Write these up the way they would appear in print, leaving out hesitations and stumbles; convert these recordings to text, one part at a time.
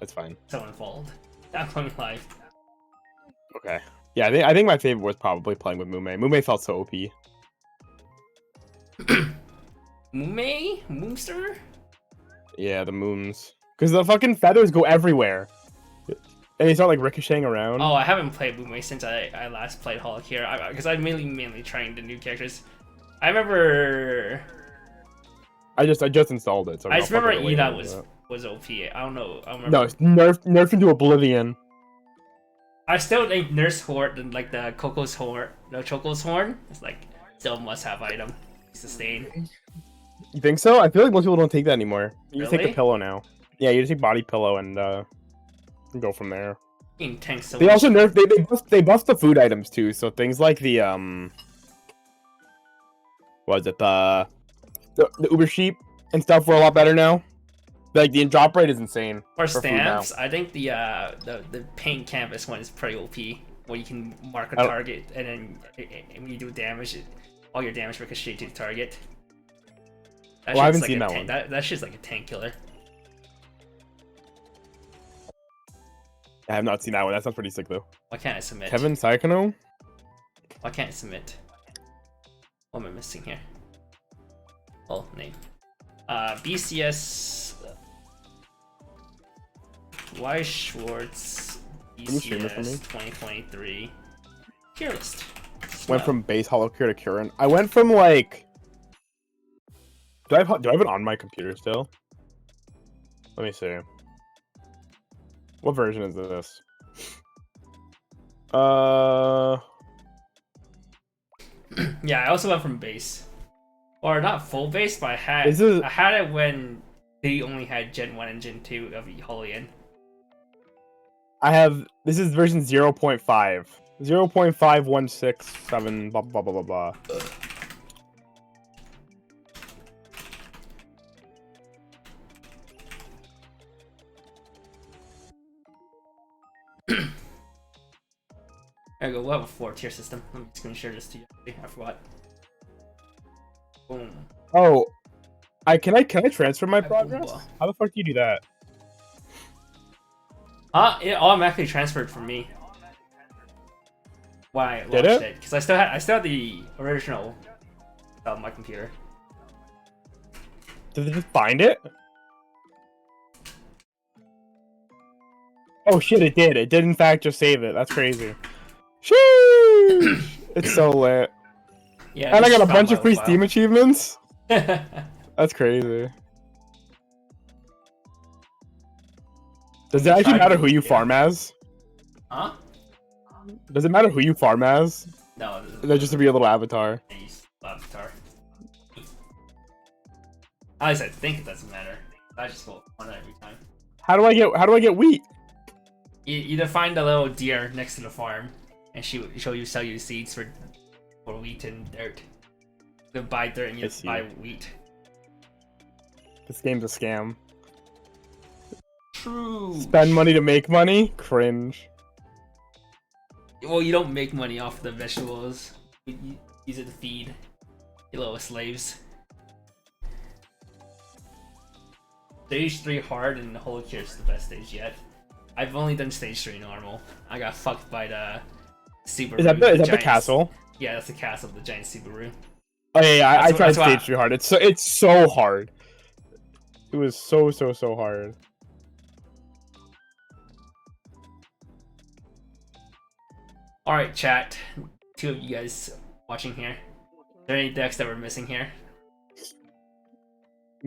That's fine. so involved. Not going live. Okay. Yeah, I think my favorite was probably playing with Mume. Mume felt so OP. Moonster? Yeah, the moons. Because the fucking feathers go everywhere. And they start like ricocheting around. Oh, I haven't played Moonway since I last played Holic here. Because I'm mainly trying the new characters. I remember. I just installed it. So I just remember Ina was OP. I don't know. I remember. No, it's nerfed into oblivion. I still think Nurse Horn, like the Coco's Horn, the Choco's Horn, it's like still a must-have item. Sustain. You think so? I feel like most people don't take that anymore. You just take Really? the pillow now. Yeah, you just take body pillow and go from there. Tanks so They much. also nerf they buff the food items too. So things like the what is it, the Uber sheep and stuff were a lot better now. Like the drop rate is insane. For food now. stamps, I think the paint canvas one is pretty OP, where you can mark a target and then when you do damage, all your damage ricochets to the target. That Well, I haven't like seen that one. That shit's like a tank killer. I have not seen that one. That sounds pretty sick though. Why can't I submit? Kevin Saikono? Why can't I submit? What am I missing here? Oh, name. BCS. Weiss Schwarz. Can you stream it for me? BCS 2023. Tier list. Went from base holocure to current. I went from like. Do I have it on my computer still? Let me see. What version is this? Yeah, I also went from base, or not full base, but I had it when they only had Gen 1 and Gen 2 of Eholian. This is version 0.5. 0.5167 blah blah blah blah blah. There you go, we'll have a 4-tier system. Let me screen share this to you. I forgot. Boom. Oh, can I transfer my progress? How the fuck do you do that? It automatically transferred from me. Why I launched it? Because I still had the original on my computer. Did it just find it? Oh shit! It did. It did in fact just save it. That's crazy. Sheesh! It's so lit. Yeah, and I got a bunch of free Steam achievements. That's crazy. Does it actually matter who you farm as? Huh? Does it matter who you farm as? No. They're just to be a little avatar. Avatar. At least I think it doesn't matter. I just vote one every time. How do I get wheat? You either find a little deer next to the farm, and she'll sell you seeds for wheat and dirt. You buy dirt and you buy wheat. This game's a scam. True. Spend money to make money? Cringe. Well, you don't make money off the vegetables. You use it to feed your little slaves. Stage 3 hard and Holocure is the best stage yet. I've only done stage 3 normal. I got fucked by the Subaru. Is that the castle? Yeah, that's the castle, the giant Subaru. Oh yeah, I tried stage 3 hard. It's so hard. It was so hard. Alright, chat. 2 of you guys watching here. Are there any decks that we're missing here?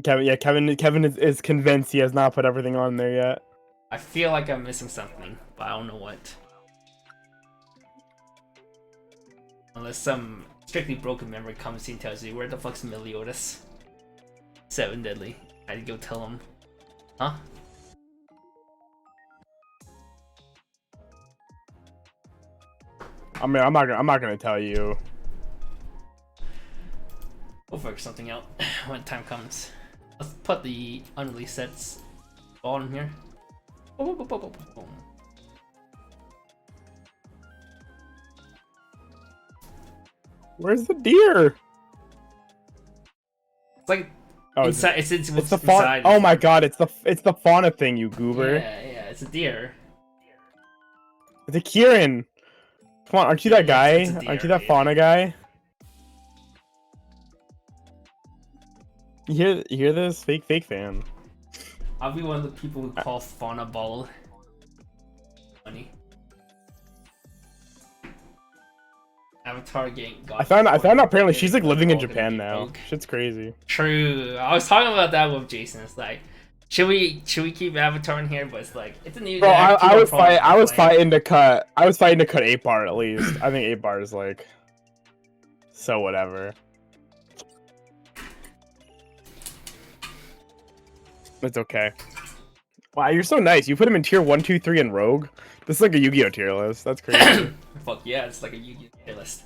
Kevin is convinced he has not put everything on there yet. I feel like I'm missing something, but I don't know what. Unless some strictly broken memory comes in and tells you, where the fuck's Meliodas? 7 deadly. I had to go tell him. Huh? I mean, I'm not gonna tell you. We'll figure something out when time comes. Let's put the unreleased sets on here. Boom, boom, boom, boom, boom. Where's the deer? It's like inside. It's the fauna. Oh my god! It's the fauna thing, you goober. Yeah, it's a deer. It's a Kieran. Come on, aren't you that guy? It's a deer, Aren't you that dude. fauna guy? You hear this? Fake fan. I'll be one of the people who call fauna bald. Funny. Avatar gang got. I found out apparently she's like living in Japan now. Broke. Shit's crazy. True. I was talking about that with Jason. It's like, should we keep Avatar in here? But it's like, it's a new. Bro, I was fighting to cut 8-bar at least. I think 8-bar is like so whatever. It's okay. Wow, you're so nice. You put him in tier 1, 2, 3 and Rogue. This is like a Yu-Gi-Oh tier list. That's crazy. Fuck yeah, it's like a Yu-Gi-Oh tier list.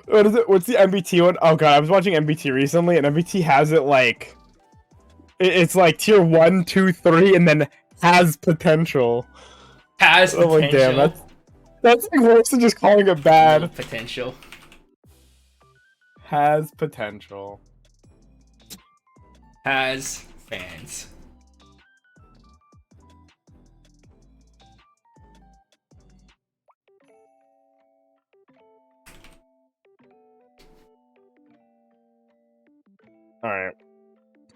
What is it? What's the MBT one? Oh god, I was watching MBT recently, and MBT has it like it's like tier 1, 2, 3, and then has potential. Has potential. Oh, like, damn, that's like worse than just calling it bad. Potential. Has potential. Has fans. All right,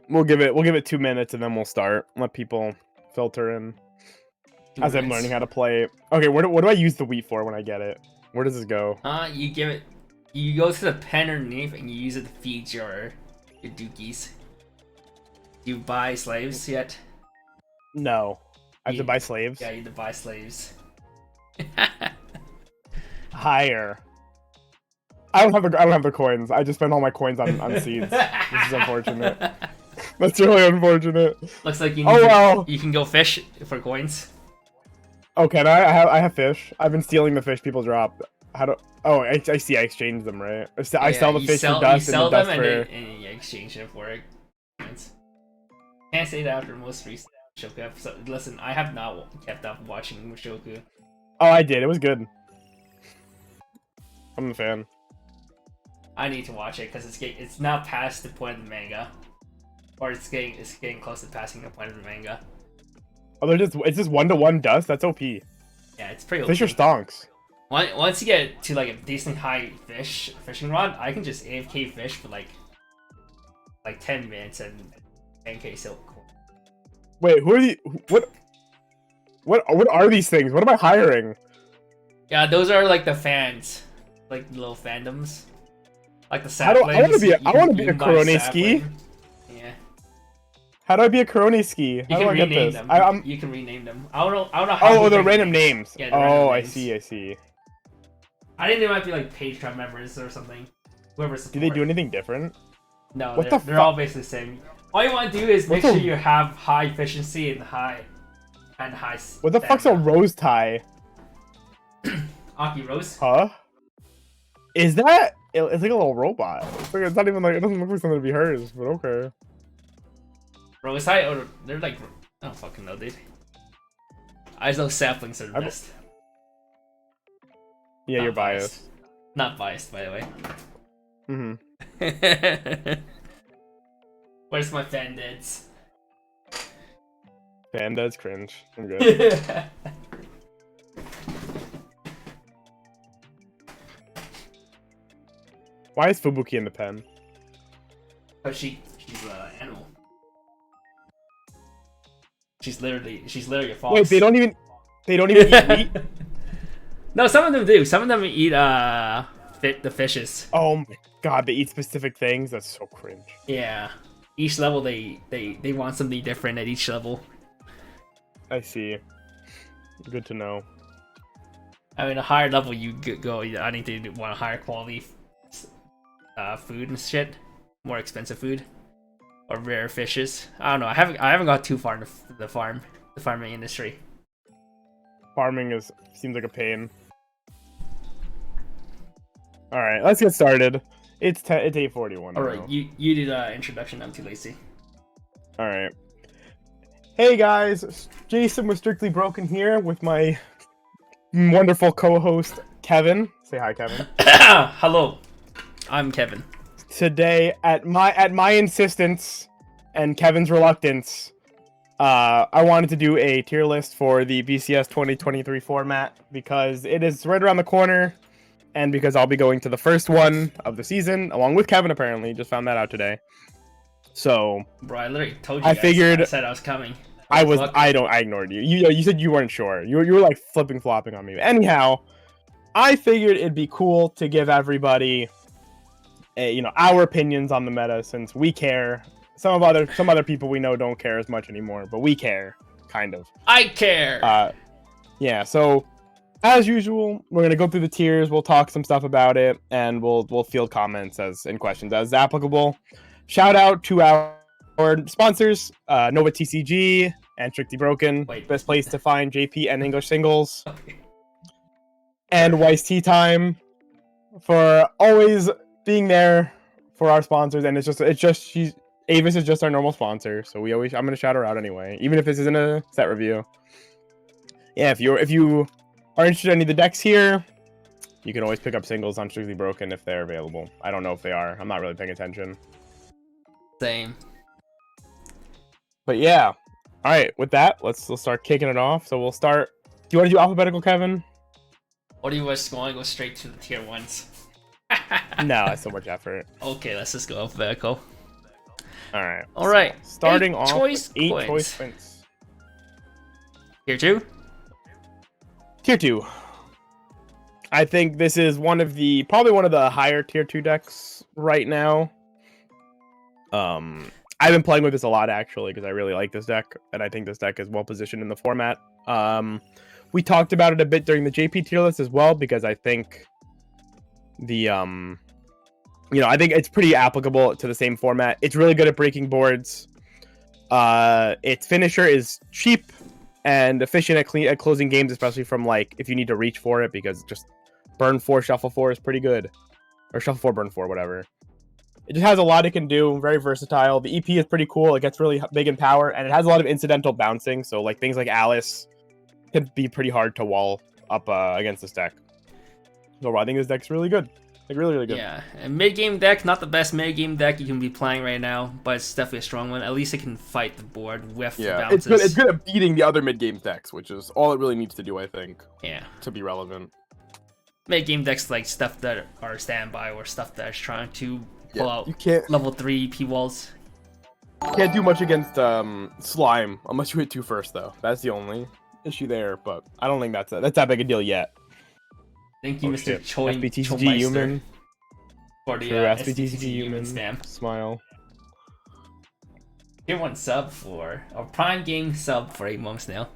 we'll give it 2 minutes and then we'll start. Let people filter in as I'm learning how to play. Okay, what do I use the wheat for when I get it? Where does this go? You give it. You go to the pen underneath and you use it to feed your dookies. Do you buy slaves yet? No, I have to buy slaves. Yeah, you have to buy slaves. Higher. I don't have the coins. I just spent all my coins on seeds. This is unfortunate. That's really unfortunate. Looks like you you can go fish for coins. Oh, can I? I have fish. I've been stealing the fish people drop. How do? Oh, I see. I exchange them, right? I sell the fish for dust and the dust for. And you exchange it for coins. Can't say that after most recent Mushoku episode. Listen, I have not kept up watching Mushoku. Oh, I did. It was good. I'm a fan. I need to watch it because it's not past the point of the manga, or it's getting close to passing the point of the manga. Oh, it's just 1-to-1 dust. That's OP. Yeah, it's pretty. Fish are stonks. Once you get to like a decently high fishing rod, I can just AFK fish for like 10 minutes and 10k silk. Wait, who are the what are these things? What am I hiring? Yeah, those are like the fans, like little fandoms. Like the I want to be a Korone ski. Yeah. How do I be a Korone ski? You can rename them. You can rename them. I don't know how. Oh, the random names. Yeah, oh, names. I see. I think they might be like page crowd members or something. Whoever supports. Do they do anything different? No, they're all basically the same. All you want to do is make sure you have high efficiency and high. What the fuck's a rose tie? Aki Rose. Huh? Is that? It's like a little robot. It's not even like, it doesn't look like something to be hers, but okay. Rose tie, or they're like, I don't fucking know, dude. I just know saplings are the best. Yeah, Not you're biased. Not biased, by the way. Mm-hmm. Where's my fan dads? Fan dads cringe. I'm good. Why is Fubuki in the pen? Oh, she's an animal. She's literally a fox. Wait, they don't even eat meat? No, some of them do. Some of them eat the fishes. Oh my god, they eat specific things? That's so cringe. Yeah. Each level they want something different at each level. I see. Good to know. I mean, a higher level you go, I need to want a higher quality food and shit, more expensive food, or rare fishes. I don't know. I haven't got too far into the farming industry. Farming seems like a pain. All right, let's get started. It's 8:41. All right, you did introduction. I'm too lazy. All right. Hey guys, Jason with Strictly Broken here with my wonderful co-host Kevin. Say hi, Kevin. Hello, I'm Kevin. Today, at my insistence and Kevin's reluctance, I wanted to do a tier list for the BCS 2023 format because it is right around the corner, and because I'll be going to the first one of the season along with Kevin. Apparently, just found that out today. So, Bro, I literally told you I guys. figured I said I was coming. I ignored you. You said you weren't sure. You were like flipping flopping on me. Anyhow, I figured it'd be cool to give everybody our opinions on the meta, since we care. Some other people we know don't care as much anymore, but we care, kind of. I care. Yeah. So, as usual, we're gonna go through the tiers. We'll talk some stuff about it, and we'll field comments and questions as applicable. Shout out to our sponsors, Nova TCG and Strictly Broken. Wait. Best place to find JP and English singles. Okay. And Weiss Tea Time for always being there for our sponsors. And Avis is just our normal sponsor, so I'm gonna shout her out anyway, even if this isn't a set review. Yeah, if you are interested in any of the decks here, you can always pick up singles on Strictly Broken if they're available. I don't know if they are. I'm not really paying attention. Same. But yeah, all right. With that, let's start kicking it off. So we'll start. Do you want to do alphabetical, Kevin? Or do you just want to go straight to the tier 1s? No, that's so much effort. Okay, let's just go alphabetical. All right. All right. Starting off choice with 8 coins. choice points. Tier 2? Tier 2. I think this is probably one of the higher tier 2 decks right now. I've been playing with this a lot actually because I really like this deck, and I think this deck is well positioned in the format. We talked about it a bit during the JP tier list as well, because I think I think it's pretty applicable to the same format. It's really good at breaking boards. Its finisher is cheap and efficient at closing games, especially from if you need to reach for it, because just burn 4, shuffle 4 is pretty good. Or shuffle 4, burn 4, whatever. It just has a lot it can do, very versatile. The EP is pretty cool. It gets really big in power, and it has a lot of incidental bouncing, so things like Alice can be pretty hard to wall up against this deck. So I think this deck's really good. Really, really good. Yeah, and mid-game deck, not the best mid-game deck you can be playing right now, but it's definitely a strong one. At least it can fight the board with the bounces. It's good at beating the other mid-game decks, which is all it really needs to do, I think. Yeah. To be relevant. Mid-game decks like stuff that are standby or stuff that is trying to pull out you can't, level 3 P-walls. Can't do much against Slime unless you hit 2 first, though. That's the only issue there, but I don't think that's that big a deal yet. Thank you, Mr. Choi SBTCG human. For the SBTCG human stamp. Smile. Tier 1 sub for a Prime Game sub for 8 months now.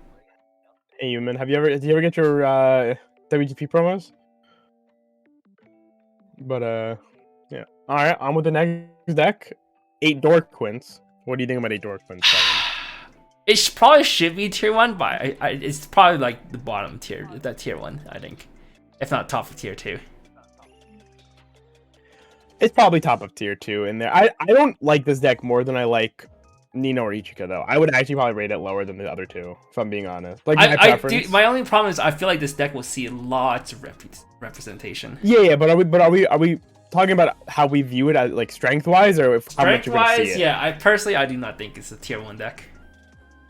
Hey human, did you ever get your WGP promos? But yeah. All right, on with the next deck. 8 Dork Quints. What do you think about 8 Dork Quints? It probably should be tier 1, but it's probably the bottom tier, that tier 1, I think. If not top of tier 2. It's probably top of tier 2 in there. I don't like this deck more than I like Nino or Ichika, though. I would actually probably rate it lower than the other two, if I'm being honest. My only problem is I feel like this deck will see lots of representation. Yeah, but are we talking about how we view it as strength wise, or how much you're gonna see it? Yeah, I do not think it's a tier 1 deck.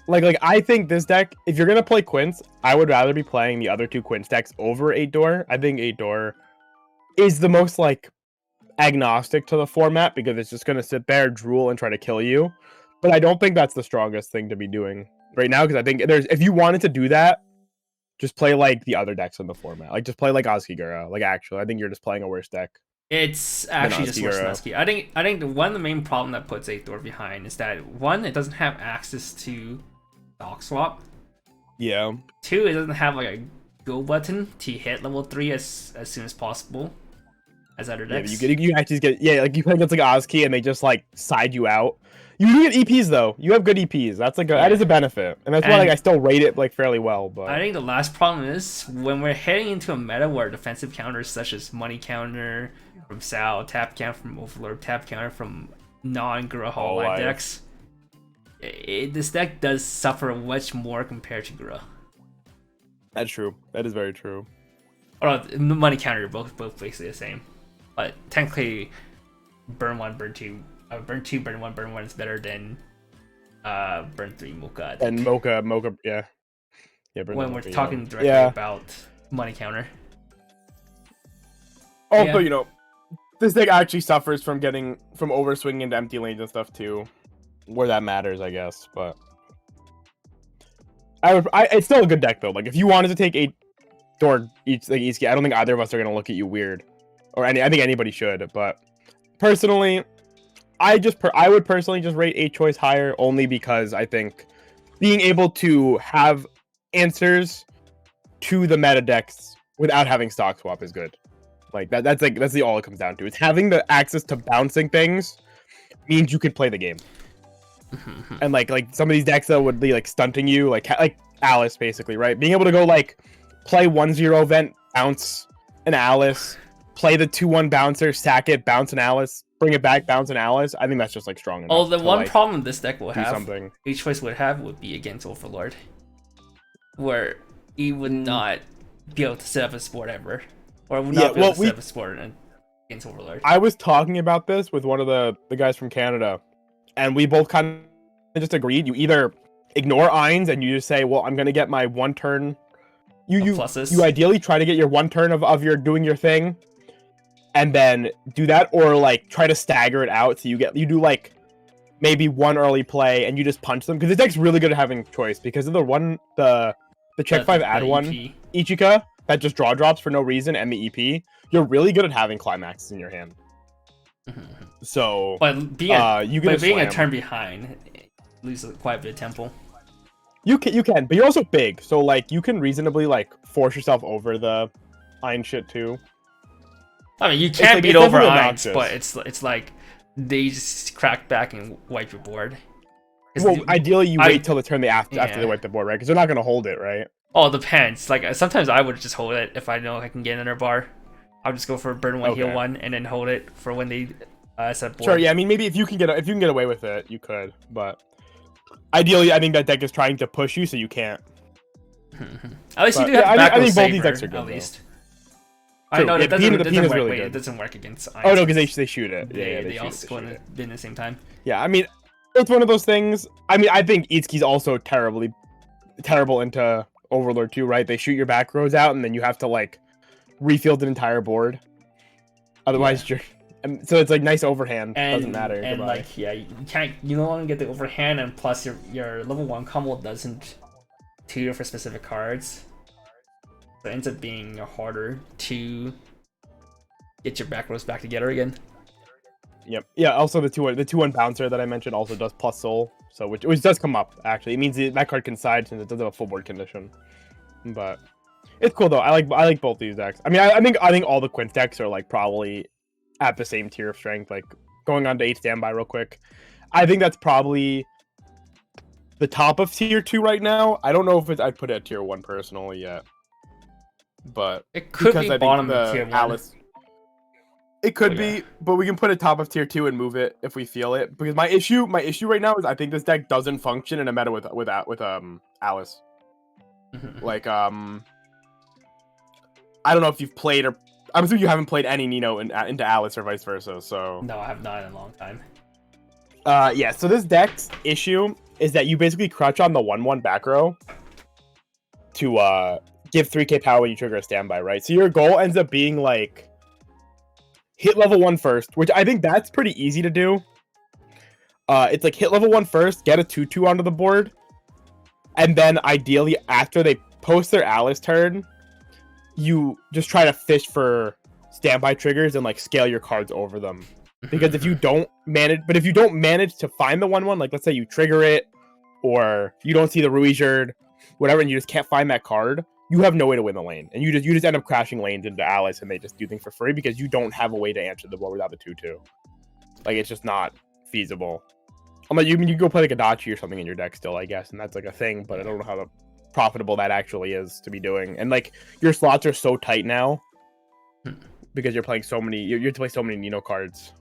I think this deck, if you're gonna play Quints, I would rather be playing the other 2 Quints decks over 8 Door. I think 8 Door is the most agnostic to the format, because it's just gonna sit there, drool, and try to kill you. But I don't think that's the strongest thing to be doing right now, because I think if you wanted to do that, just play the other decks in the format. Just play Oskigura. Actually, I think you're just playing a worse deck. It's actually just worse than Oski. I think one of the main problem that puts 8 Door behind is that 1, it doesn't have access to Dock Swap. Yeah. 2, it doesn't have a go button to hit level 3 as soon as possible as other decks. Yeah, you actually get you play against Oski and they just side you out. You do get EPs though. You have good EPs. That's that is a benefit, and that's why I still rate it fairly well. But I think the last problem is when we're heading into a meta where defensive counters such as money counter from Sal, tap counter from Overlord, tap counter from non-Gura Hololive decks, this deck does suffer much more compared to Gura. That's true. That is very true. Or the money counter both basically the same, but technically burn 1, burn 2. Burn 2, burn 1 is better than Burn 3 Mocha. I And think. Mocha, yeah. Yeah, Burn When the we're Mocha, talking yeah. directly Yeah. about money counter. Also, Yeah. this deck actually suffers from overswinging into empty lanes and stuff too, where that matters, I guess. But it's still a good deck though. Like if you wanted to take 8 door each I don't think either of us are gonna look at you weird, or I think anybody should. But personally, I would personally just rate 8 choice higher only because I think being able to have answers to the meta decks without having stock swap is good. Like that's the all it comes down to. It's having the access to bouncing things means you can play the game. And like some of these decks that would be like stunting you, like Alice basically, right? Being able to go like play 1-0 event, bounce an Alice, play the 2-1 bouncer, sack it, bounce an Alice, bring it back, bounce an Alice. I think that's just like strong enough. Oh, the to, one like, problem this deck will have, something. each choice would have, would be against Overlord, where he would not be able to set up a sport ever, or would not be able to set up a sport against Overlord. I was talking about this with one of the guys from Canada, and we both kind of just agreed. You either ignore Ainz and you just say, well, I'm gonna get my 1 turn. You ideally try to get your 1 turn of your doing your thing, and then do that, or like try to stagger it out so you do like maybe 1 early play and you just punch them, because this deck's really good at having choice because of the check 5 add 1 Ichika that just draw drops for no reason, and the EP. You're really good at having climaxes in your hand. So but being a turn behind, loses quite a bit of tempo. You can, but you're also big, so like you can reasonably like force yourself over the Ainz shit too. I mean, you can't beat over Ainz, but it's like they just crack back and wipe your board. Well, ideally you wait till the turn after they wipe the board, right? Because they're not gonna hold it, right? Oh, it depends. Like sometimes I would just hold it if I know I can get another bar. I'll just go for burn 1, heal 1, and then hold it for when they set board. Sure, yeah. I mean, maybe if you can get away with it, you could. But ideally, I think that deck is trying to push you, so you can't. At least you do have I think both these decks are good. At least. I know that doesn't work. Really Wait, good. it doesn't work against Ainz. Oh no, because they shoot it. They all go in the same time. Yeah, I mean, it's one of those things. I mean, I think Itsuki's also terrible into Overlord too, right? They shoot your back rows out, and then you have to like refield an entire board. Otherwise, so it's like nice overhand. Doesn't matter. And like you no longer get the overhand, and plus your level 1 combo doesn't tutor for specific cards. So it ends up being harder to get your back rows back together again. Yep. Yeah. Also, the 2-1 bouncer that I mentioned also does plus soul, so which does come up actually. It means that card can side since it doesn't have a full board condition. But it's cool though. I like both these decks. I mean, I think all the Quince decks are like probably at the same tier of strength. Like going on to 8 standby real quick, I think that's probably the top of tier 2 right now. I don't know if I'd put it at tier 1 personally yet, but it could be bottom of tier 1. Alice. It could be, but we can put it top of tier 2 and move it if we feel it. Because my issue right now is I think this deck doesn't function in a meta with Alice. Like I don't know if you've played, or I'm assuming you haven't played any Nino into Alice or vice versa. So no, I have not in a long time. Yeah. So this deck's issue is that you basically crouch on the 1/1 back row to give 3k power when you trigger a standby, right? So your goal ends up being like hit level 1 first, which I think that's pretty easy to do. It's like hit level 1 first, get a 2/2 onto the board, and then ideally after they post their Alice turn, you just try to fish for standby triggers and like scale your cards over them. Because if you don't manage to find the 1/1, like let's say you trigger it, or you don't see the Ruijerd, whatever, and you just can't find that card, you have no way to win the lane, and you just end up crashing lanes into Alice, and they just do things for free because you don't have a way to answer the board without the 2/2. Like it's just not feasible. I'm like, you can go play like a Dachi or something in your deck still, I guess, and that's like a thing, but I don't know how profitable that actually is to be doing. And like your slots are so tight now because you're playing so many. You have to play so many Nino cards.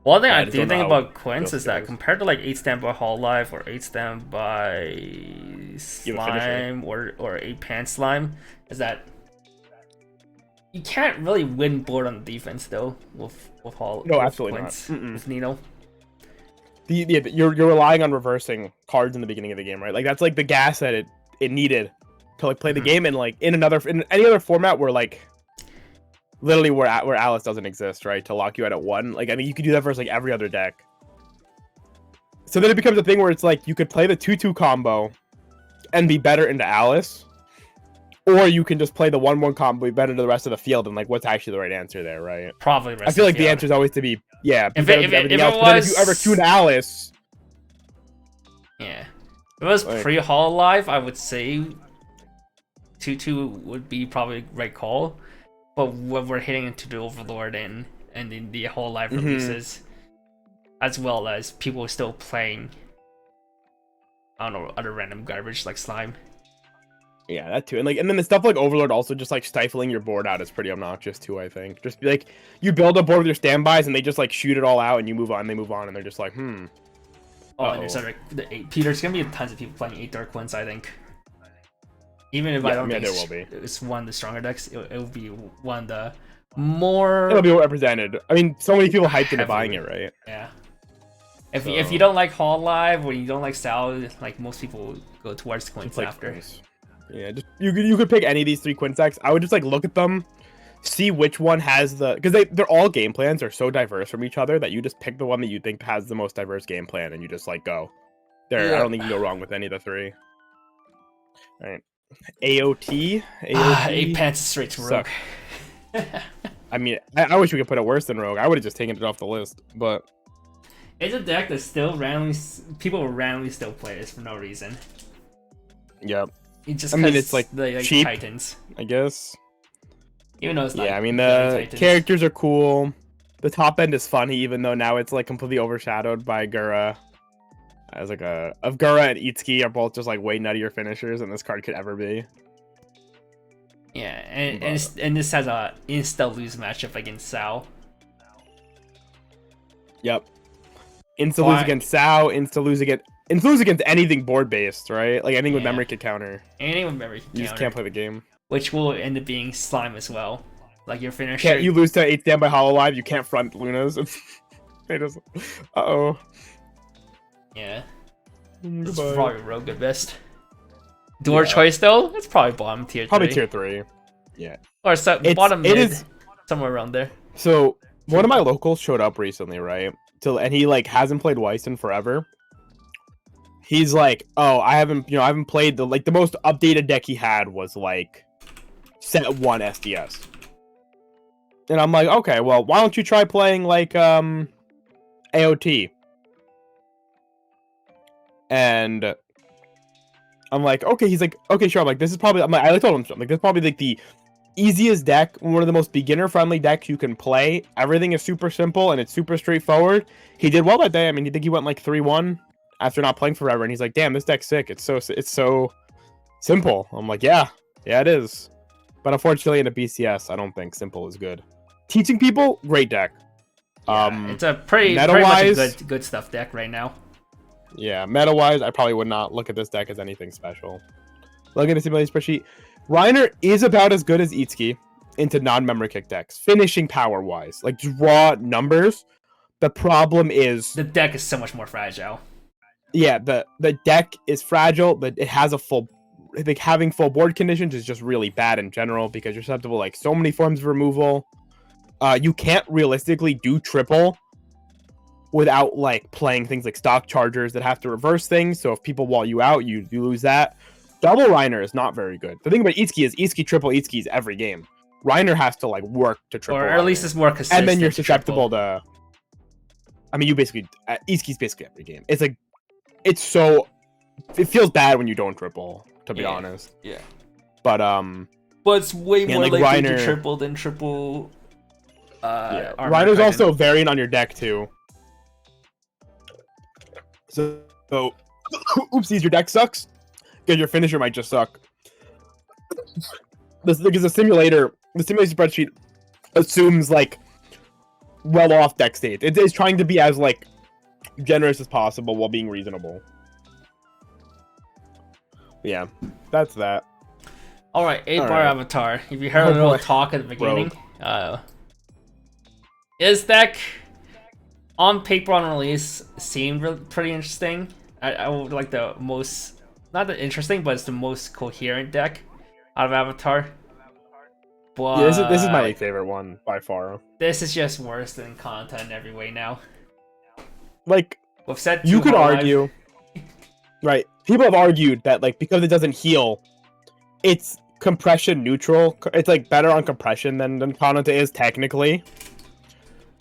One thing I do think about Quince is that compared to like 8 standby Hololive or 8 standby Slime or 8 Pan Slime, is that you can't really win board on defense though with absolutely Quince, not. with Nino. you're relying on reversing cards in the beginning of the game, right? Like that's like the gas that it needed to like play the game, and like in any other format where like literally where Alice doesn't exist, right? To lock you out at 1. Like I mean, you could do that versus like every other deck. So then it becomes a thing where it's like you could play the 2/2 combo and be better into Alice, or you can just play the 1/1 combo, be better to the rest of the field, and like what's actually the right answer there, right? Probably. I feel like the answer is always to be If everything else. But then if you ever tune Alice, yeah, if it was like, pre-Hololive, I would say 2/2 would be probably right call. But when we're hitting into the Overlord and in the Hololive releases, as well as people still playing, I don't know, other random garbage like Slime. Yeah, that too. And then the stuff like Overlord also just like stifling your board out is pretty obnoxious too, I think. Just be like, you build a board with your standbys and they just like shoot it all out and you move on, they move on, and they're just like, Oh, and there's other Peter, there's gonna be tons of people playing 8 Dark Ones, I think. Even if I don't think there will be. It's one of the stronger decks, it will be one of the more... It'll be represented. I mean, so many people hyped into buying it, right? Yeah. If you don't like Hololive or you don't like Sal, like most people go towards Quints like after. Yeah, just you could pick any of these 3 Quints decks. I would just like look at them, see which one has the, because they're all game plans are so diverse from each other that you just pick the one that you think has the most diverse game plan and you just like go. I don't think you can go wrong with any of the 3. All right. AOT. 8 pants straight to Rogue. I mean, I wish we could put it worse than Rogue. I would have just taken it off the list, but it's a deck that still randomly people will randomly still play this for no reason. Yep. Just I mean, it's like cheap, Titans, I guess. Even though it's not. Yeah, I mean the characters are cool. The top end is funny, even though now it's like completely overshadowed by Gura. As like Gura and Itsuki are both just like way nuttier finishers than this card could ever be. Yeah, and this has a insta lose matchup against Sao. Yep. Insta lose against Sao, insta lose against anything board based, right? Like anything with memory kit counter. Anything with memory kit counter. You just can't play the game. Which will end up being Slime as well. Like your finisher. You lose to 8 standby Hololive, you can't front Lunas. They just uh-oh. Yeah. It's probably Rogue at best. Door choice though? It's probably bottom tier 3. Probably tier 3. Yeah. Or bottom mid. Somewhere around there. So one of my locals showed up recently, right? And he like hasn't played Weiss in forever. He's like, oh, I haven't played the most updated deck he had was like set 1 SDS. And I'm like, okay, well, why don't you try playing like AOT? And I'm like, okay. He's like, okay, sure. I'm like, this is probably. I told him, I'm like, this is probably like the easiest deck, one of the most beginner-friendly decks you can play. Everything is super simple and it's super straightforward. He did well that day. I mean, he went like 3-1 after not playing forever, and he's like, damn, this deck's sick. It's so simple. I'm like, yeah, it is. But unfortunately, in a BCS, I don't think simple is good. Teaching people, great deck. Yeah, it's a pretty much a good stuff deck right now. Yeah, meta-wise, I probably would not look at this deck as anything special. Look at the simulation spreadsheet. Reiner is about as good as Itsuki into non-memory kick decks, finishing power-wise. Like, just raw numbers. The problem is... the deck is so much more fragile. Yeah, the deck is fragile, but it has a full... I think having full board conditions is just really bad in general, because you're susceptible to, like, so many forms of removal. You can't realistically do triple without like playing things like stock chargers that have to reverse things. So if people wall you out, you lose that. Double Reiner is not very good. The thing about Itsuki is Itsuki triple Itsuki's every game. Reiner has to like work to triple. Or at least it's more consistent. And then you're susceptible to. I mean, you basically Itsuki's basically every game. It's like, it feels bad when you don't triple, to be honest. Yeah. But it's way more like likely Reiner, to triple than triple. Reiner's also a variant on your deck too. So oopsies, your deck sucks because your finisher might just suck. Because the simulation spreadsheet assumes like well-off deck state. It is trying to be as like generous as possible while being reasonable. Yeah, that's that. All right, 8-bar avatar. If you heard a little talk at the beginning, his deck on paper on release seemed pretty interesting. I would like the most, not the interesting, but it's the most coherent deck out of Avatar. Yeah, this is my But favorite one by far. this is just worse than content in every way now. Like, With set 2 you could Hololive, argue, right? People have argued that like because it doesn't heal, it's compression neutral. It's like better on compression than Kanata is technically.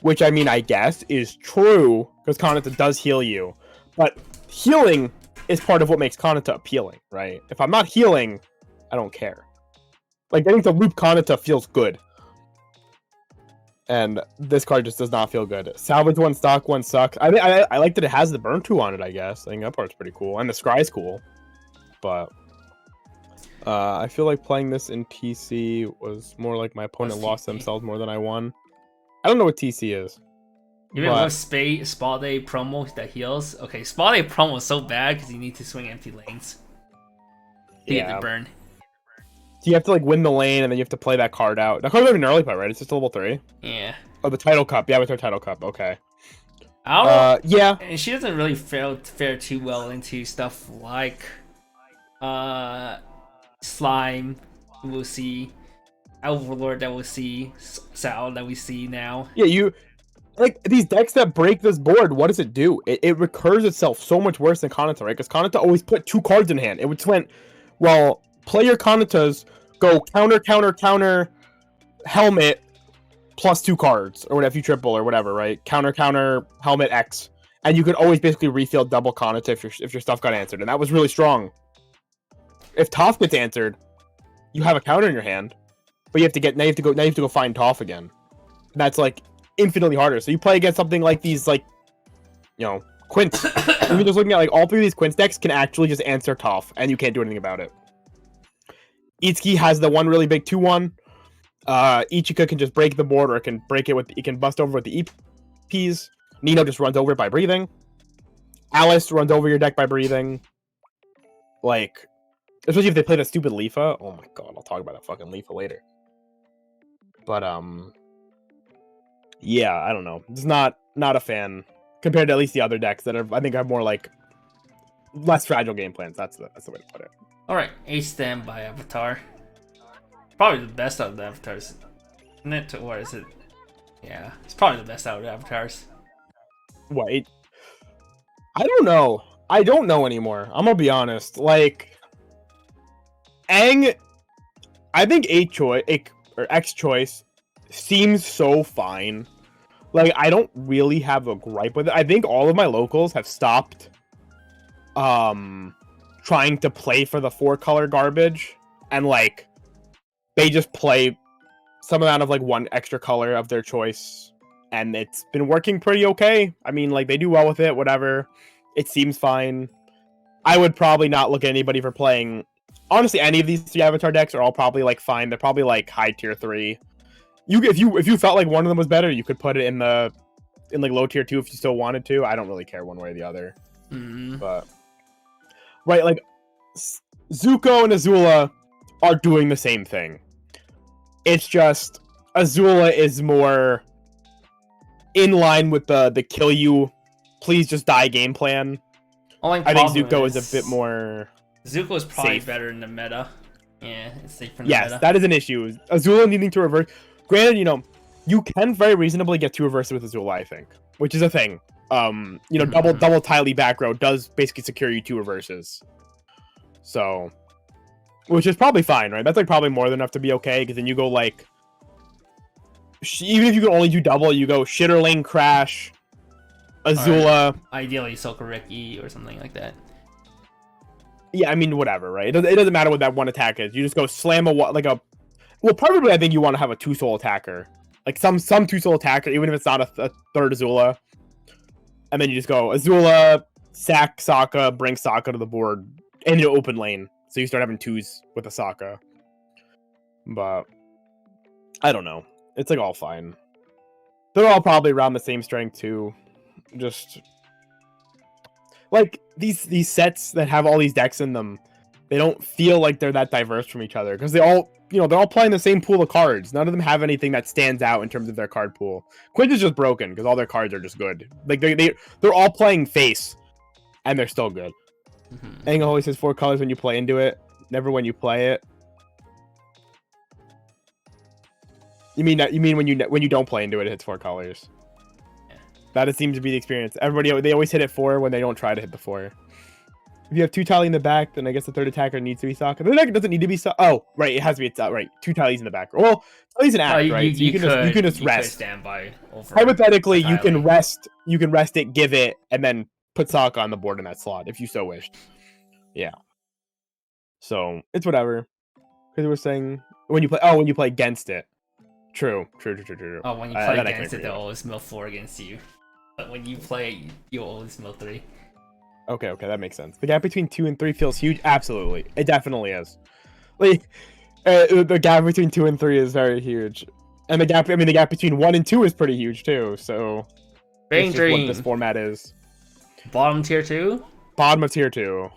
Which I mean, I guess is true because Kanata does heal you, but healing is part of what makes Kanata appealing, right? If I'm not healing, I don't care. Like getting to loop Kanata feels good, and this card just does not feel good. Salvage one, stock one sucks. I like that it has the burn 2 on it. I guess I think that part's pretty cool, and the scry's cool, but. I feel like playing this in TC was more like my opponent lost themselves more than I won. I don't know what TC is. You remember Spa Day promo that heals? Okay, Spa Day promo is so bad because you need to swing empty lanes to get the burn. So you have to like win the lane and then you have to play that card out. That card's not even an early play, right? It's just a level 3. Yeah. Oh, the title cup. Yeah, with our title cup. Okay. I don't know. Yeah. And she doesn't really fare too well into stuff like Slime, we'll see. Overlord that we'll see. Sal that we see now. Yeah, you like these decks that break this board. What does it do? It recurs itself so much worse than Kanata, right? Because Kanata always put 2 cards in hand. It would went, well, play your Kanatas, go counter, helmet, plus 2 cards or whatever, you triple or whatever, right? Counter, helmet X, and you could always basically refill double Kanata if your stuff got answered, and that was really strong. If Toph gets answered, you have a counter in your hand, but you have to go find Toph again. And that's like infinitely harder. So you play against something like these, like, you know, Quints. You're just looking at like all 3 of these Quints decks can actually just answer Toph, and you can't do anything about it. Itsuki has the one really big 2/1. Ichika can just break the board, or it can break it with it can bust over with the EPs. Nino just runs over it by breathing. Alice runs over your deck by breathing. Like. Especially if they play that stupid Leafa. Oh my god, I'll talk about that fucking Leafa later. But, yeah, I don't know. It's not a fan compared to at least the other decks that are, I think, have more, like, less fragile game plans. That's the way to put it. Alright, A-Stem by Avatar. Probably the best out of the Avatars. Isn't it? Or is it? Yeah, it's probably the best out of the Avatars. Wait. I don't know. I don't know anymore. I'm gonna be honest. Like... Aang, I think X choice seems so fine. Like, I don't really have a gripe with it. I think all of my locals have stopped trying to play for the 4-color garbage, and like they just play some amount of like 1 extra color of their choice, and it's been working pretty okay. I mean, like, they do well with it, whatever. It seems fine. I would probably not look at anybody for playing. Honestly, any of these 3 Avatar decks are all probably like fine. They're probably like high tier 3. If you felt like one of them was better, you could put it in like low tier 2 if you still wanted to. I don't really care one way or the other. But right, like Zuko and Azula are doing the same thing. It's just Azula is more in line with the kill you, please just die game plan. I think Zuko is a bit more. Zuko is probably safe. better in the meta. Yeah, it's safe from the yes, meta. that is an issue. Azula needing to reverse. Granted, you know, you can very reasonably get 2 reverses with Azula, I think, which is a thing. You know, double Tylee back row does basically secure you 2 reverses. So, which is probably fine, right? That's like probably more than enough to be okay, because then you go like, even if you can only do double, you go Shitterling, Crash, Azula. Ideally, Sokoriki or something like that. Yeah, I mean, whatever, right? It doesn't matter what that one attack is. You just go slam well, probably I think you want to have a 2-soul attacker. Like some 2-soul attacker, even if it's not a 3rd Azula. And then you just go Azula, sack Sokka, bring Sokka to the board in your open lane. So you start having 2s with a Sokka. But I don't know. It's like all fine. They're all probably around the same strength too. Just like these sets that have all these decks in them, they don't feel like they're that diverse from each other because they all, they're all playing the same pool of cards. None of them have anything that stands out in terms of their card pool. Quint is just broken because all their cards are just good. Like they're all playing face, and they're still good. Ang always says 4 colors when you play into it, never when you play it. You mean when you don't play into it, it hits 4 colors. Yeah. That seems to be the experience. They always hit it 4 when they don't try to hit the 4. If you have 2 tally in the back, then I guess the third attacker needs to be Sokka. The second doesn't need to be Sokka. Oh, right, it has to be right. 2 tallies in the back. Well, tallies an act, right? So you can just rest. Stand by over Hypothetically, you can rest. You can rest it, give it, and then put Sokka on the board in that slot if you so wished. Yeah. So it's whatever. Because we're saying when you play against it. True. Oh, when you play against it, they'll always mill 4 against you. But when you play, you'll always mill 3. Okay, that makes sense. The gap between 2 and 3 feels huge. Absolutely, it definitely is. Like, the gap between 2 and 3 is very huge, and the gap between 1 and 2 is pretty huge too. So, Bang Dream. What this format is. Bottom tier 2. Bottom of tier 2.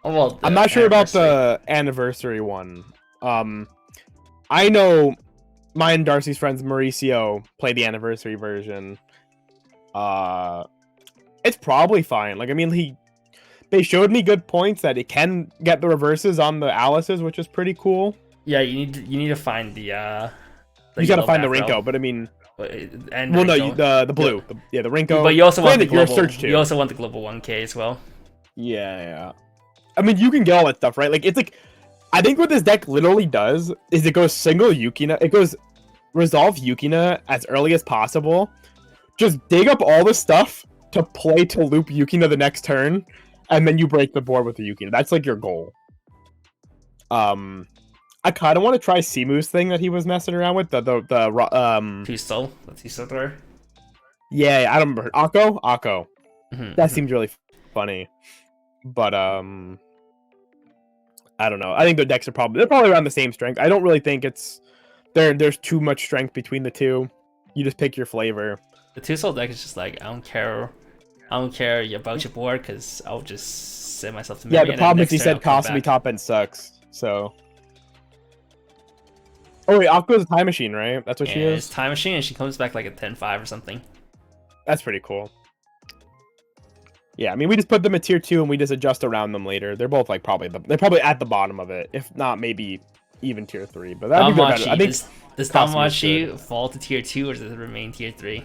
Oh well, I'm not sure about the anniversary one. I know mine and Darcy's friends Mauricio play the anniversary version. It's probably fine. Like, I mean, they showed me good points that it can get the reverses on the Alice's, which is pretty cool. Yeah, you need to find the you gotta find the Rinko, but I mean, and well, no, the blue, the Rinko. But you also want the your global. search too. You also want the global 1K as well. Yeah. I mean, you can get all that stuff, right? Like, it's like, I think what this deck literally does is it goes single Yukina. It goes resolve Yukina as early as possible. Just dig up all the stuff to play to loop Yukina the next turn, and then you break the board with the Yukina. That's like your goal. I kind of want to try Simu's thing that he was messing around with. Pistol. Let's see thrower. Yeah, I don't remember. Akko. That seems really funny. But I don't know. I think the decks are they're probably around the same strength. I don't really think there's too much strength between the two. You just pick your flavor. The 2-soul deck is just like, I don't care about your board because I'll just set myself to memory. Yeah, the problem is he said possibly top end sucks. So. Oh wait, Akko's a time machine, right? That's what she is. It's time machine, and she comes back like a 10-5 or something. That's pretty cool. Yeah, I mean, we just put them at tier 2 and we just adjust around them later. They're both like they're probably at the bottom of it, if not maybe even tier 3. But that'd be better. I think does Danmachi fall to tier 2 or does it remain tier 3?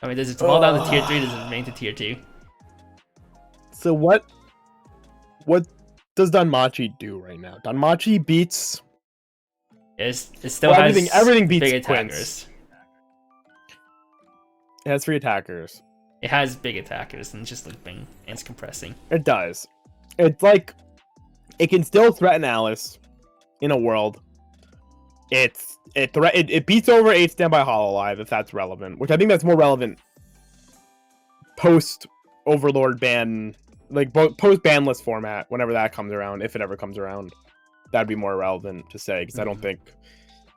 I mean, does it fall down to tier 3 or does it remain to tier 2? So what does Danmachi do right now? Danmachi beats. It still has everything beats big attackers. Quince. It has 3 attackers. It has big attackers and just looping and it's compressing. It does. It's like it can still threaten Alice in a world. It beats over 8 Standby Hololive if that's relevant, which I think that's more relevant post Overlord ban, like post ban list format, whenever that comes around, if it ever comes around. That'd be more relevant to say because I don't think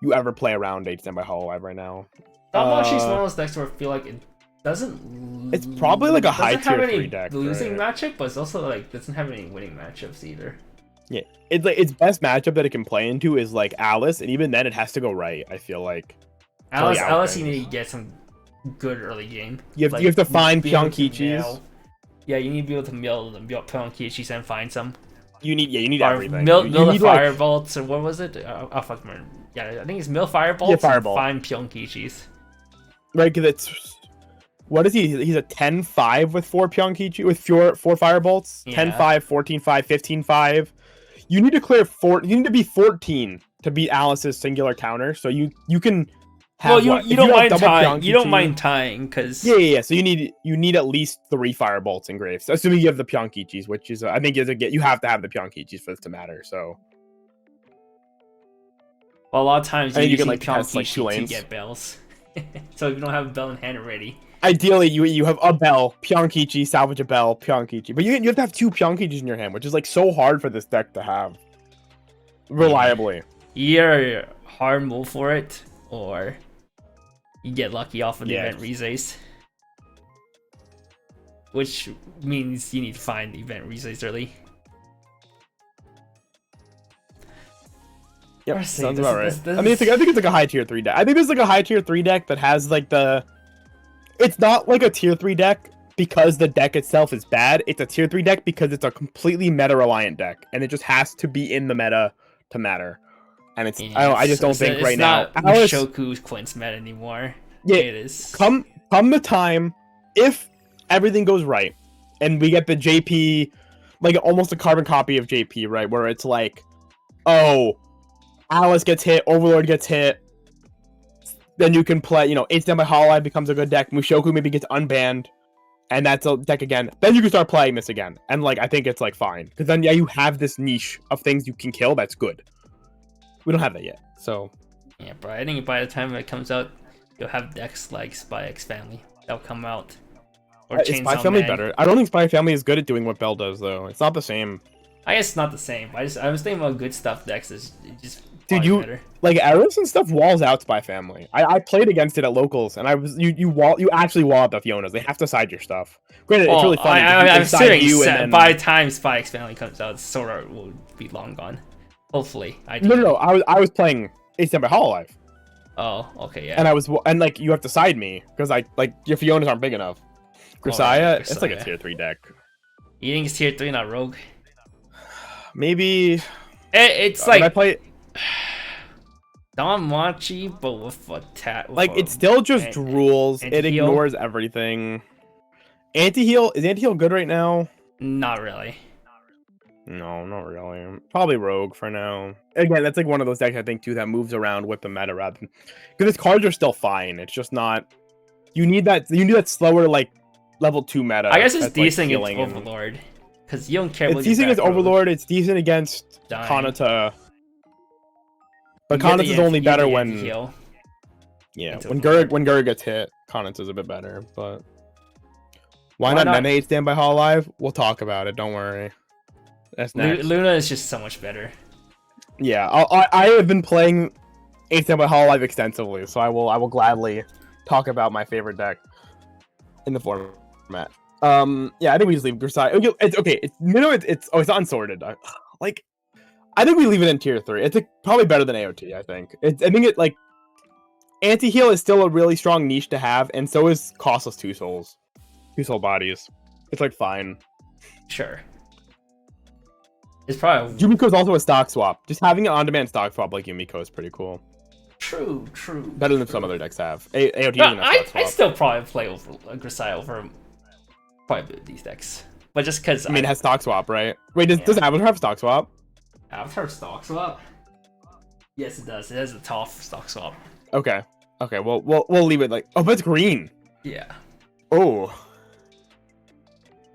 you ever play around 8 Standby Hololive right now. Danmachi's one of those decks where I feel like it doesn't. It's probably like a high tier 3 deck. Losing matchup, but it's also like doesn't have any winning matchups either. Yeah, it's like its best matchup that it can play into is like Alice, and even then it has to go right. I feel like Alice, you need to get some good early game. You have to find Pyonkichis. Yeah, you need to be able to mill Pyonkichis and find some. You need everything. Mill the fire bolts, or what was it? Oh fuck, man. Yeah, I think it's mill fire bolts. Yeah, and find Pyonkichis. Right, because it's what is he? He's a 10-5 with 4 Pyonkichi with 4 fire bolts. Yeah. 10-5, 14-5, 15-5. You need to clear 4. You need to be 14 to beat Alice's singular counter. So you can have. Well, you don't mind tying. You don't mind tying because. Yeah. So you need at least 3 fire bolts in Graves, assuming you have the Pyonkichis, which is I think you have to have the Pyonkichis for this to matter. So. Well, a lot of times you can Pyonkichi to get bells. So if you don't have a bell in hand already. Ideally, you have a bell, Pyonkichi, salvage a bell, Pyonkichi. But you have to have 2 Pyonkichis in your hand, which is like so hard for this deck to have reliably. Either a hard move for it, or you get lucky off of the event Rezace. Which means you need to find the event Rezace early. Yep, Let's see, sounds this- about right. this- this- I mean, I think it's like a high tier 3 deck. I think there's like a high tier 3 deck that has like the. It's not like a tier 3 deck because the deck itself is bad. It's a tier 3 deck because it's a completely meta reliant deck, and it just has to be in the meta to matter. And it's I just don't think right now. It's not Mushoku's Quince meta anymore. Yeah, It is. come the time, if everything goes right, and we get the JP, like almost a carbon copy of JP, right, where it's like, oh, Alice gets hit, Overlord gets hit, then you can play, 8 Stand by Hololive becomes a good deck, Mushoku maybe gets unbanned, and that's a deck again. Then you can start playing this again, and like I think it's like fine, because then you have this niche of things you can kill. That's good. We don't have that yet, so Yeah, bro. I think by the time it comes out, you'll have decks like Spy X Family that'll come out. Or is Spy Family better? I don't think Spy Family is good at doing what Bell does, though. It's not the same. I guess it's not the same. I was thinking about good stuff decks is just Dude, you better. like Eris and stuff walls out Spy Family. I played against it at locals, and you actually wall out the Fionas. They have to side your stuff. Granted, it's really funny. I'm assuming then... by the time Spy X Family comes out, Sora will be long gone. Hopefully, No. I was playing 8 Stand by Hololive. Oh, okay, yeah. And like you have to side me because your Fionas aren't big enough. Grisaya, it's like a tier 3 deck. You think it's tier 3, not Rogue? Maybe. It's like I play. Don Machi, but with a tat. Like it still just drools. It ignores everything. Anti-heal is Anti-heal good right now? Not really. No, not really. Probably Rogue for now. Again, that's like one of those decks I think too that moves around with the meta rather than because its cards are still fine. It's just not. You need that slower like level 2 meta. I guess it's decent like, against Overlord because you don't care. It's decent against Overlord. It's decent against Kanata. But Kanata's only better when. Yeah, when Gurg gets hit, Kanata's a bit better. But why not Nene 8 Stand by Hololive? We'll talk about it. Don't worry. That's next. Luna is just so much better. Yeah, I have been playing 8 Stand by Hololive extensively, so I will gladly talk about my favorite deck in the format. Yeah, I think we just leave Grisai. It's okay. It's unsorted. I think we leave it in tier 3. It's probably better than AOT. I think. I think it like anti-heal is still a really strong niche to have, and so is costless 2 souls, 2 soul bodies. It's like fine. Sure. It's probably Yumiko's also a stock swap. Just having an on-demand stock swap like Yumiko is pretty cool. True. Better than some other decks have. AOT isn't a stock swap. I still probably play over Grisai over probably these decks, but just because it has stock swap, right? Wait, does Avatar have stock swap? Avatar stock swap? Yes, it does. It has a Toph stock swap. Okay. Well, we'll leave it like. Oh, but it's green. Yeah. Oh.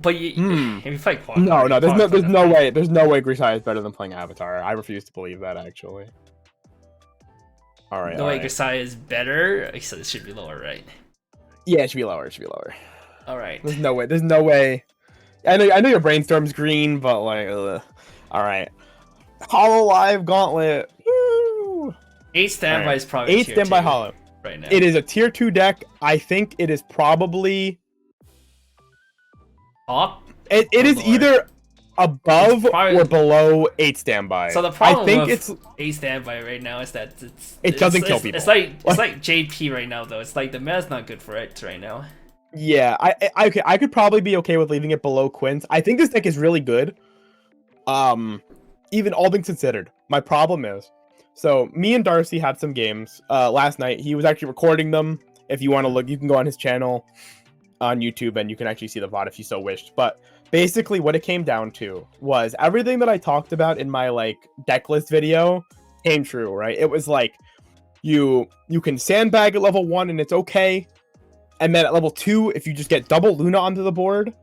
But if you fight Quad, no, there's no way Grisai is better than playing Avatar. I refuse to believe that actually. All right. The way Grisai is better, so it should be lower, right? Yeah, it should be lower. All right. There's no way. I know your brainstorm's green, but like, ugh. All right. Hololive Gauntlet. Woo! 8 Standby is probably 8 Standby Hollow right now. It is a tier 2 deck. I think it is probably top. It is either above or below 8 Standby. So the problem I think with it's 8 Standby right now is that it doesn't kill people. It's like JP right now though. It's like the meta's not good for it right now. Yeah, I could probably be okay with leaving it below Quince. I think this deck is really good. Even all things considered, my problem is, so me and Darcy had some games last night. He was actually recording them. If you want to look, you can go on his channel on YouTube and you can actually see the VOD if you so wished. But basically what it came down to was everything that I talked about in my like deck list video came true, right? It was like you can sandbag at level 1 and it's okay. And then at level 2, if you just get double Luna onto the board,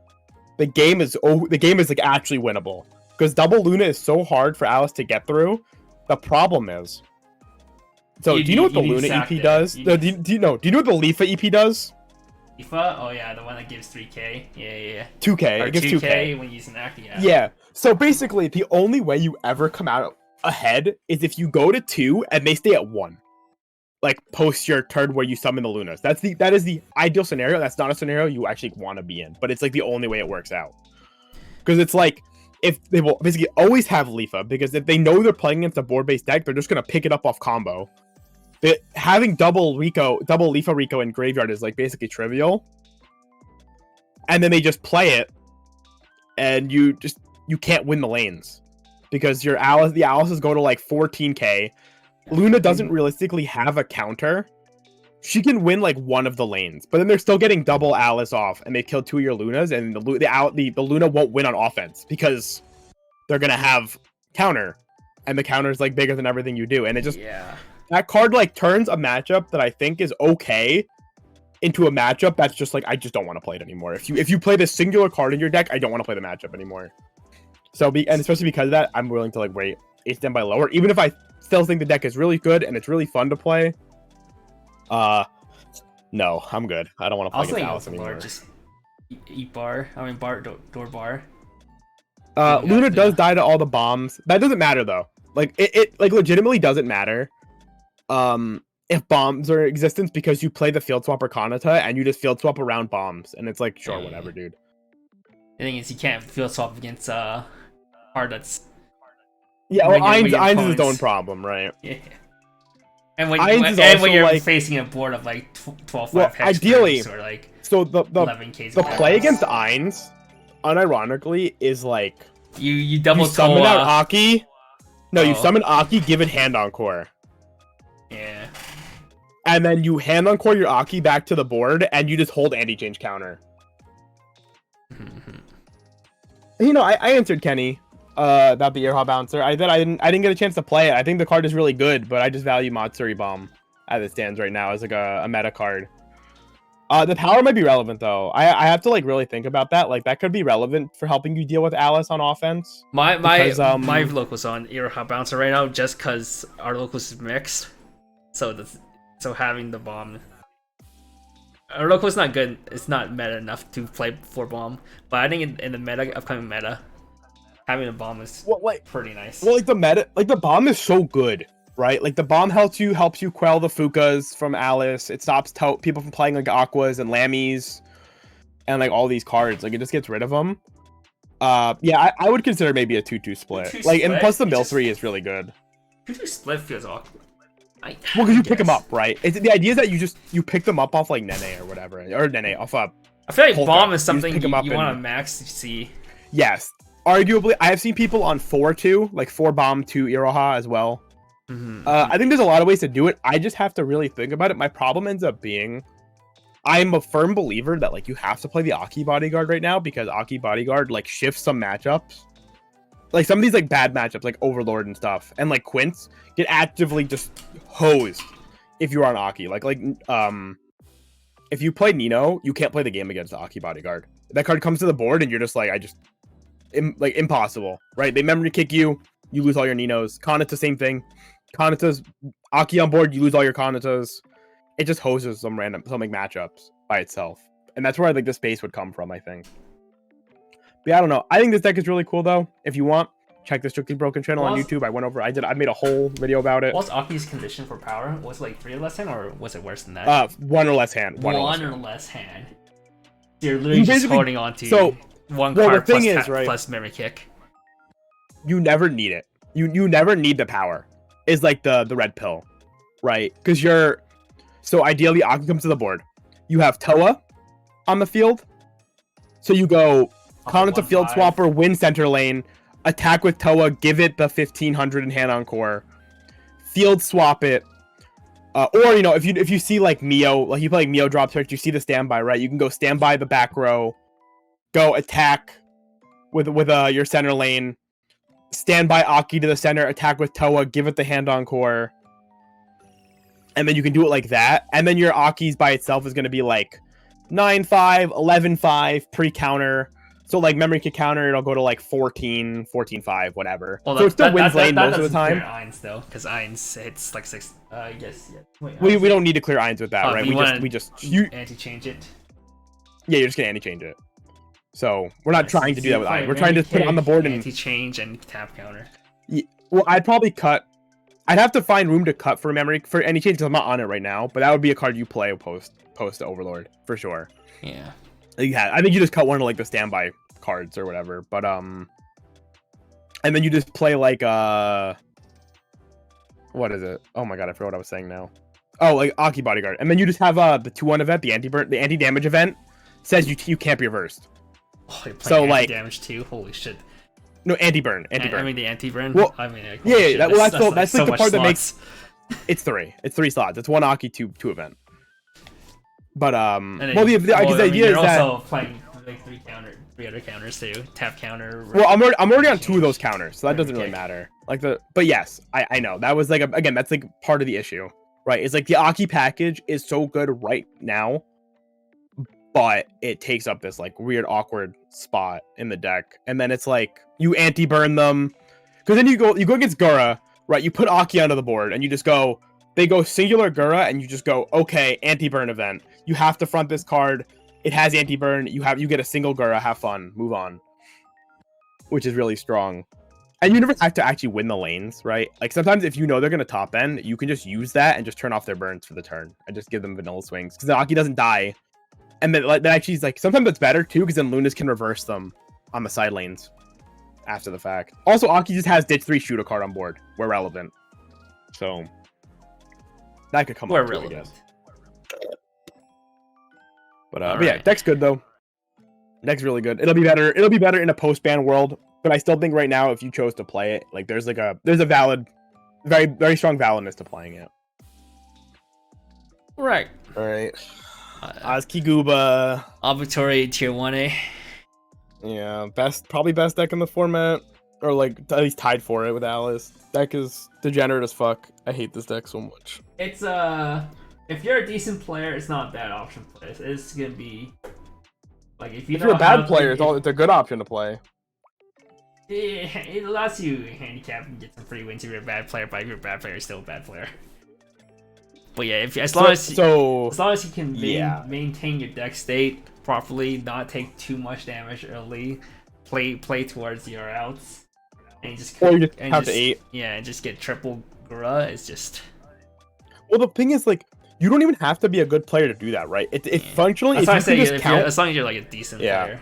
the game is like actually winnable. Because double Luna is so hard for Alice to get through. The problem is, do you know what the Luna EP does? Do you know what the Leafa EP does? Leafa? Oh yeah, the one that gives 3k. Yeah. 2k. Or it gives 2k when using Act. Yeah. So basically, the only way you ever come out ahead is if you go to 2 and they stay at 1. Like post your turn where you summon the Lunas. That is the ideal scenario. That's not a scenario you actually want to be in, but it's like the only way it works out. Because it's like if they will basically always have Leafa, because if they know they're playing against a board-based deck, they're just gonna pick it up off combo. But having double Leafa Rico in graveyard is like basically trivial. And then they just play it, and you can't win the lanes. Because the Alice's go to like 14k. Luna doesn't realistically have a counter. She can win like one of the lanes, but then they're still getting double Alice off, and they kill 2 of your Lunas, and the Luna won't win on offense because they're gonna have counter, and the counter is like bigger than everything you do, and it just that card like turns a matchup that I think is okay into a matchup that's just like I just don't want to play it anymore. If you play this singular card in your deck, I don't want to play the matchup anymore. So and especially because of that, I'm willing to like wait a standby lower, even if I still think the deck is really good and it's really fun to play. No, I'm good. I don't want to play against Alice anymore. Just eat bar. I mean, door bar. Luna does die to all the bombs. That doesn't matter though. Like it like legitimately doesn't matter. If bombs are in existence, because you play the field swap or Kanata and you just field swap around bombs, and it's like sure, whatever, dude. The thing is, you can't field swap against card that's well, Ainz is its own problem, right? Yeah. And when you're like, facing a board of like 12-5 hex ideally, or like so the 11Ks the play against Ainz, unironically, is like you double summon out Aki. No, you summon Aki, give it hand encore. Yeah. And then you hand encore your Aki back to the board, and you just hold anti-change counter. You know, I answered Kenny about the Earhawk Bouncer. I didn't get a chance to play it. I think the card is really good, but I just value Matsuri Bomb as it stands right now as like a meta card. The power might be relevant though. I have to like really think about that. Like that could be relevant for helping you deal with Alice on offense. My local's on Earhawk Bouncer right now just because our locals is mixed. So having the bomb. Our local's not good. It's not meta enough to play for bomb. But I think in the upcoming meta, having a bomb is pretty nice. Well, like the bomb is so good, right? Like the bomb helps you quell the Fukas from Alice. It stops people from playing like Aquas and Lammies, and like all these cards. Like it just gets rid of them. Yeah, I would consider maybe a 2-2 split. And plus the Mill 3 is really good. 2-2 split feels awkward. Well, because you pick them up, right? The idea is that you pick them up off like Nene or whatever, or Nene off I feel like Polka. Bomb is something you want to max see. Yes, arguably, I have seen people on 4-2, like 4 bomb 2 Iroha as well. I think there's a lot of ways to do it. I just have to really think about it. My problem ends up being, I'm a firm believer that like you have to play the Aki Bodyguard right now because Aki Bodyguard like shifts some matchups. Like some of these like bad matchups, like Overlord and stuff, and like Quince get actively just hosed if you're on Aki. Like if you play Nino, you can't play the game against the Aki Bodyguard. That card comes to the board and you're just like, impossible, right? They memory kick you, you lose all your Ninos. Kanata, same thing. Kanata's Aki on board, you lose all your Kanatas. It just hoses some matchups by itself, and that's where I think the space would come from. I think. But yeah, I don't know. I think this deck is really cool, though. If you want, check the Strictly Broken channel on YouTube. I made a whole video about it. What's Aki's condition for power? Was it like 3 or less hand, or was it worse than that? 1 or less hand. One or less hand. You're literally just holding on to one card plus memory kick. You never need it. You never need the power. Is like the red pill, right? Because so ideally Aki comes to the board. You have Toa on the field, so you go Kanata field swapper, win center lane, attack with Toa, give it the 1500 in hand encore, field swap it, or you know if you see like Mio, like you play like Mio drop search, you see the standby, right? You can go standby the back row, go attack with your center lane, standby Aki to the center, attack with Toa, give it the hand encore, and then you can do it like that, and then your Aki's by itself is going to be like 9-5, 11-5 pre-counter. So like memory kick counter, it'll go to like 14, 14-5, whatever. Well, so it still wins lane most of the time. Ainz though, because Ainz hits like 6. Yes. Wait, we don't need to clear Ainz with that, right? We just anti-change it. Yeah, you're just gonna anti-change it. So we're not trying to do that with Ainz. We're trying to put it on the board and anti-change and tap counter. Yeah, well, I'd probably cut. I'd have to find room to cut for memory for any change because I'm not on it right now. But that would be a card you play post to Overlord for sure. Yeah. Yeah, I think you just cut one of like the standby cards or whatever. But and then you just play like what is it? Oh my god, I forgot what I was saying now. Oh, like Aki Bodyguard, and then you just have the 2-1 event, the anti-damage event says you can't be reversed. Oh, you're playing So like damage too. Holy shit. No, anti-burn. I mean the anti-burn. Well, I mean, like, yeah, shit, that's so like the much part that slots. makes it's 3. It's 3 slots. It's 1 Aki, 2 event. But And then, well, the idea you're is that also playing like 3 other counters too. Tap counter. well, I'm already on 2 of those counters, so that doesn't really matter. Like but yes, I know that was like again that's like part of the issue, right? It's like the Aki package is so good right now, but it takes up this like weird awkward spot in the deck, and then it's like you anti-burn them, because then you go against Gura, right? You put Aki onto the board, and you just go. They go singular Gura, and you just go, okay, anti-burn event. You have to front this card. It has anti-burn. You get a single Gura. Have fun. Move on. Which is really strong. And you never have to actually win the lanes, right? Like sometimes if you know they're gonna top end, you can just use that and just turn off their burns for the turn and just give them vanilla swings because the Aki doesn't die. And then that actually is like sometimes that's better too because then Lunas can reverse them on the side lanes after the fact. Also, Aki just has ditch 3 shoot a card on board where relevant. So that could come Where up too, relevant. I guess. But yeah, deck's good though. Deck's really good. It'll be better in a post-ban world, but I still think right now if you chose to play it, like there's a valid, very very strong validness to playing it. Right. All right. Azkiguba. Arbitrary tier 1A. Yeah, probably best deck in the format, or like at least tied for it with Alice. Deck is degenerate as fuck. I hate this deck so much. It's if you're a decent player, it's not a bad option for this. It's gonna be like if you're a bad player, it's a good option to play. It allows you handicap and get some free wins if you're a bad player, but if you're a bad player, you're still a bad player. But yeah, as long as you can maintain your deck state properly, not take too much damage early, play towards your outs, and just have to 8. Yeah, and just get triple Gura. It's just well, the thing is like you don't even have to be a good player to do that, right? It functionally as long as you're like a decent player.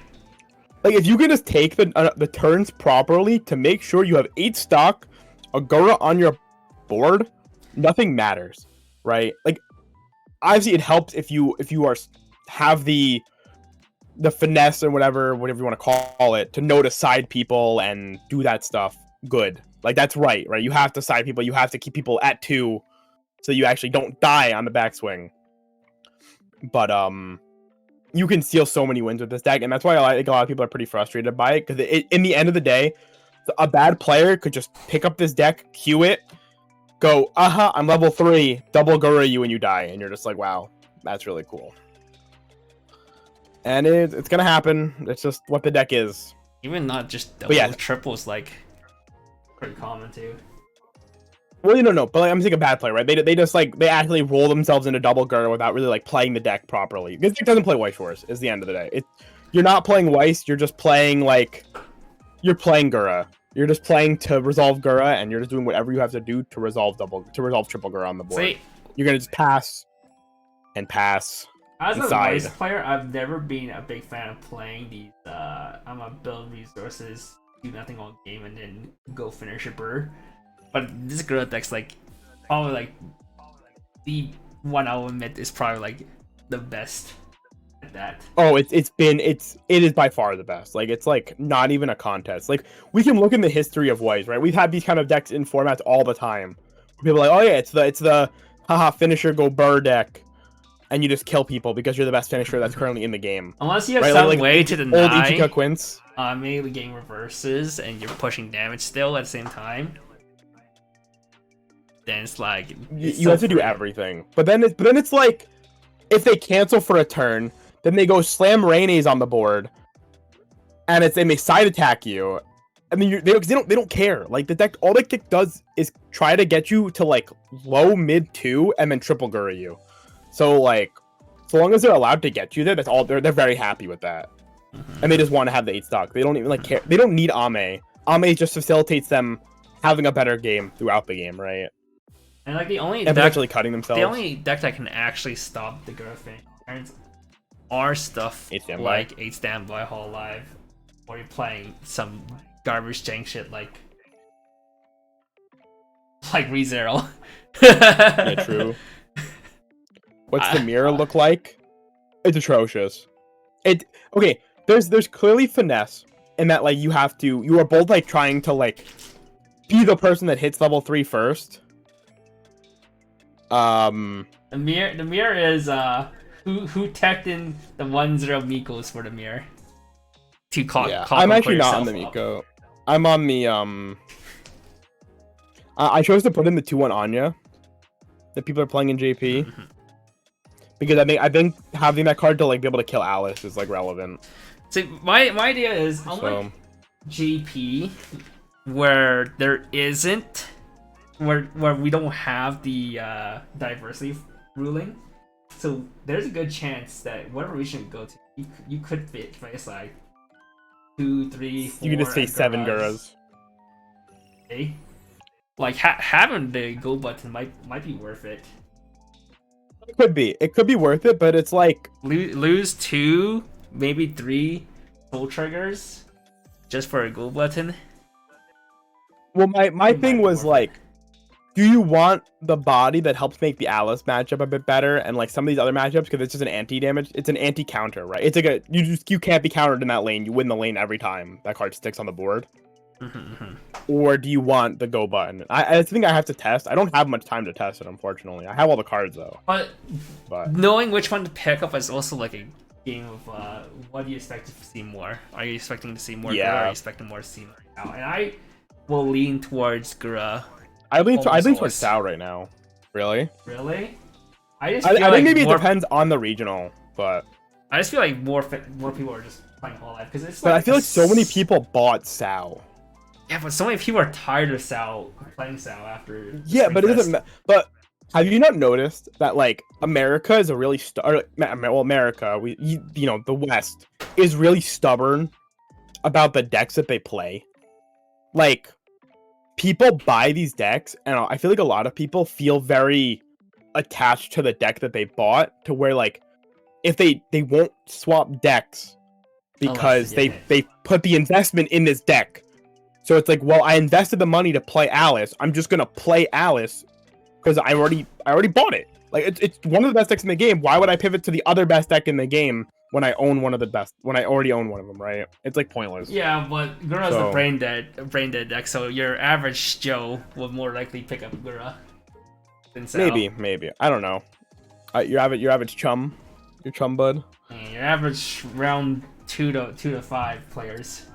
Like if you can just take the turns properly to make sure you have 8 stock, a Gura on your board, nothing matters, right? Like obviously it helps if you have the finesse or whatever you want to call it to know to side people and do that stuff good. Like that's right? You have to side people. You have to keep people at 2 so you actually don't die on the backswing. But you can steal so many wins with this deck, and that's why I think a lot of people are pretty frustrated by it, because in the end of the day, a bad player could just pick up this deck, queue it, go, I'm level 3, double Gura you and you die, and you're just like, wow, that's really cool. And it's gonna happen. It's just what the deck is. Even not just double, triples like pretty common too. Well, no, but like, I'm saying a bad player, right? They just like they actually roll themselves into double Gura without really like playing the deck properly. This deck doesn't play Weiss Schwarz. Is the end of the day. You're not playing Weiss. You're just playing you're playing Gura. You're just playing to resolve Gura, and you're just doing whatever you have to do to resolve triple Gura on the board. See, you're gonna just pass and pass. As a Weiss player, I've never been a big fan of playing these. I'm a build resources, do nothing all game, and then go finish a burr. But this Gura deck's probably the one I'll admit is probably the best at that. Oh, it is by far the best. It's not even a contest. We can look in the history of Weiss, right? We've had these kind of decks in formats all the time. People are like, oh yeah, it's the haha finisher go burr deck, and you just kill people because you're the best finisher that's currently in the game. Unless you have some way to deny old Ichika Quince. Maybe getting reverses and you're pushing damage still at the same time. Then it's you have to do everything. But then it's like if they cancel for a turn, then they go slam Raine's on the board, and they may side attack you. I mean, they don't care. The deck, all the deck does is try to get you to low mid 2 and then triple Gura you. So so long as they're allowed to get you there, that's all. They're very happy with that, and they just want to have the 8 stock. They don't even care. They don't need Ame. Ame just facilitates them having a better game throughout the game, right? And the only deck, actually cutting themselves. The only deck that can actually stop the Gura turns are stuff 8 standby, Hall Live, or you're playing some garbage jank shit like like ReZero. Yeah, true. What's the mirror look like? It's atrocious. Okay. There's clearly finesse in that like you are both like trying to like be the person that hits level 3 first. The mirror is who teched in the 1-0 Mikos for the mirror. To clock. Yeah, I'm actually not on the up. Miko. I'm on the I chose to put in the 2-1 Anya that people are playing in JP because I think having that card to like be able to kill Alice is like relevant. So my idea is unlike JP, where there isn't, where we don't have the diversity ruling, so there's a good chance that whatever region you go to, you could face like 2, 3, 4. You can just face 7 Guras. Okay. Like having the go button might be worth it. It could be worth it, but it's like lose 2, maybe 3 full triggers just for a go button. Well, my thing was like, do you want the body that helps make the Alice matchup a bit better and like some of these other matchups because it's just an anti-damage? It's an anti-counter, right? It's like you can't be countered in that lane. You win the lane every time that card sticks on the board. Or do you want the go button? I think I have to test. I don't have much time to test it, unfortunately. I have all the cards though. But knowing which one to pick up is also like a game of what do you expect to see more? Are you expecting to see more Gura? Or are you expecting more to see more Sao? And I will lean towards Gura. I lean towards Sao right now. Really? Really? I think maybe it depends on the regional, but I just feel like more people are just playing Whole Life because it's. But I feel like so many people bought Sao. Yeah, but so many people are tired of playing Sao after. Yeah, but it doesn't. But have you not noticed that like America is a really America, the West is really stubborn about the decks that they play. Like people buy these decks, and I feel like a lot of people feel very attached to the deck that they bought, to where like if they won't swap decks because they put the investment in this deck. So it's like, well, I invested the money to play Alice. I'm just gonna play Alice because I already bought it. Like it's one of the best decks in the game. Why would I pivot to the other best deck in the game when I own one of the best? When I already own one of them, right? It's like pointless. Yeah, but Gura's the brain dead deck, so your average Joe will more likely pick up Gura than Sao. Maybe. I don't know. Your average chum, your chum bud. Yeah, your average round 2 to 5 players.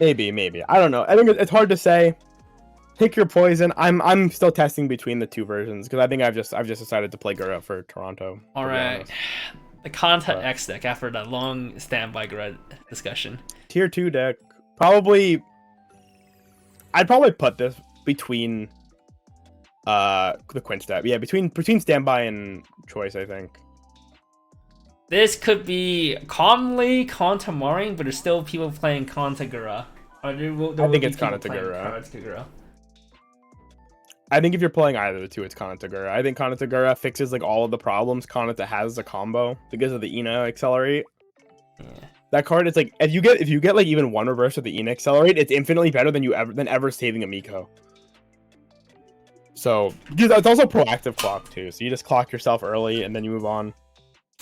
Maybe. I don't know. I think it's hard to say. Pick your poison. I'm still testing between the two versions because I think I've just decided to play Gura for Toronto. All right. The Content X deck after that long standby Gura discussion. Tier 2 deck. I'd probably put this between the Quince deck. Yeah, between standby and choice, I think. This could be commonly Contamaring, but there's still people playing Contagura. I think it's Contagura. I think if you're playing either of the two, it's Contagura. I think Contagura fixes like all of the problems Conata has as a combo because of the Ina Accelerate. Yeah. That card, it's like if you get like even one reverse with the Ina Accelerate, it's infinitely better than ever saving a Miko. So it's also proactive clock too. So you just clock yourself early and then you move on.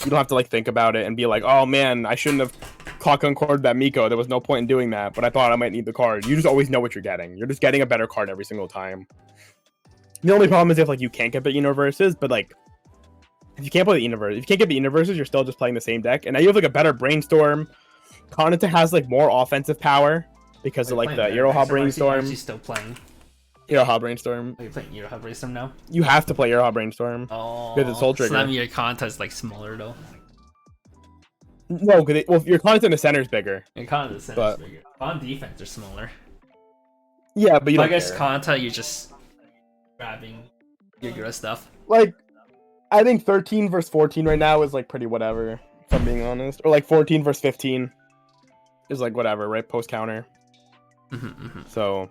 You don't have to like think about it and be like, oh man, I shouldn't have clock uncorded that Miko. There was no point in doing that, but I thought I might need the card. You just always know what you're getting. You're just getting a better card every single time. The only problem is if like you can't get the universes, but like if you can't play the universe, if you can't get the universes, you're still just playing the same deck. And now you have like a better brainstorm. Conata has like more offensive power because of like the Iroha brainstorm. She's still playing. Iroha brainstorm. Are you playing Iroha brainstorm now? You have to play Iroha brainstorm. Oh, because it's Soul Trigger. So that means your Conata is like smaller though. No, because your Conata in the center is bigger. Your Conata in the center is bigger. On defense, they're smaller. Yeah, but you don't I guess Conata, you're just grabbing your stuff. Like, I think 13 versus 14 right now is like pretty whatever, if I'm being honest. Or like 14 versus 15 is like whatever, right? Post counter. So,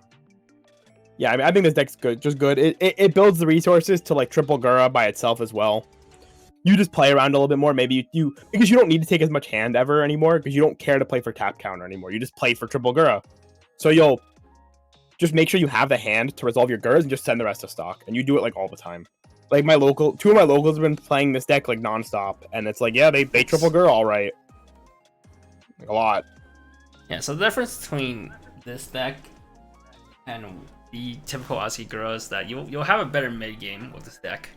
yeah, I mean, I think this deck's good, just good. It builds the resources to like triple Gura by itself as well. You just play around a little bit more. Maybe because you don't need to take as much hand ever anymore because you don't care to play for tap counter anymore. You just play for triple Gura. So just make sure you have the hand to resolve your Gurs and just send the rest to stock. And you do it like all the time. Like two of my locals have been playing this deck like nonstop, and it's like, yeah, they triple Gur all right. Like, a lot. Yeah, so the difference between this deck and the typical ASCII Gur is that you'll have a better mid game with this deck.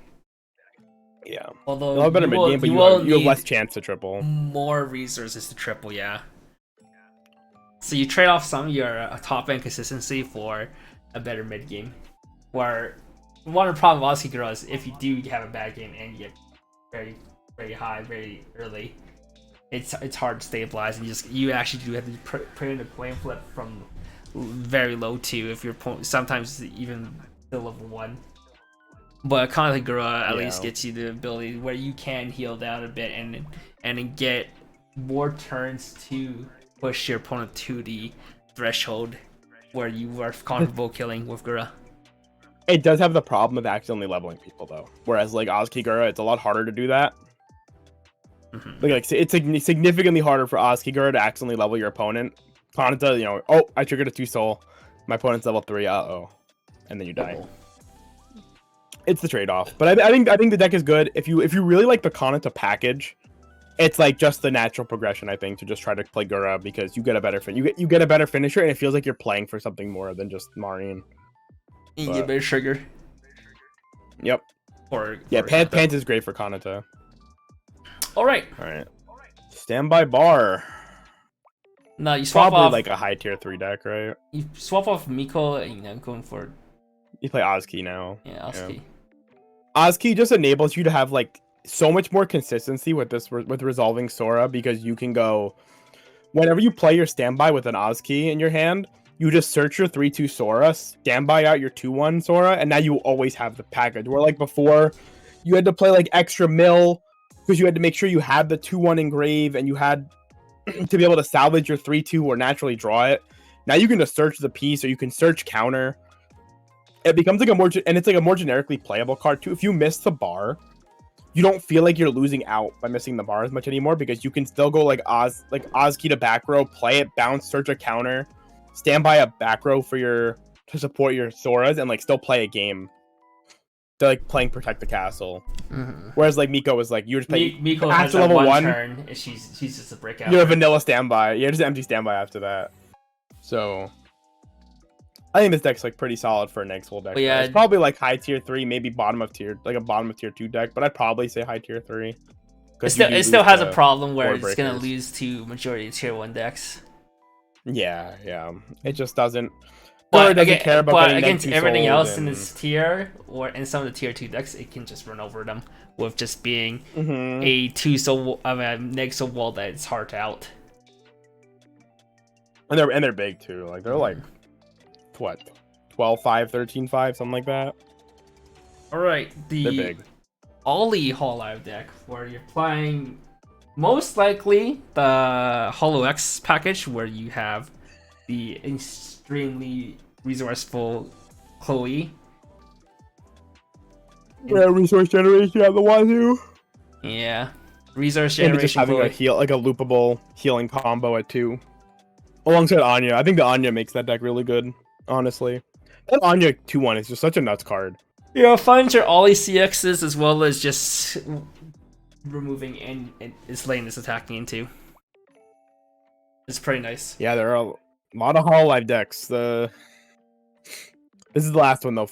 Yeah. Although you'll have a better mid game, but you have less chance to triple. More resources to triple, yeah. So you trade off some of your top end consistency for a better mid game. Where one of the problem with ASCII Gur is if you do have a bad game and you get very, very high very early, it's hard to stabilize, and you actually do have to put in a coin flip from very low to if you're sometimes even the level 1. But kind of like Gur at least gets you the ability where you can heal down a bit and get more turns to push your opponent to the threshold where you are comfortable killing with Gur. It does have the problem of accidentally leveling people though, whereas like ASCII Gur, it's a lot harder to do that. Like it's significantly harder for ASCII Gur to accidentally level your opponent. Kanata, you know, oh, I triggered a 2 soul, my opponent's level 3, and then you die. It's the trade-off, but I think the deck is good. If you really like the Kanata package, it's like just the natural progression, I think, to just try to play Gur because you get a better you get a better finisher, and it feels like you're playing for something more than just Marine. You get better trigger. Yep. Pants is great for Kanata. All right. Standby bar. No, you swap probably off like a high tier 3 deck, right? You swap off Miko and going for. You play ASCII now. Yeah, ASCII. ASCII just enables you to have like so much more consistency with resolving Sora, because you can go whenever you play your standby with an ASCII in your hand, you just search your 3/2 Sora, standby out your 2/1 Sora, and now you always have the package. Where like before, you had to play like extra mill because you had to make sure you had the 2/1 engrave and you had to be able to salvage your 3/2 or naturally draw it. Now you can just search the piece, or you can search counter. It becomes like it's like a more generically playable card too. If you miss the bar, you don't feel like you're losing out by missing the bar as much anymore, because you can still go like ASCII to back row, play it, bounce, search a counter, stand by a back row to support your Soras, and like still play a game. They're like playing Protect the Castle. Whereas like Miko was like, you're just playing Miko has level 1 turn, and she's just a breakout. You're a vanilla standby. You're just an empty standby after that. So I think this deck's like pretty solid for a next full deck. Yeah, it's probably like high tier 3, maybe bottom of tier 2 deck, but I'd probably say high tier 3. It still has a problem where it's gonna lose to majority of tier 1 decks. Yeah. It just doesn't. But against everything else in this tier or in some of the tier 2 decks, it can just run over them with just being a 2 soul neg soul wall that it's hard to out. And they're big too. Like they're like what, 12-5, 13-5, something like that. All right, they're big. Ollie Hololive deck, where you're playing most likely the Holo X package, where you have the extremely resourceful Chloe. Yeah, resource generation on the Wazoo. Yeah, resource generation. And just having Chloe. Like a loopable healing combo at 2, alongside Anya. I think the Anya makes that deck really good. Honestly, that Anya 2/1 is just such a nuts card. Yeah, find your Ollie CXs as well as just removing and its lane is attacking into. It's pretty nice. Yeah, there are a lot of Hololive decks. This is the last one though.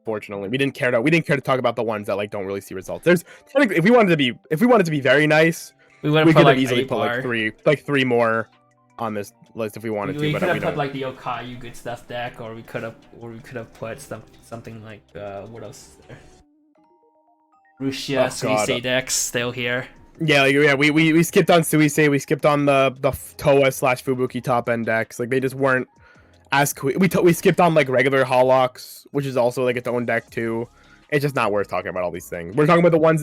Fortunately, we didn't care to talk about the ones that like don't really see results. There's if we wanted to be very nice, we could have easily put like three more on this list if we wanted to. We could have put like the Okayu good stuff deck, or we could have put something like what else is there? Rushia, Suisei decks still here. Yeah, we skipped on Suisei, we skipped on the Toa/Fubuki top end decks. Like they just weren't as cool. We skipped on like regular Holox, which is also like its own deck too. It's just not worth talking about all these things. We're talking about the ones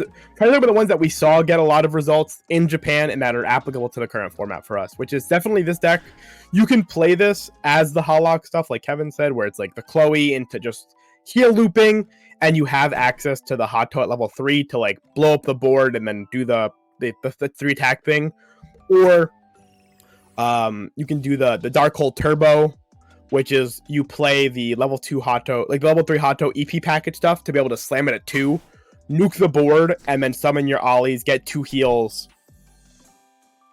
that we saw get a lot of results in Japan and that are applicable to the current format for us, which is definitely this deck. You can play this as the Holox stuff, like Kevin said, where it's like the Chloe into just heal looping, and you have access to the Hato at level 3 to like blow up the board and then do the 3 attack thing, or you can do the Dark Hole Turbo, which is you play the level 2 Hato, like the level 3 Hato EP package stuff to be able to slam it at 2, nuke the board, and then summon your Ollies, get 2 heals,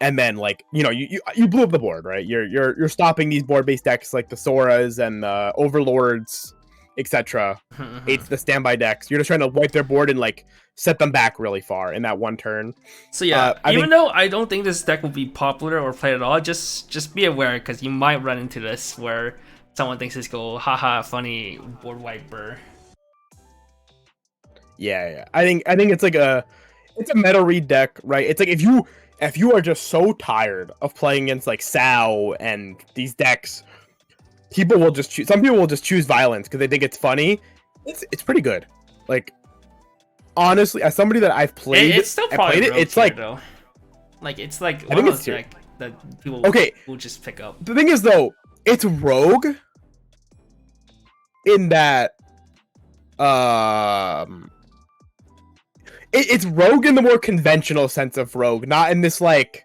and then like you blew up the board, right? You're stopping these board-based decks like the Soras and the Overlords, etc. It's the standby decks. You're just trying to wipe their board and like set them back really far in that one turn. So yeah, even though I don't think this deck will be popular or played at all, just be aware because you might run into this where someone thinks it's cool, haha, funny board wiper. Yeah. I think it's like it's a meta read deck, right? It's like if you are just so tired of playing against like Sao and these decks, some people will just choose violence because they think it's funny. It's pretty good. Like honestly, as somebody that I've played, it's still probably it's like though. Like it's like I think it's deck that people will just pick up. The thing is though, it's rogue in that it's rogue in the more conventional sense of rogue, not in this like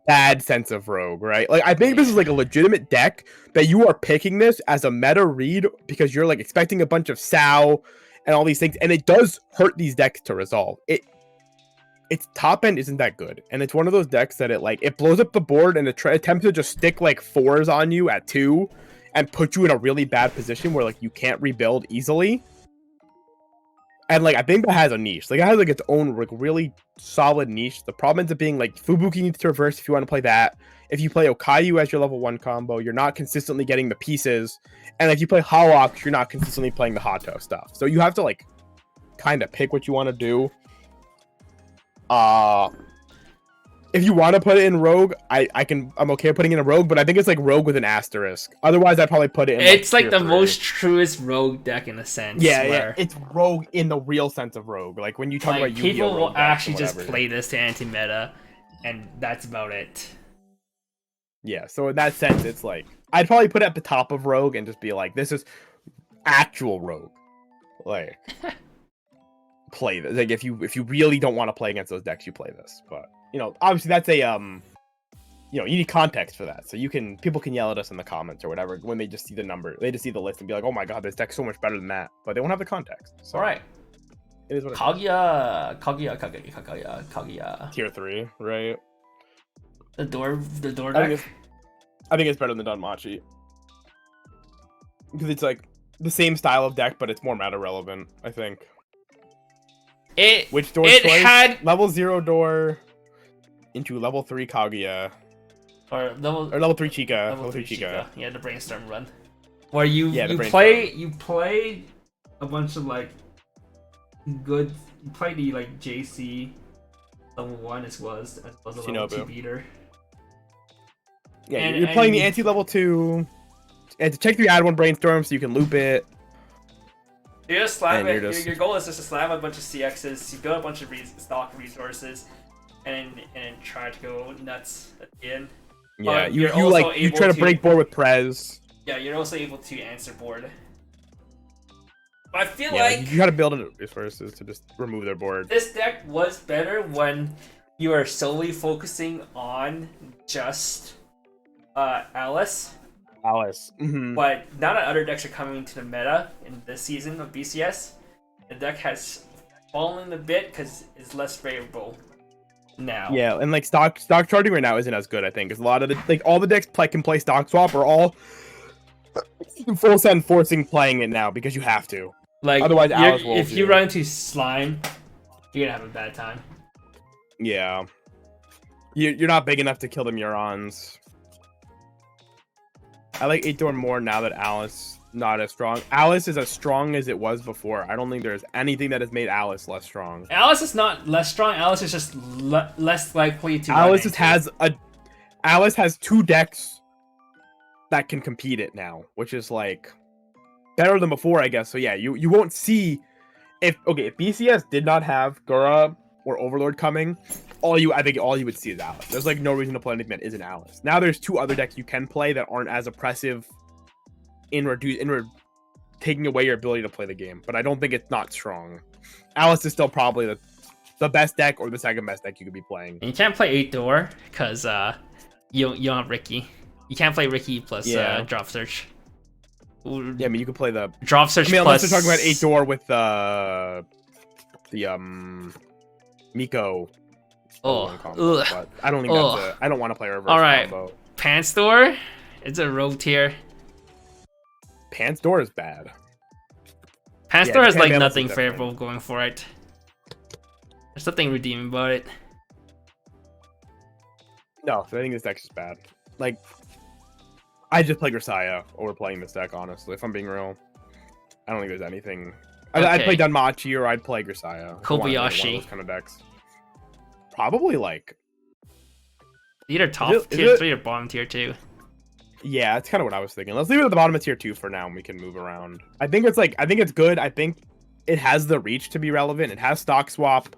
bad sense of rogue, right? Like I think this is like a legitimate deck that you are picking this as a meta read because you're like expecting a bunch of Sao and all these things, and it does hurt these decks to resolve. Its top end isn't that good, and it's one of those decks that it blows up the board and it attempts to just stick like 4s on you at 2 and put you in a really bad position where like you can't rebuild easily. And like I think that has a niche. Like it has like its own like really solid niche. The problem ends up being like Fubuki needs to reverse if you want to play that. If you play Okayu as your level 1 combo, you're not consistently getting the pieces. And if you play Hawok, you're not consistently playing the Hato stuff. So you have to like kind of pick what you want to do. If you want to put it in Rogue, I'm okay putting it in Rogue, but I think it's like Rogue with an asterisk. Otherwise, I'd probably put it in. It's like the most truest Rogue deck in a sense. Yeah. It's Rogue in the real sense of Rogue. Like when you talk about Yu-Gi-Oh! People will actually just play this to anti-meta, and that's about it. Yeah, so in that sense, it's like I'd probably put it at the top of Rogue and just be like, this is actual Rogue. Like play this. Like if you really don't want to play against those decks, you play this. But obviously that's a you need context for that. So people can yell at us in the comments or whatever when they just see the number. They just see the list and be like, oh my god, this deck's so much better than that. But they won't have the context. So all right. It is what Kaguya. Tier 3, right? The door deck? I think it's better than Danmachi. Because it's like the same style of deck, but it's more meta relevant, I think. Which door choice? Level 0 door into level 3 Kaguya. Or level 3 Chica. Level 3 Chica. Yeah, the brainstorm run. Where you play a bunch of like good. You play the like JC level 1 as well as the level 2 beater. Yeah, you're playing the anti-level 2. And to check if you add one brainstorm so you can loop it. You just slam it. Your goal is just to slam a bunch of CXs, you build a bunch of stock resources, and then try to go nuts at the end. Yeah, you try to break board with Prez. Yeah, you're also able to answer board. But I feel like you gotta build resources to just remove their board. This deck was better when you are solely focusing on just Alice. Mm-hmm. But now that other decks are coming into the meta in this season of BCS, the deck has fallen a bit because it's less favorable now. Yeah, and like stock charting right now isn't as good, I think, because a lot of all the decks can play stock swap are all full send forcing playing it now because you have to. Like otherwise, if you run into Slime, you're gonna have a bad time. Yeah, you're not big enough to kill the Murons. I like 8-door more now that Alice not as strong. Alice is as strong as it was before. I don't think there's anything that has made Alice less strong. Alice is not less strong. Alice is just less likely to. Alice has 2 decks that can compete it now, which is like better than before, I guess. So yeah, you won't see if BCS did not have Gura or Overlord coming, I think all you would see is Alice. There's like no reason to play anything that isn't Alice. Now there's 2 other decks you can play that aren't as oppressive in taking away your ability to play the game, but I don't think it's not strong. Alice is still probably the best deck or the second best deck you could be playing. And you can't play 8-door because you don't have Ricky. You can't play Ricky plus drop search. Yeah, I mean you can play the Drop search unless plus. they're talking about 8 door with the Miko. Oh, Combo, ugh. but I don't think that's it. I don't want to play reverse Alright. combo. Pants door? It's a rogue tier. Pants door is bad. Pants door has like Japan nothing balance is different. favorable going for it. There's nothing redeeming about it. No, I think this deck's just bad. Like, I just play Grisaya over playing this deck, honestly, if I'm being real. I don't think there's anything. I'd play Danmachi or I'd play Grisaya. Kobayashi. Those kind of decks. Probably like... Either top is tier it- 3 or bottom tier 2. Yeah, that's kind of what I was thinking. Let's leave it at the bottom of tier 2 for now and we can move around. I think it's good. I think it has the reach to be relevant. It has stock swap.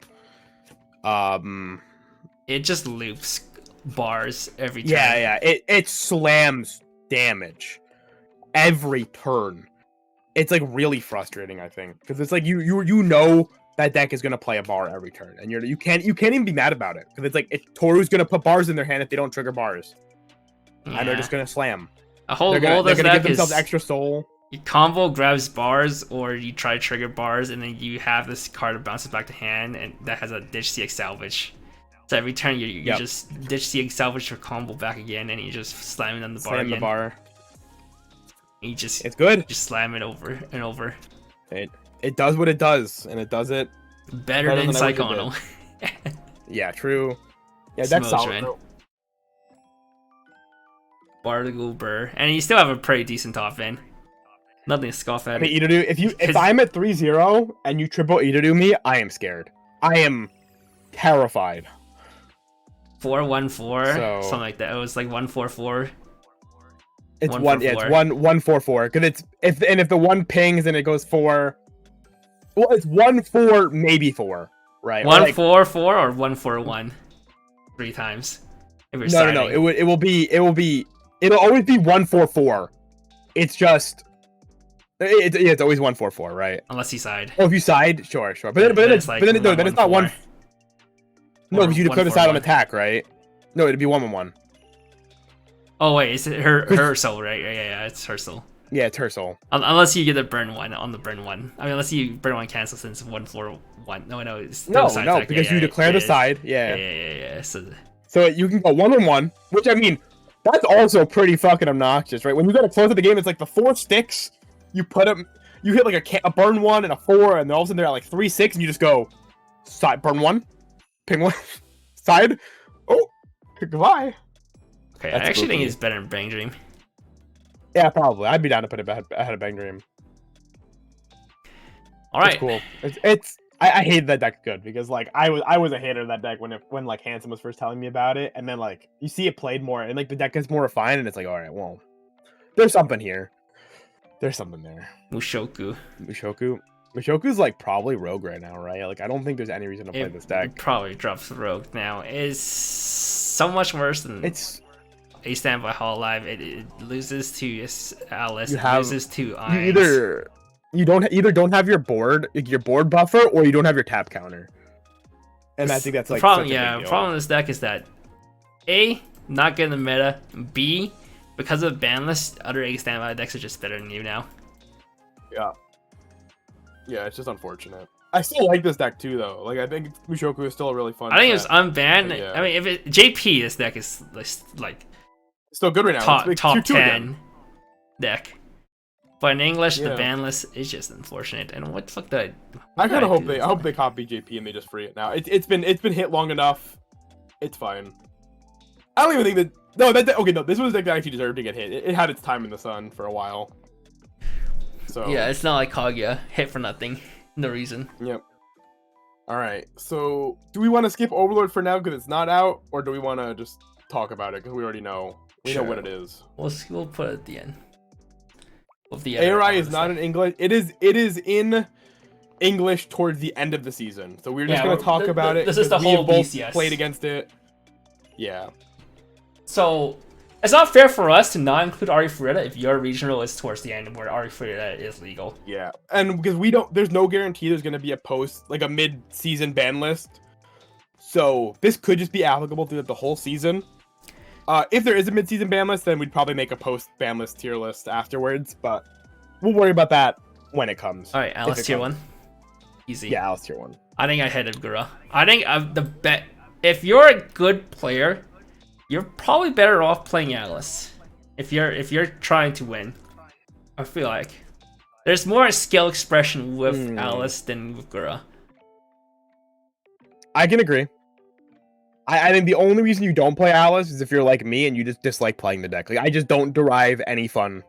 It just loops bars every time. Yeah. It slams damage every turn. It's like really frustrating, I think, because it's like you know that deck is gonna play a bar every turn, and you can't even be mad about it because it's like Toru's gonna put bars in their hand if they don't trigger bars, and they're just gonna slam. A whole They're goal gonna of this give deck themselves is extra soul. you combo grabs bars or you try to trigger bars, and then you have this card that bounces back to hand, and that has a ditch CX salvage. So every turn you just ditch CX salvage or combo back again, and you just slam it on the bar Slam again. the bar. And you just It's good. just slam it over and over. It does what it does, and it does it Better than I wish it Psychono. Yeah, true. Yeah, that's Smokes, solid. man. Though. Bardigal Burr, and you still have a pretty decent top end. Nothing to scoff I at. mean, Idadu, if I'm at 3-0 and you triple Idadu me, I am scared. I am terrified. 4-1-4, So- something like that. It was like 1-4-4. It's 1-4-4. 1-4-4 because it's if the one pings and it goes 4. Well, it's 1-4 maybe 4, right? 1-4-4 or 1-4-1, 3 times. If you're No. siding. It'll always be 1-4-4. It's just it's always 1-4-4, right? Unless you side. Oh, if you side, sure. But then Then it's it's like then it's not 1. 1-1-4. No, because you declare the side on 1-4-1. attack, right? No, it'd be 1-1-1. Oh wait, it's her soul, right? Yeah, it's her soul. Yeah, it's her soul. Unless you get the burn one on the burn one. I mean, unless you burn one cancel since 1-4-1. No, it's No, side no, attack. because Yeah, you declare the yeah, side. Yeah. So you can go 1-1-1, which I mean, that's also pretty fucking obnoxious, right? When you got to close of the game, it's like the 4 sticks. You put them, you hit like a burn 1 and a 4, and then all of a sudden they're at like 3-6, and you just go side burn 1, ping 1, side. Oh, goodbye. Okay, That's I actually think spooky. it's better than Bang Dream. Yeah, probably. I'd be down to put it ahead of Bang Dream. All right. It's cool. I hate that deck good because like I was a hater of that deck when like Handsome was first telling me about it, and then like you see it played more and like the deck gets more refined and it's like, all right, well, there's something here. There's something there. Mushoku. Mushoku's like probably rogue right now, right? Like I don't think there's any reason to play this deck. Probably drops rogue now. Is so much worse than It's A Standby Hall Live. It loses to Alice. You It have- loses to you Ainz. you don't have your board buffer or you don't have your tap counter. And I think that's like the problem. such a big Yeah, deal. problem with this deck is that A, not good in the meta. B, because of ban list, other A Standby decks are just better than you now. Yeah, it's just unfortunate. I still like this deck too, though. Like I think Mushoku is still a really fun. I think it's set. unbanned. Yeah. I mean, if it JP, this deck is like It's still good right now. top It's tier 2 10 again. deck. But in English, the Yeah. ban list is just unfortunate. And what the fuck did I kind of hope do I hope they copy JP and they just free it now. It's been hit long enough. It's fine. I don't even think that. No, okay. No, this was a deck that actually deserved to get hit. It had its time in the sun for a while. So Yeah, it's not like Kaguya. Hit for nothing. No reason. Yep. All right. So do we want to skip Overlord for now because it's not out, or do we want to just talk about it because we already know know what it is? We'll put it at the end. With the ARI is not in English. It is in English towards the end of the season. So we're just Yeah, gonna talk about it. this is the 'cause we have whole both BCS. played against it. Yeah. So it's not fair for us to not include Ari Fureta if your regional is towards the end where Ari Fureta is legal. Yeah, and because there's no guarantee there's gonna be a mid-season ban list, so this could just be applicable throughout the whole season. If there is a mid-season ban list, then we'd probably make a post-ban list tier list afterwards. But we'll worry about that when it comes. All right, Alice tier 1. Easy. Yeah, Alice tier 1. I think I headed Gura. I think the bet. If you're a good player, you're probably better off playing Alice. If you're trying to win, I feel like there's more skill expression with Alice than with Gura. I can agree. I think the only reason you don't play Alice is if you're like me and you just dislike playing the deck. Like I just don't derive any fun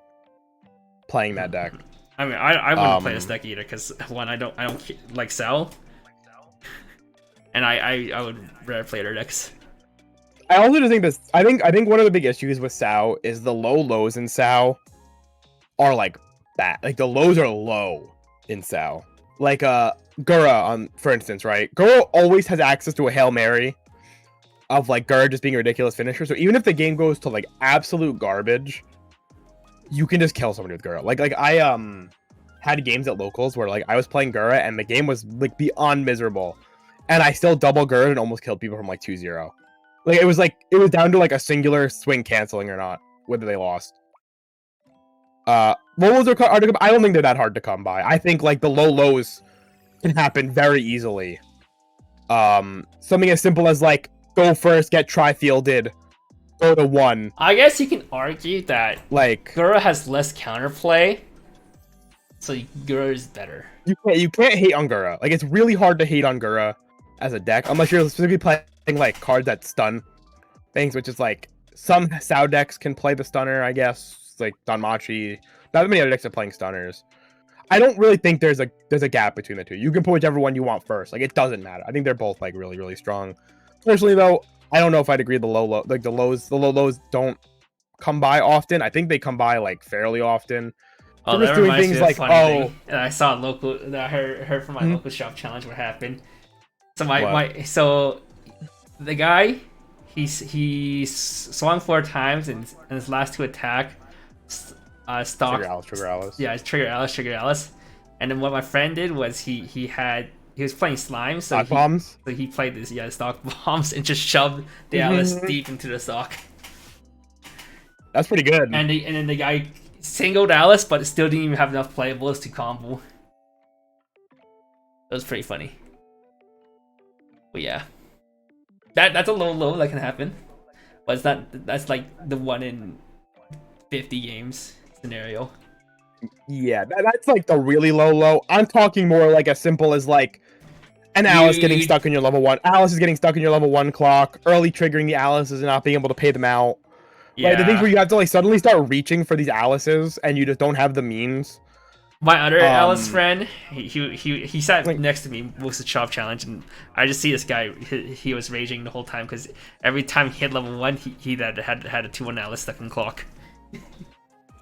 playing that deck. I mean, I wouldn't play this deck either because one, I don't like Sal, and I would rather play their decks. I also just think this. I think one of the big issues with Sao is the lows in Sao are like bad. Like the lows are low in Sao. Like Gura for instance, right? Gura always has access to a Hail Mary of like Gura just being a ridiculous finisher. So even if the game goes to like absolute garbage, you can just kill somebody with Gura. Like I had games at locals where like I was playing Gura and the game was like beyond miserable, and I still double Gura and almost killed people from like 2-0. Like it was down to like a singular swing canceling or not, whether they lost. What was their hard to come? I don't think they're that hard to come by. I think like the lows can happen very easily. Something as simple as like go first, get tri-fielded, go to 1. I guess you can argue that like Gura has less counterplay, so Gura is better. You can't hate on Gura. Like it's really hard to hate on Gura as a deck unless you're specifically playing like cards that stun things, which is like some Sao decks can play the stunner, I guess. Like Danmachi. Not many other decks are playing stunners. I don't really think there's a gap between the two. You can put whichever one you want first. Like it doesn't matter. I think they're both like really, really strong. Personally though, I don't know if I'd agree the low like the low lows don't come by often. I think they come by like fairly often. Oh, that reminds me of a funny thing. And I saw a local. I heard from my local shop challenge what happened. So so the guy he swung 4 times and his last 2 attack stock Trigger Alice. Yeah, trigger Alice. And then what my friend did was he was playing slime, so he played this stock bombs and just shoved the Alice deep into the stock. That's pretty good. And then the guy singled Alice, but it still didn't even have enough playables to combo. That was pretty funny. But yeah, that's a low that can happen, but it's not. That's like the 1 in 50 games scenario. Yeah, that's like the really low. I'm talking more like as simple as like an Alice getting stuck in your level 1. Alice is getting stuck in your level 1 clock. Early triggering the Alices and not being able to pay them out. Yeah. Like the things where you have to like suddenly start reaching for these Alices and you just don't have the means. My other Alice friend, he sat next to me most of the shop challenge, and I just see this guy. He was raging the whole time because every time he hit level 1, he had a 2-1 Alice stuck in clock.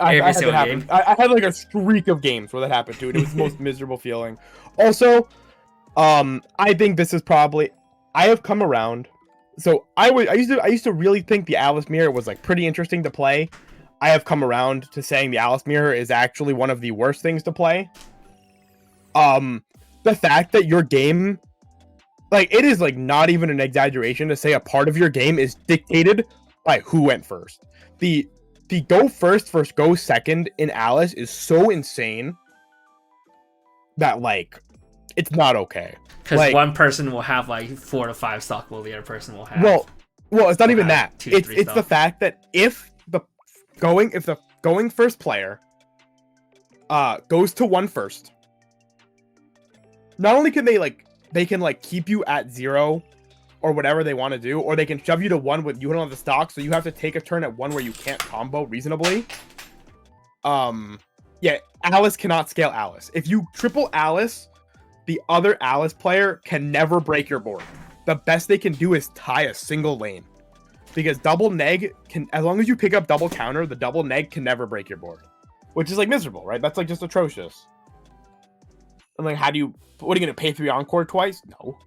I had like a streak of games where that happened too, and it was the most miserable feeling. Also, I think this is probably I have come around. So I used to really think the Alice Mirror was like pretty interesting to play. I have come around to saying the Alice Mirror is actually one of the worst things to play. The fact that your game, like it is like not even an exaggeration to say a part of your game is dictated by who went first. The go first versus go second in Alice is so insane that like it's not okay. Because like, one person will have like 4 to 5 stock, while the other person will have. Well, it's not even that. 2 to 3 it's the fact that if the going first player goes to 1 first, not only can they can keep you at 0 or whatever they want to do, or they can shove you to 1 with you don't have the stock, so you have to take a turn at 1 where you can't combo reasonably. Yeah, Alice cannot scale Alice. If you triple Alice, the other Alice player can never break your board. The best they can do is tie a single lane. Because double neg can, as long as you pick up double counter, the double neg can never break your board. Which is like miserable, right? That's like just atrocious. I'm like, what are you gonna pay 3 encore twice? No.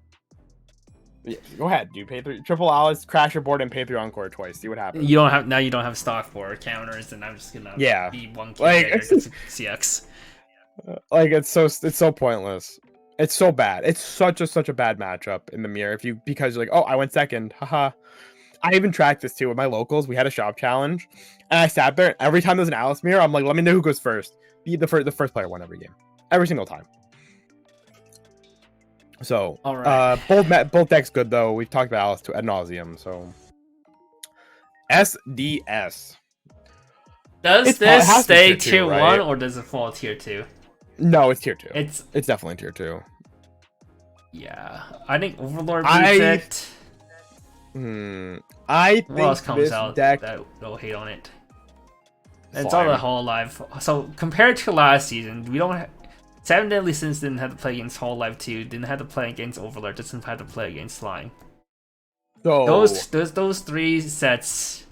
Yeah, go ahead, dude. Pay 3 triple Alice, crash your board, and pay 3 encore twice. See what happens. You don't have stock for counters, and I'm just gonna be 1 like CX. Like it's so pointless. It's so bad. It's such a bad matchup in the mirror. Because you're like, oh, I went second, haha. I even tracked this too with my locals. We had a shop challenge, and I sat there. Every time there's an Alice mirror, I'm like, let me know who goes first. the first player won every game, every single time. So, All right. both decks good though. We've talked about Alice ad nauseum. So, SDS. Does it has this to stay be tier 2, 1 right? or does it fall tier 2? No, it's tier 2. It's definitely tier 2. Yeah, I think Overlord I- beats Hmm. I it. What else think comes this out deck. that will hate on it? It's all the Slime. Hololive. So compared to last season, we don't. 7 Deadly Sins didn't have to play against Hololive 2. Didn't have to play against Overlord. Doesn't have to play against Slime. So Those 3 sets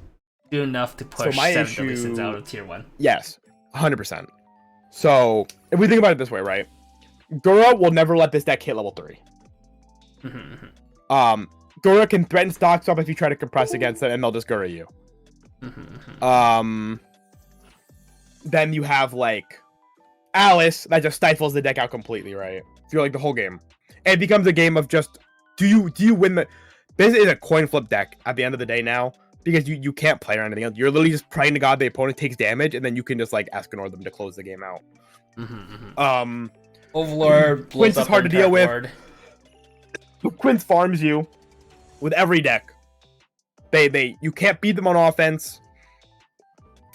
do enough to push my 7 Deadly Sins issue- out of tier 1. yes, 100%. So if we think about it this way, right? Gura will never let this deck hit level 3. Gura can threaten stock swap if you try to compress against it, and they'll just Gura you. Then you have like Alice that just stifles the deck out completely, right? Through like the whole game. It becomes a game of just do you win the. This is a coin flip deck at the end of the day now, because you can't play or anything else. You're literally just praying to God the opponent takes damage, and then you can just like Escanor them to close the game out. Overlord blows Quince is up hard to the deal with. board. Quince farms you with every deck. You can't beat them on offense.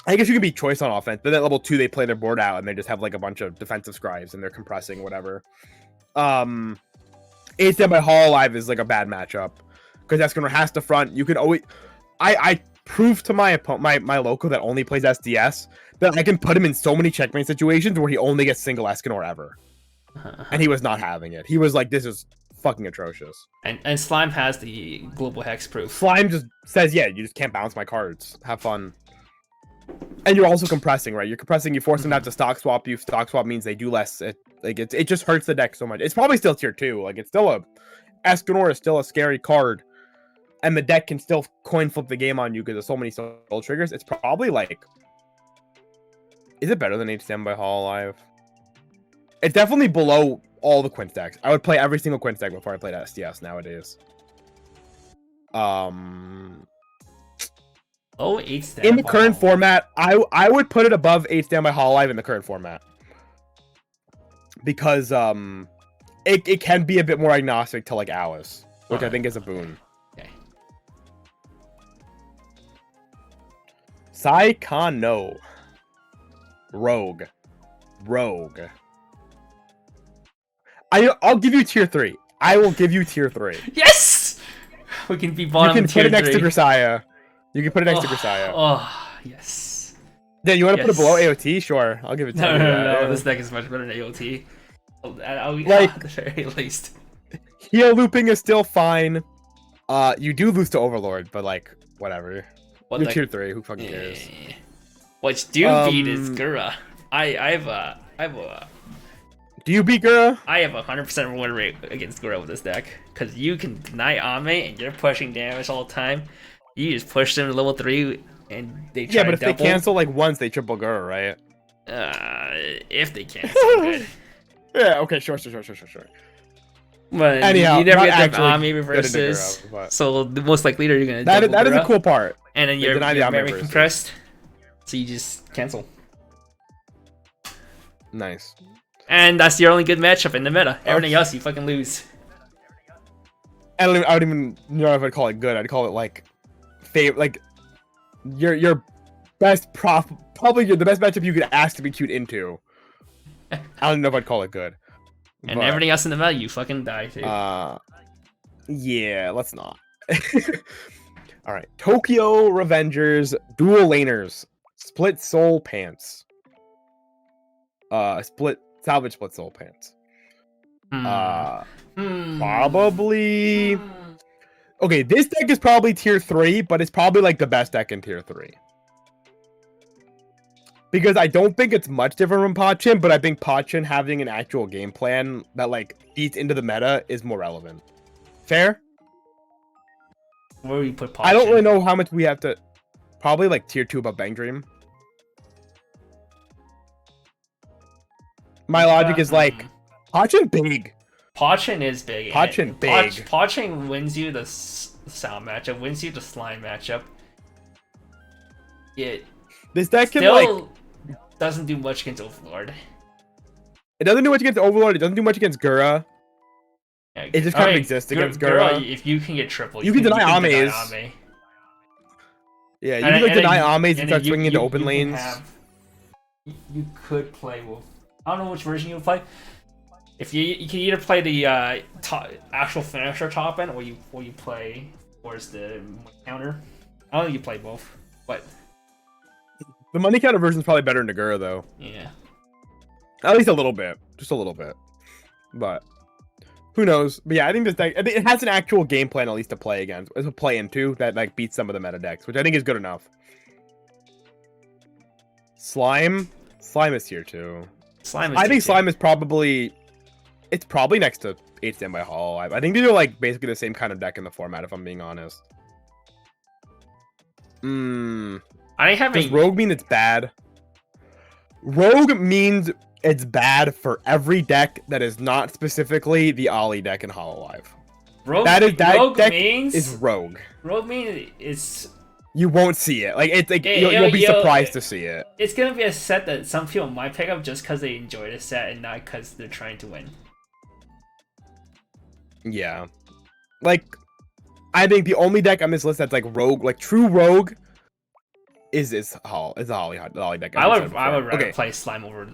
I guess you can beat Choice on offense, but at level 2 they play their board out and they just have like a bunch of defensive scribes and they're compressing whatever. 8 Stand by Hololive is like a bad matchup because Escanor has to front. You can always I proved to my opponent, my local that only plays SDS, that I can put him in so many checkmate situations where he only gets single Escanor ever. And he was not having it. He was like, this is fucking atrocious. And Slime has the global hex proof. Slime just says, yeah, you just can't bounce my cards. Have fun. And you're also compressing, right? You're compressing, you force them to have to stock swap you. Stock swap means they do less. It just hurts the deck so much. It's probably still tier 2. Like, it's still Escanor is still a scary card. And the deck can still coin flip the game on you because there's so many soul triggers. It's probably like... Is it better than 8 Stand by Hololive? It's definitely below all the Quince decks. I would play every single Quince deck before I played SDS nowadays. Oh, 8 Stand In the current format, I would put it above 8 Stand by Hololive in the current format. Because it can be a bit more agnostic to like Alice, which I think is a boon. Okay. Saikano. Rogue. I'll give you tier 3. I will give you tier 3. Yes! We can be bottom You can tier put it next 3. to Grisaya. You can put it next to Grisaya. Oh, yes. Yeah, you want to put it below AOT? Sure, I'll give it to you. No. This deck is much better than AOT. Like, at the very least. Heal looping is still fine. You do lose to Overlord, but like, whatever. What You're the... tier 3. Who fucking cares? What you do beat is Gura. I have a Do you beat Gura? I have a 100% win rate against Gura with this deck. Because you can deny Ame and you're pushing damage all the time. You just push them to level 3 and they try Yeah, but to if double. they cancel like once, they triple Gura, right? If they cancel, good. Yeah, okay, sure. But Anyhow, you never not get actually the Ame good into reverses. Gura, but- So the most likely you're going to That double is a Gura, cool part. and then They you're deny the Ame very reverses. compressed. So you just cancel. Nice. And that's your only good matchup in the meta. Everything else you fucking lose. I don't even know if I'd call it good. I'd call it like like your best probably the best matchup you could ask to be queued into. I don't know if I'd call it good. And but, everything else in the meta you fucking die too. yeah, let's not. All right, Tokyo Revengers Dual Laners Split Soul Pants. Salvage Split Soul Pants. Probably. Okay, this deck is probably tier 3, but it's probably like the best deck in tier 3. Because I don't think it's much different from Pachin, but I think Pachin having an actual game plan that like feeds into the meta is more relevant. Fair? Where do you put Pachin? I don't really know how much we have to. Probably like tier 2 above Bang Dream. My logic is like Pachin big. Pachin is big. Pachin big. Pachin wins you the sound matchup, wins you the slime matchup. This deck can Still, doesn't do much against Overlord. It doesn't do much against Overlord. It doesn't do much against Gura. Yeah, It just kind of exists against Gura. If you can get triple, you can deny Ames. Ame. Yeah, you can like deny Ames and start swinging into open lanes. You could play with. I don't know which version you would play. If you can either play the actual finisher top end, or you play towards the counter. I don't think you play both, but the money counter version is probably better than Nagura though. Yeah, at least a little bit, just a little bit. But who knows? But yeah, I think this deck it has an actual game plan at least to play against. It's a play into that like beats some of the meta decks, which I think is good enough. Slime is here too. I think Slime is probably. It's probably next to 8 Standby Hololive. I think these are like basically the same kind of deck in the format, if I'm being honest. Does Rogue mean it's bad? Rogue means it's bad for every deck that is not specifically the Ollie deck in Hololive. Rogue means is Rogue. Rogue means it's. You won't see it. Like it's like you'll be surprised to see it. It's gonna be a set that some people might pick up just because they enjoy the set and not because they're trying to win. Yeah, like I think the only deck on this list that's like Rogue, like true Rogue, is the Ollie deck. I would rather play Slime over.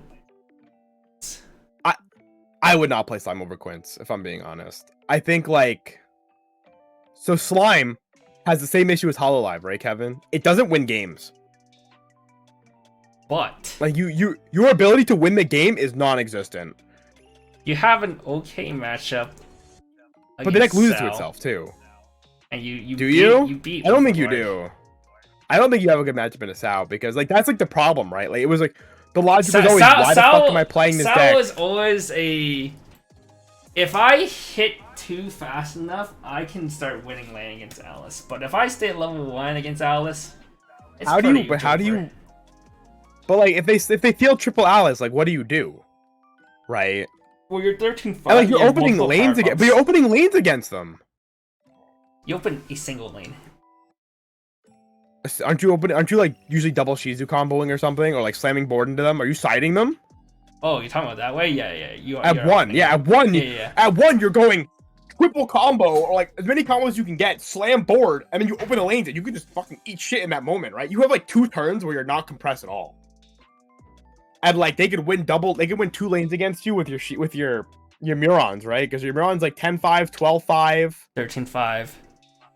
I would not play Slime over Quince if I'm being honest. I think like so Slime has the same issue as Hololive, right, Kevin? It doesn't win games. But like your ability to win the game is non-existent. You have an okay matchup. But the deck loses to itself too. And you beat I don't think you do. I don't think you have a good matchup in a Sao because like that's like the problem, right? Like it was like the logic was always why the fuck am I playing this deck? Sao was always a if I hit 2 fast enough, I can start winning lane against Alice. But if I stay at level 1 against Alice, it's how do you But like if they feel triple Alice, like what do you do? Right? Well, you're 13-5. Like you're opening lanes again, but you're opening lanes against them. You open a single lane. Aren't you like usually double Shizu comboing or something, or like slamming board into them? Are you siding them? Oh, you're talking about that way? Yeah. At one, you're going triple combo or like as many combos you can get, slam board, and then you open the lanes and you can just fucking eat shit in that moment, right? You have like 2 turns where you're not compressed at all. And like they could win 2 lanes against you with your Murons, right? Because your Murons like 10-5, 12-5, 13-5,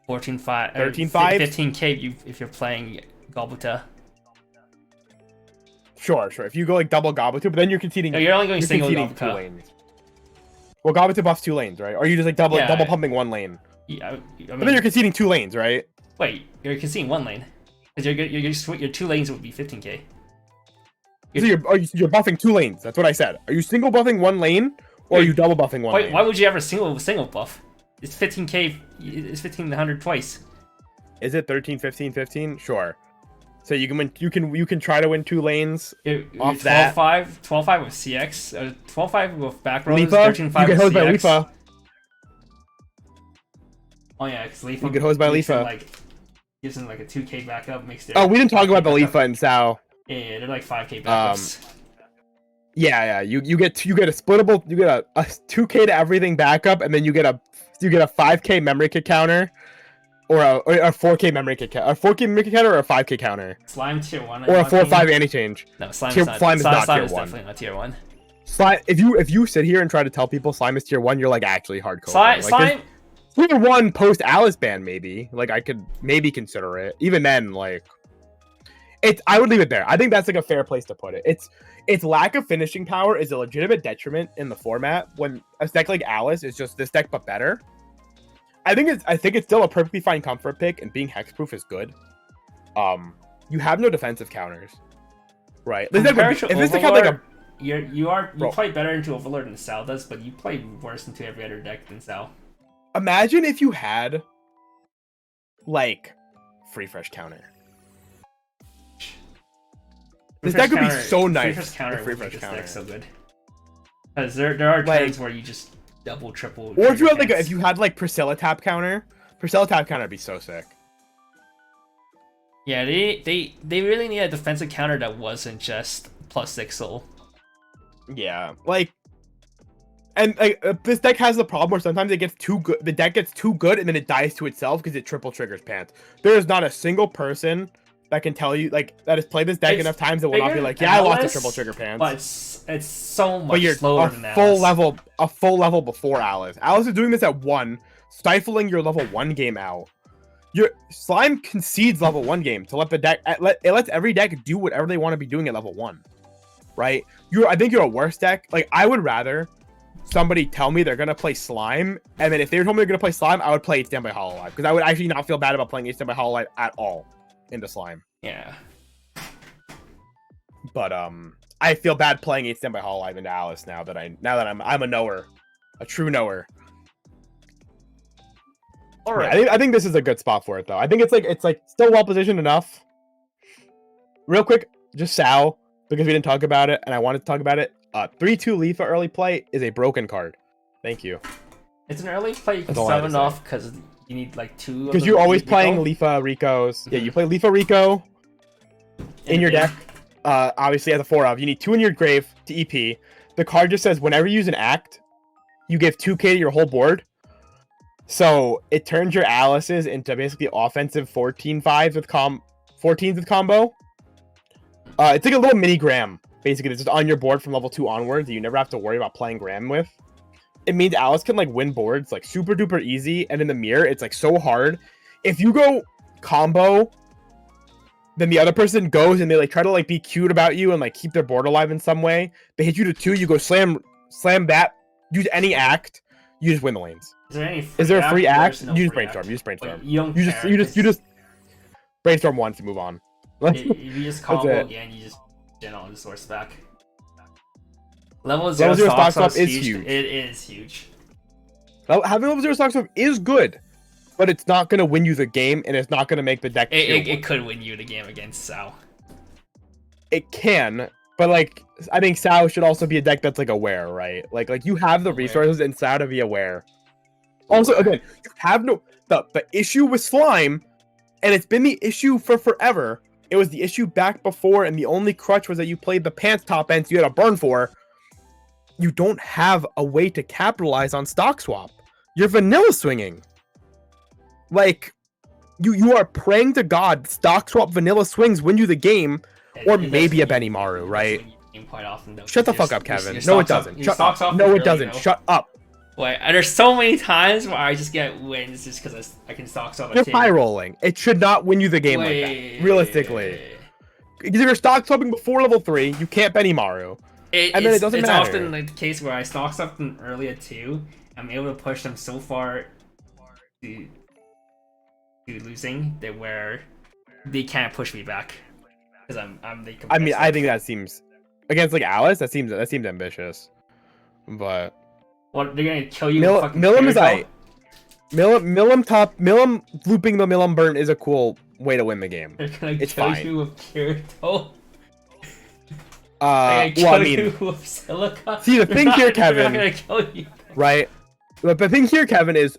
14-5, 13-5, 15k if you're playing Gobuta. Sure. If you go like double Gobuta, but then you're conceding. No, you're only going single Gobuta. 2 lanes. Well, Gobuta buffs 2 lanes, right? Or are you just like double pumping 1 lane? Yeah, but then you're conceding 2 lanes, right? Wait, you're conceding 1 lane because your 2 lanes would be 15k. So you're buffing 2 lanes. That's what I said. Are you single buffing 1 lane, or are you double buffing 1 lane? Why would you ever single buff? It's 15k. It's 1500 twice. Is it 13, 15, 15? Sure. So you can win. You can try to win 2 lanes off 12, 5 with CX. 12-5 with back rows. Lifa, 13-5 you get with hosed by CX. Lifa. Oh yeah, because Lifa. You get hosed by Lifa. Gives him like a 2k backup. Oh, we didn't talk about the Lifa and Sao. Yeah, they're like 5k backups. Yeah. You get a splittable. You get a 2k to everything backup, and then you get a 5k memory kit counter, or a 4k memory kit counter. A 4k memory kit counter or a 5k counter. Slime tier 1. Or a 4/5 anti-change. No, Slime is not tier 1. Definitely not tier 1. Slime. If you sit here and try to tell people Slime is tier 1, you're like actually hardcore. Slime. Tier 1 post Alice ban maybe. Like I could maybe consider it. Even then, like. I would leave it there. I think that's like a fair place to put it. Its lack of finishing power is a legitimate detriment in the format when a deck like Alice is just this deck but better. I think it's still a perfectly fine comfort pick, and being hexproof is good. You have no defensive counters, right? If this deck had like a you play better into Overlord than Sal does, but you play worse into every other deck than Sal. Imagine if you had like free fresh counter. This deck would be so nice. Free fresh counter so good. Because there are turns where you just double, triple. Or if you had if you had like Priscilla tap counter would be so sick. Yeah, they really need a defensive counter that wasn't just +6 soul. Yeah, like, and like this deck has the problem where sometimes it gets too good. The deck gets too good and then it dies to itself because it triple triggers pants. There is not a single person that can tell you like that has played this deck enough times that will not be like, yeah, I lost to triple trigger pants. But it's so much slower than a full level before Alice. Alice is doing this at 1, stifling your level 1 game out. Your Slime concedes level 1 game to let the deck. It lets every deck do whatever they want to be doing at level 1. Right? I think you're a worse deck. Like, I would rather somebody tell me they're gonna play Slime, and then if they told me they're gonna play Slime, I would play Stand by Hololive because I would actually not feel bad about playing Stand by Hololive at all into Slime. Yeah. But I feel bad playing Stand by Hololive into Alice now that I'm a knower, a true knower. All right. Yeah, I think this is a good spot for it though. I think it's like still well positioned enough. Real quick, just Sal, because we didn't talk about it and I wanted to talk about it. 3/2 Leafa early play is a broken card. Thank you. It's an early play. You can summon off because you need like 2. Because you're always playing Leafa Ricos. Yeah, you play Leafa Rico in your deck. Obviously, as a 4-of, you need 2 in your grave to EP. The card just says whenever you use an act, you give 2k to your whole board. So it turns your Alice's into basically offensive 14/5s with 14s with combo. It's like a little mini Gram. Basically, it's just on your board from level 2 onwards that you never have to worry about playing Gram with. It means Alice can like win boards like super duper easy, and in the mirror, it's like so hard. If you go combo, then the other person goes and they like try to like be cute about you and like keep their board alive in some way. They hit you to 2, you go slam that, use any act, you just win the lanes. Is there a free act? You just brainstorm. You just brainstorm. Wait, you just brainstorm once and move on. If you just combo again, you just gen all the source back. Level 0 stock swap is huge. It is huge. Having level 0 stock swap is good, but it's not going to win you the game, and it's not going to make the deck. It could win you the game against Sao. It can, but like I think Sao should also be a deck that's like aware, right? Like you have the resources in Sao to be aware. Also, again, you have the issue with Slime, and it's been the issue for forever. It was the issue back before, and the only crutch was that you played the pants top end, so you had a burn for. You don't have a way to capitalize on stock swap. You're vanilla swinging. Like, you are praying to God stock swap vanilla swings win you the game, or maybe a Benimaru, right? Quite often, though. Shut the fuck up, Kevin. No, it doesn't. Shut up. No, it doesn't. Shut up. Wait, there's so many times where I just get wins just because I can stock swap. You're pie rolling. It should not win you the game like that. Realistically. Because if you're stock swapping before level 3, you can't Benimaru. And then it doesn't matter. It's often like the case where I stock swap them early at 2. I'm able to push them so far to losing that where they can't push me back. Because I'm the I mean, I think that seems against like Alice, that seems ambitious. But what, they're gonna kill you? Millum is Millum looping the Millum burn is a cool way to win the game. They're gonna it's kill fine. you with Kirito. Well, I mean, see the thing here, Kevin, right? But the thing here, Kevin, is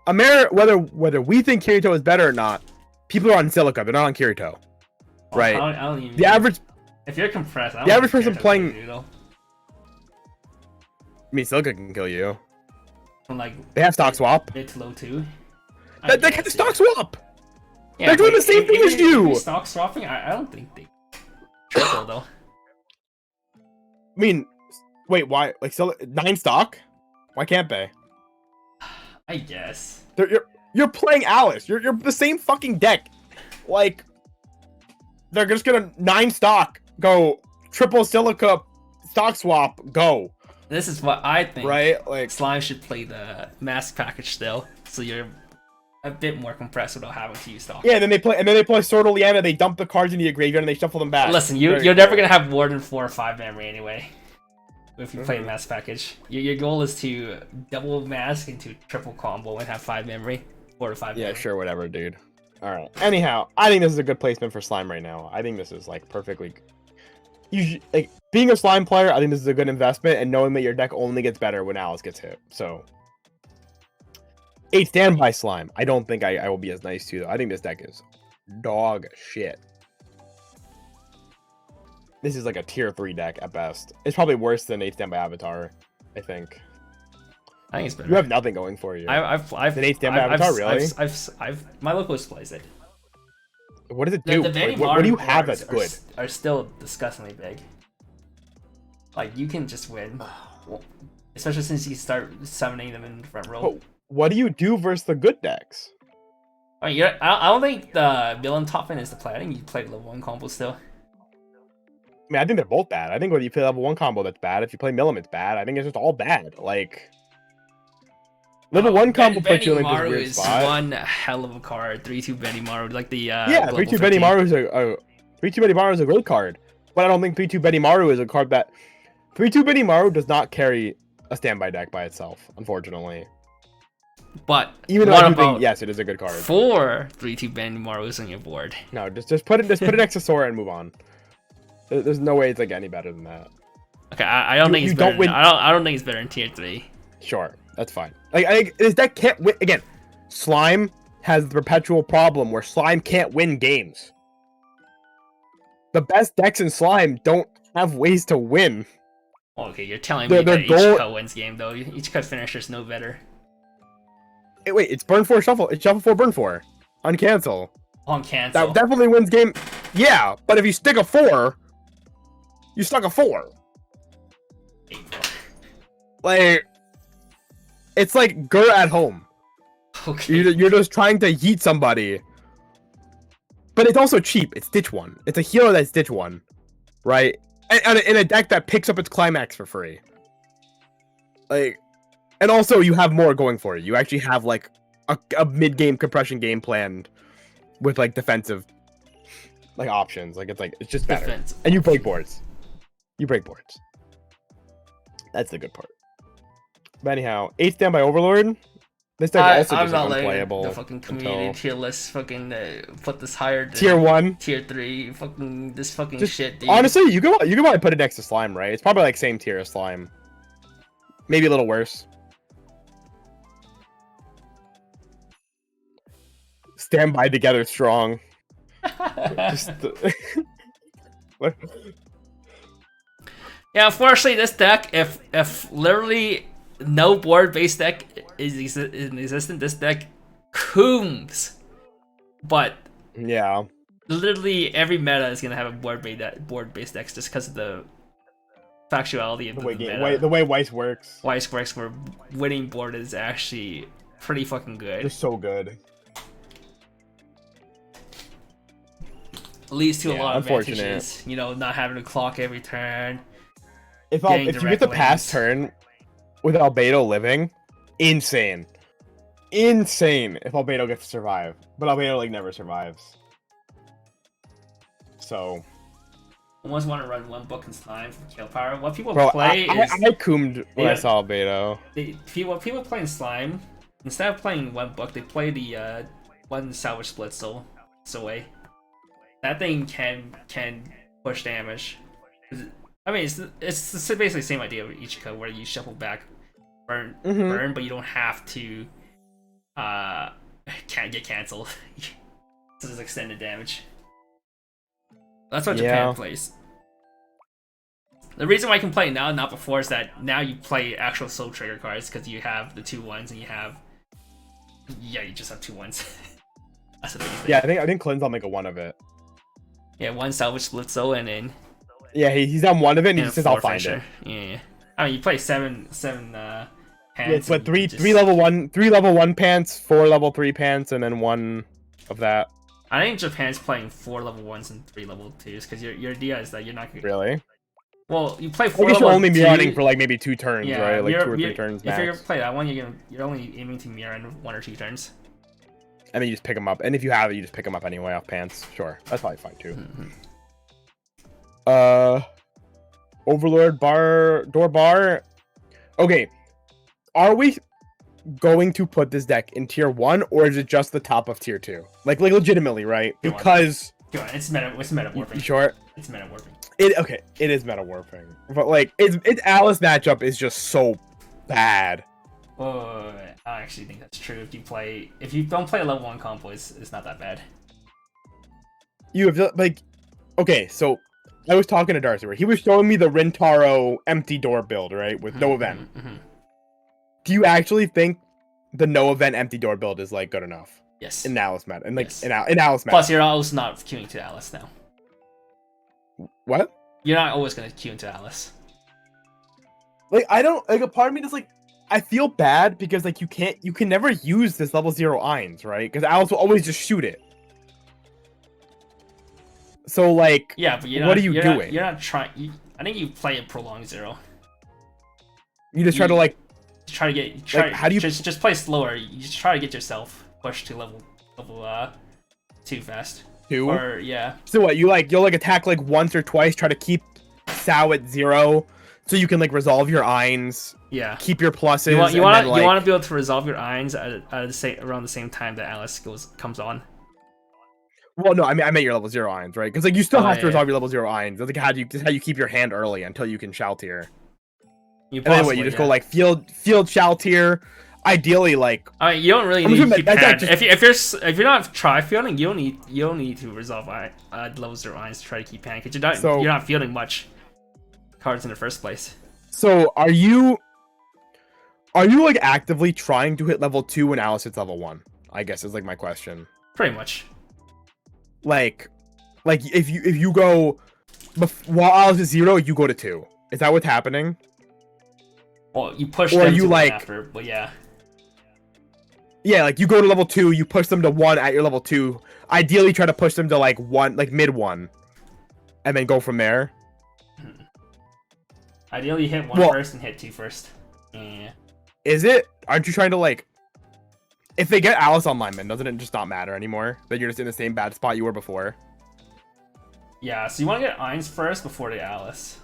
whether we think Kirito is better or not, people are on Silica, they're not on Kirito, right? I don't even the average. If you're compressed, the average person playing. I mean, Silica can kill you. Like they have stock swap. Mid to low 2. They can stock swap. Yeah, they're doing the same thing as you. Stock swapping? I don't think they triple though. I mean, wait, why? Like, 9 stock? Why can't they? I guess. You're playing Alice. You're the same fucking deck. Like, they're just gonna 9 stock, go triple Silica, stock swap, go. This is what I think. Right? Like, Slime should play the mask package still, so you're a bit more compressed without having to use stock. Yeah, then they play Sword of Liana, they dump the cards into your graveyard and they shuffle them back. Listen, you're never gonna have more than 4 or 5 memory anyway. If you play mask package, your goal is to double mask into triple combo and have 5 memory, 4 to 5. Yeah, memory. sure, whatever, dude. All right. Anyhow, I think this is a good placement for Slime right now. I think this is like perfectly. Like being a Slime player, I think this is a good investment, and knowing that your deck only gets better when Alice gets hit. So. 8 standby Slime. I don't think I will be as nice to though. I think this deck is dog shit. this is like a tier 3 deck at best. It's probably worse than 8 Standby Avatar, I think. I think it's better. You have nothing going for you. I've An 8 Standby Avatar, really? My locals plays it. What does it do? The What do you have that's good? Are still disgustingly big. Like, you can just win. Especially since you start summoning them in the front row. But what do you do versus the good decks? I mean, I don't think the villain top end is the play. I think you play level 1 combo still. I mean, I think they're both bad. I think when you play level 1 combo, that's bad. If you play Milim, it's bad. I think it's just all bad. Like, level 1 combo puts you in like this weird spot. Is one hell of a card. 3/2 Benimaru, like the yeah, 3/2 Benimaru is a 3/2 Benimaru is a great card, but I don't think 3/2 Benimaru is a card that 3/2 Benimaru does not carry a standby deck by itself, unfortunately. But even though I do think yes, it is a good card. 4 3/2 Benimaru is on your board. No, just put it next to Sora and move on. There's no way it's like any better than that. Okay, I don't think it's better. I don't think it's better in tier 3. Sure, that's fine. Like, I think this deck can't win again. Slime has the perpetual problem where Slime can't win games. The best decks in Slime don't have ways to win. Okay, you're telling me that Ichika wins game though. Ichika finishers know better. Hey, wait, it's burn 4 shuffle. It's shuffle 4 burn 4 on cancel. On cancel. That definitely wins game. Yeah, but if you stick a 4, you stuck a 4. 8-4. Like, it's like Gur at home. Okay. You're just trying to yeet somebody. But it's also cheap. It's Stitch 1. It's a healer that's Stitch 1. Right? And in a deck that picks up its climax for free. Like, and also you have more going for you. You actually have like a mid-game compression game planned with like defensive like options. Like it's just better. Defensive. And you break boards. You break boards. That's the good part. But anyhow, 8 Standby Overlord. This deck also I'm just not unplayable. The fucking community tier list fucking put this higher than tier 1, tier 3. Fucking this fucking just, shit, dude. Honestly, you can probably put it next to Slime, right? It's probably like same tier as Slime. Maybe a little worse. Stand by together strong. Just, yeah, unfortunately, this deck, if literally no board-based deck is in existence, this deck cooms. But yeah, literally every meta is gonna have a board-based deck just because of the factuality of the meta. The way Weiss works. Weiss works where winning board is actually pretty fucking good. It's so good. Leads to a lot of advantages, you know, not having to clock every turn. If you get the pass turn with Albedo living, insane. Insane if Albedo gets to survive. But Albedo like never survives. So I almost want to run 1 book in Slime for kill power. What people play is I coomed when I saw Albedo. People playing Slime, instead of playing 1 book, they play the 1 salvage split soul away. That thing can push damage. I mean, it's basically the same idea of Ichika, where you shuffle back, burn, but you don't have to can't get canceled. So there's extended damage. That's what Japan plays. The reason why I can play it now, not before, is that now you play actual soul trigger cards because you have the 2 1s and you have you just have 2 1s. That's the thing. Yeah, I think Clint's will make a 1 of it. Yeah, 1 salvage Blitzo and then. Yeah, he's done 1 of it and he says I'll find it. Yeah. I mean, you play 7 pants. Yeah, but three level 1 pants, 4 level 3 pants, and then 1 of that. I think Japan's playing 4 level 1s and 3 level 2s because your idea is that you're not gonna. Really? Well, you play 4 I guess level you're only 2. mirroring for like maybe 2 turns, right? Like 2 or 3 turns max. If you're gonna play that one, you're only aiming to mirror in 1 or 2 turns. And then you just pick them up, and if you have it, you just pick them up anyway off pants. Sure, that's probably fine too. Overlord bar. Okay, are we going to put this deck in tier 1, or is it just the top of tier 2? Like legitimately, right? Because it's meta warping. Sure, it's meta warping. It is meta warping, but like its Alice matchup is just so bad. Oh, I actually think that's true. If you don't play a level 1 combo, it's not that bad. You have like, okay, so I was talking to Darcy where he was showing me the Rintaro empty door build, right, with no event. Do you actually think the no event empty door build is like good enough? Yes. In Alice meta, and like Yes. in Alice meta. Plus, you're also not queuing to Alice now. What? You're not always gonna queue into Alice. Like I don't like a part of me just like I feel bad because like you can never use this level 0 Eins, right? Because Alice will always just shoot it. So like, yeah, but what are you doing? You're not trying. I think you play a prolonged 0. You just try to like how do you just play slower? You just try to get yourself pushed to level 2 fast. 2? Or yeah. So what you'll attack like once or twice, try to keep Sao at 0, so you can like resolve your Eins. Yeah. Keep your pluses. You want to be able to resolve your Eins around the same time that Alice comes on. Well, no, I mean I meant your level 0 Eins, right? Because like you still have to yeah. resolve your level 0 Eins. That's like how you keep your hand early until you can Shaltier. And then what, you just go like field Shaltier. Ideally, like I mean, you don't really need to keep hand. If you're not try fielding, you don't need to resolve level 0 Eins to try to keep hand because you're not fielding much cards in the first place. So are you like actively trying to hit level 2 when Alice hits level 1? I guess is like my question. Pretty much. Like if you go while Alice is 0, you go to 2. Is that what's happening? Well, you push them to like after, but yeah. Yeah, like you go to level 2, you push them to 1 at your level 2. Ideally, try to push them to like 1, like mid 1, and then go from there. Ideally, you hit 1 first and hit 2 first. Yeah. Is it? Aren't you trying to like? If they get Alice on lineman, doesn't it just not matter anymore? That you're just in the same bad spot you were before. Yeah, so you want to get Eins first before the Alice.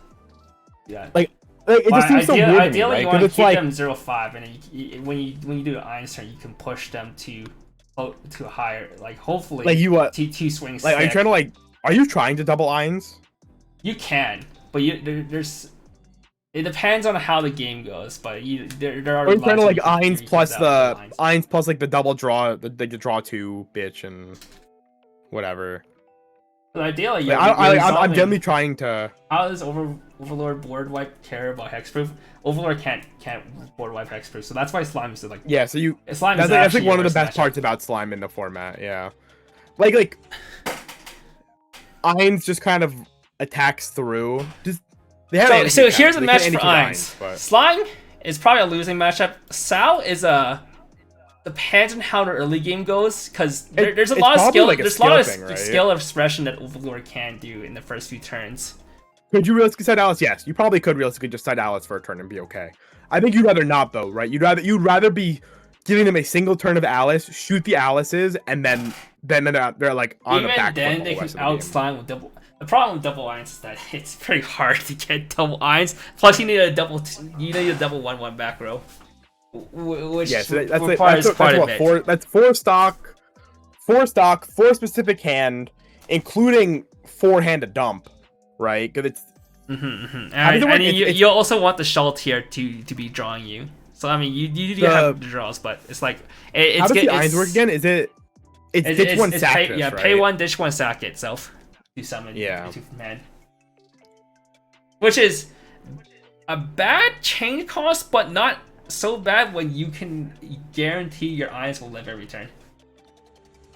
Yeah. Like it just seems so weird to me, right? Ideally, you want to keep them 0-5, and then when you do the Eins turn, you can push them to a higher, like hopefully like you T2 swings. Like, are you trying to like? Are you trying to double Eins? You can, but there's. It depends on how the game goes, but there are. Are you trying to like Eins plus the Eins plus like the double draw, the draw 2 bitch and whatever. But ideally, like, I'm generally trying to. How does Overlord board wipe care about hexproof? Overlord can't board wipe hexproof, so that's why Slime is like. Yeah, so Slime that's like one of the best parts about Slime in the format. Yeah, like Eins just kind of attacks through. Just so here's a match for Eins. Slime is probably a losing matchup. Sao is depends on how the early game goes, because there's a lot of skill. There's a lot of skill expression that Overlord can do in the first few turns. Could you realistically side Alice? Yes, you probably could realistically just side Alice for a turn and be okay. I think you'd rather not though, right? You'd rather be giving them a single turn of Alice, shoot the Alices, and then they're like on the back. Even then, they can out Slime with double. The problem with double Eins is that it's pretty hard to get double Eins. Plus, you need a double 1/1 back row. Which requires quite a bit. That's 4 stock, 4 specific hand, including 4 hand to dump, right? Because it's. And you also want the Shaltier to be drawing you. So I mean, you do have the draws, but it's like how does the Eins work again? Is it? It's ditch 1 sack pay, this, yeah, right? pay 1, ditch 1, sack itself. To summon. Yeah. To command. Which is a bad change cost, but not so bad when you can guarantee your Eins will live every turn.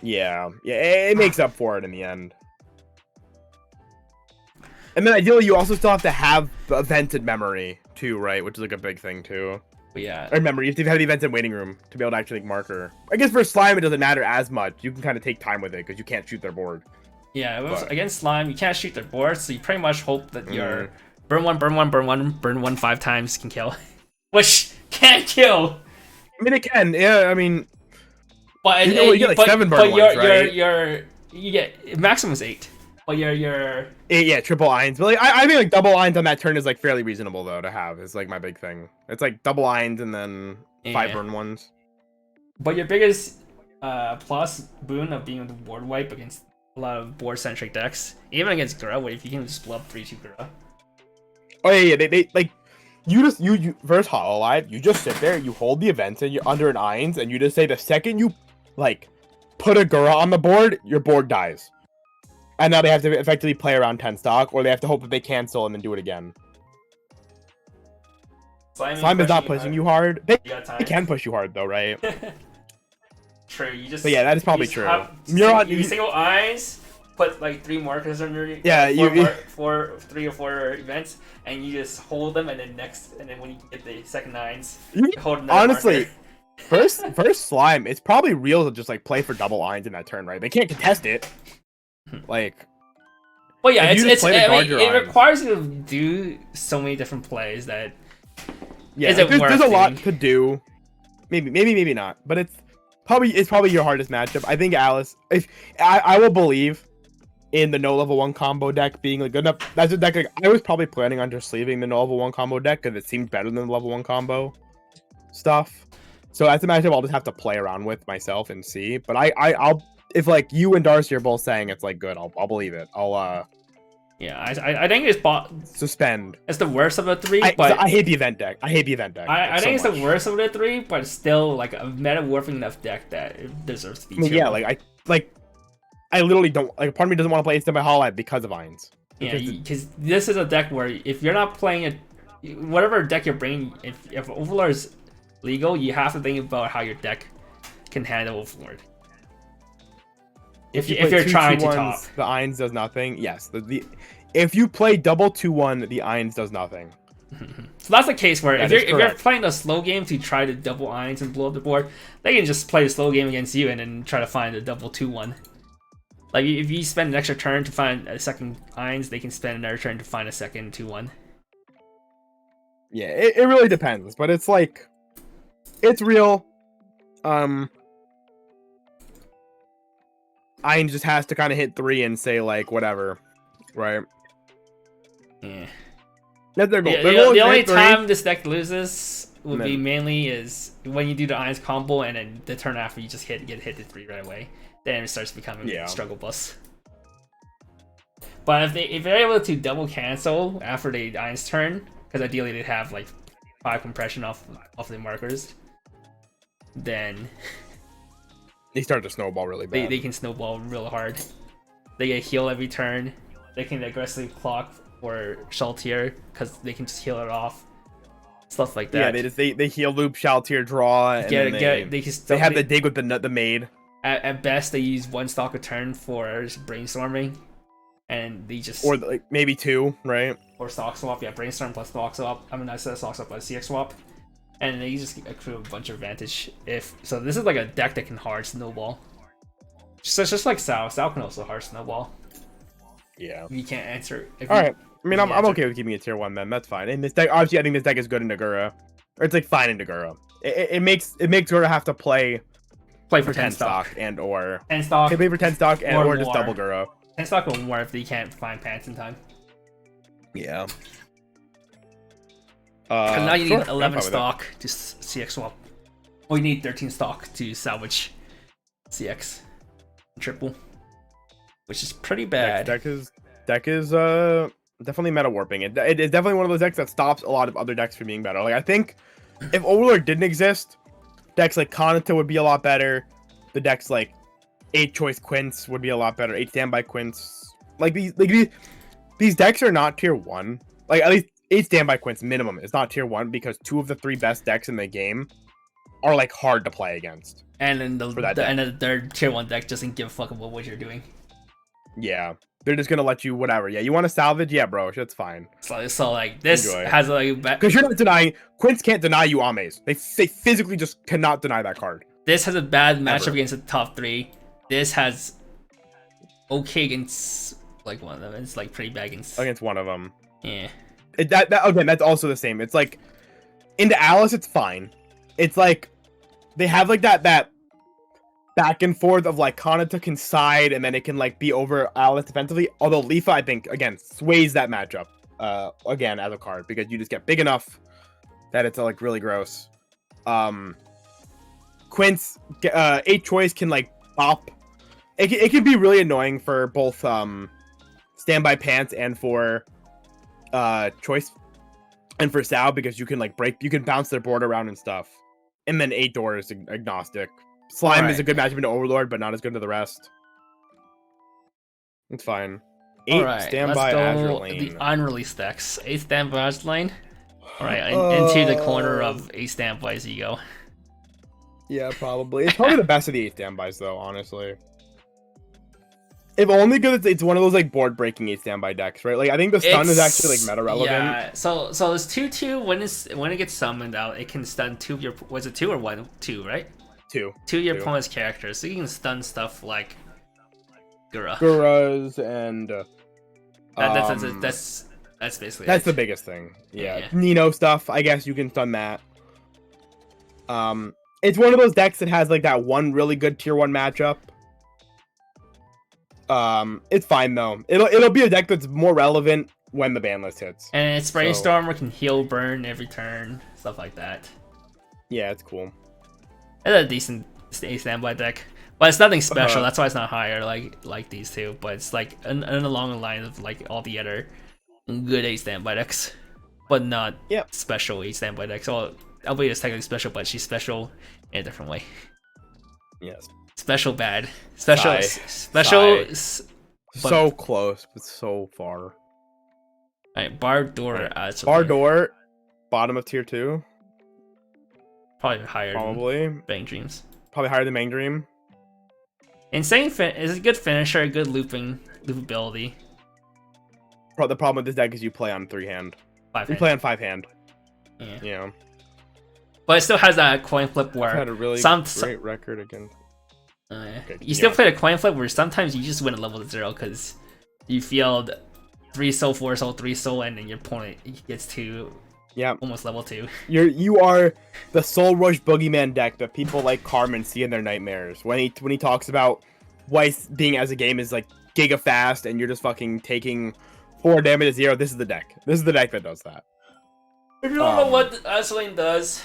Yeah, it makes up for it in the end. And then ideally, you also still have to have the evented memory too, right? Which is like a big thing too. But yeah. I remember you have to have the events in waiting room to be able to actually like marker. I guess for Slime, it doesn't matter as much. You can kind of take time with it because you can't shoot their board. Yeah, against Slime, you can't shoot their board, so you pretty much hope that your burn one 5 times can kill, which can't kill. I mean, it can. Yeah, I mean, but you get like 7 burn ones, right? You get maximum is 8. But your 8, yeah, triple Eins. But like, I think like double Eins on that turn is like fairly reasonable though to have. It's like my big thing. It's like double Eins and then 5 burn ones. But your biggest plus boon of being able to board wipe against a lot of board centric decks, even against Gura, if you can just blow up 3/2 Gura. Oh yeah, they like you versus Hololive, you just sit there, you hold the events and you're under an Eins, and you just say the second you like put a Gura on the board, your board dies. And now they have to effectively play around 10 stock, or they have to hope that they cancel and then do it again. Slime is not pushing you hard. They can push you hard though, right? True. You just. But yeah, that is probably true. You single eyes, put like 3 markers under. Yeah, three or four events, and you just hold them, and then when you get the second eyes, you hold another honestly. Marker. First slime, it's probably real to just like play for double eyes in that turn, right? They can't contest it. Like, well, yeah, it requires you to do so many different plays that. Yeah, there's a lot to do. Maybe not, but it's probably your hardest matchup. I think Alice. If I will believe in the no level 1 combo deck being like good enough. That's a deck like, I was probably planning on just leaving the no level 1 combo deck because it seemed better than the level 1 combo stuff. So that's a matchup I'll just have to play around with myself and see. But I'll if like you and Darcy are both saying it's like good, I'll believe it. Yeah, I think it's suspend. It's the worst of the 3, but I hate the event deck. I think it's the worst of the 3, but it's still like a meta working enough deck that it deserves to be. Yeah, I literally don't like. Part of me doesn't want to play Instant by Hollow because of Vines. Yeah, because this is a deck where if you're not playing it, whatever deck you're bringing, if Overlord is legal, you have to think about how your deck can handle Overlord. If you're trying to top, the Irons does nothing. Yes, if you play double 2-1, the Irons does nothing. So that's the case where if you're playing a slow game to try to double Irons and blow up the board, they can just play the slow game against you and then try to find a double 2-1. Like if you spend an extra turn to find a second Irons, they can spend another turn to find a second 2-1. Yeah, it really depends, but it's like it's real. Ein just has to kind of hit 3 and say like whatever, right? Yeah. That's their goal. The only time this deck loses would be mainly is when you do the Irons combo and then the turn after you just get hit to 3 right away. Then it starts becoming a struggle bus. But if they're able to double cancel after the Irons turn, because ideally they'd have like 5 compression off the markers, then they start to snowball really bad. They can snowball real hard. They get heal every turn. They can aggressively clock or Shaltier because they can just heal it off. Stuff like that. Yeah, they heal loop, Shaltier, draw, and they have the dig with the maid. At best, they use 1 stock a turn for brainstorming, and they just like maybe 2, right? Or stock swap. Yeah, brainstorm plus stock swap. I mean, I said stock swap plus CX swap. And they just accrue a bunch of advantage. So this is like a deck that can hard snowball. So it's just like Sao. Sao can also hard snowball. Yeah. You can't answer. Alright. I mean, I'm okay with keeping it tier 1 then. That's fine. And this deck, obviously, I think this deck is good in Nagura. Or it's like fine in Nagura. It makes Gura have to play for 10 stock. And or 10 stock. Play for 10 stock and or just double Gura. 10 stock or more if they can't find pants in time. Yeah. Because now you need 11 stock to CX swap. Or you need 13 stock to salvage CX triple, which is pretty bad. Deck is definitely meta warping. It is definitely one of those decks that stops a lot of other decks from being better. Like I think if Overlord didn't exist, decks like Kanata would be a lot better. The decks like 8 choice Quince would be a lot better. 8 standby Quince. Like these decks are not tier 1. Like at least 8 standby Quince minimum is not tier 1 because 2 of the 3 best decks in the game are like hard to play against. And then their tier 1 deck doesn't give a fuck about what you're doing. Yeah. They're just gonna let you whatever. Yeah, you want to salvage? Yeah, bro, shit's fine. So like this has like because you're not denying Quince can't deny you Ames. They physically just cannot deny that card. This has a bad matchup against the top 3. This has okay against like one of them. It's like pretty bad against one of them. Yeah. That again, that's also the same. It's like into Alice, it's fine. It's like they have like that back and forth of like Kanata can side and then it can like be over Alice defensively. Although Leafa, I think again sways that matchup again as a card because you just get big enough that it's like really gross. Quince 8 choice can like pop. It can be really annoying for both standby pants and for choice and for Sao because you can like you can bounce their board around and stuff. And then 8 doors agnostic. Slime is a good matchup into Overlord, but not as good to the rest. It's fine. 8 All right, let's standby Azure go lane. the unreleased decks. 8 standby Azure lane. All right, into the corner of 8 standbys you go. Yeah, probably. It's probably the best of the 8 standbys, though, honestly. If only because it's one of those like board breaking 8 standby decks, right? Like I think the stun is actually like meta relevant. Yeah. So it's 2/2 when it gets summoned out, it can stun 2 of your, was it 2 or 1? 2, right? 2. 2 of your opponent's characters, so you can stun stuff like Gura. Guras and that's basically that's it. the biggest thing. Yeah. Yeah. Nino stuff, I guess you can stun that. It's one of those decks that has like that one really good tier 1 matchup. It's fine though. It'll be a deck that's more relevant when the ban list hits. And its Brainstormer can heal burn every turn, stuff like that. Yeah, it's cool. It's a decent standby deck, but it's nothing special. That's why it's not higher like these two. But it's like along the line of like all the other good 8 standby decks, but not special 8 standby decks. So Albeit is technically special, but she's special in a different way. Yes. Special bad. Special. So close, but so far. Alright, Bardor. Bardor, bottom of tier 2. Probably higher. Probably. Than Bang Dreams. Probably higher than Bang Dream. Insane is a good finisher, good loopability. The problem with this deck is you play on 3-hand. You play on 5-hand. Yeah. But it still has that coin flip where had a really great record against. Okay, you still play a coin flip where sometimes you just win a level 0 because you field 3 soul, 4 soul, 3 soul, and then your opponent gets to almost level 2. You are the Soul Rush Boogeyman deck that people like Carmen see in their nightmares when he talks about Weiss being as a game is like giga fast and you're just fucking taking 4 damage to 0. This is the deck. This is the deck that does that. If you don't know what Azulane does,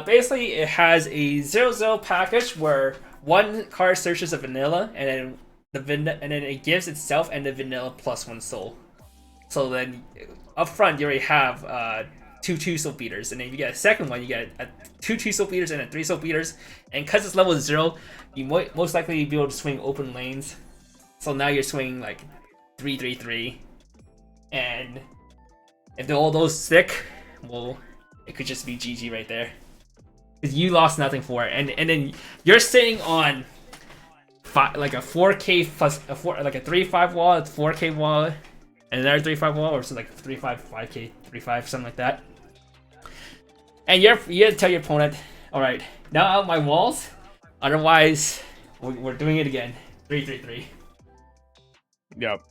basically it has a 0/0 package where one card searches a vanilla, and then it gives itself and the vanilla +1 soul. So then up front you already have 2 soul beaters, and then if you get a second one, you get 2 soul beaters and 3 soul beaters. And because it's level 0, you might most likely be able to swing open lanes. So now you're swinging like 3/3/3, and if all those stick, well, it could just be GG right there. Because you lost nothing for it, and then you're sitting on like a 4K plus like a 3/5 wall, a 4K wall, and another 3/5 wall, or something like 3/5, 5K, 3/5, something like that. And you have to tell your opponent, all right, now out my walls, otherwise we're doing it again. 3/3/3. Yep.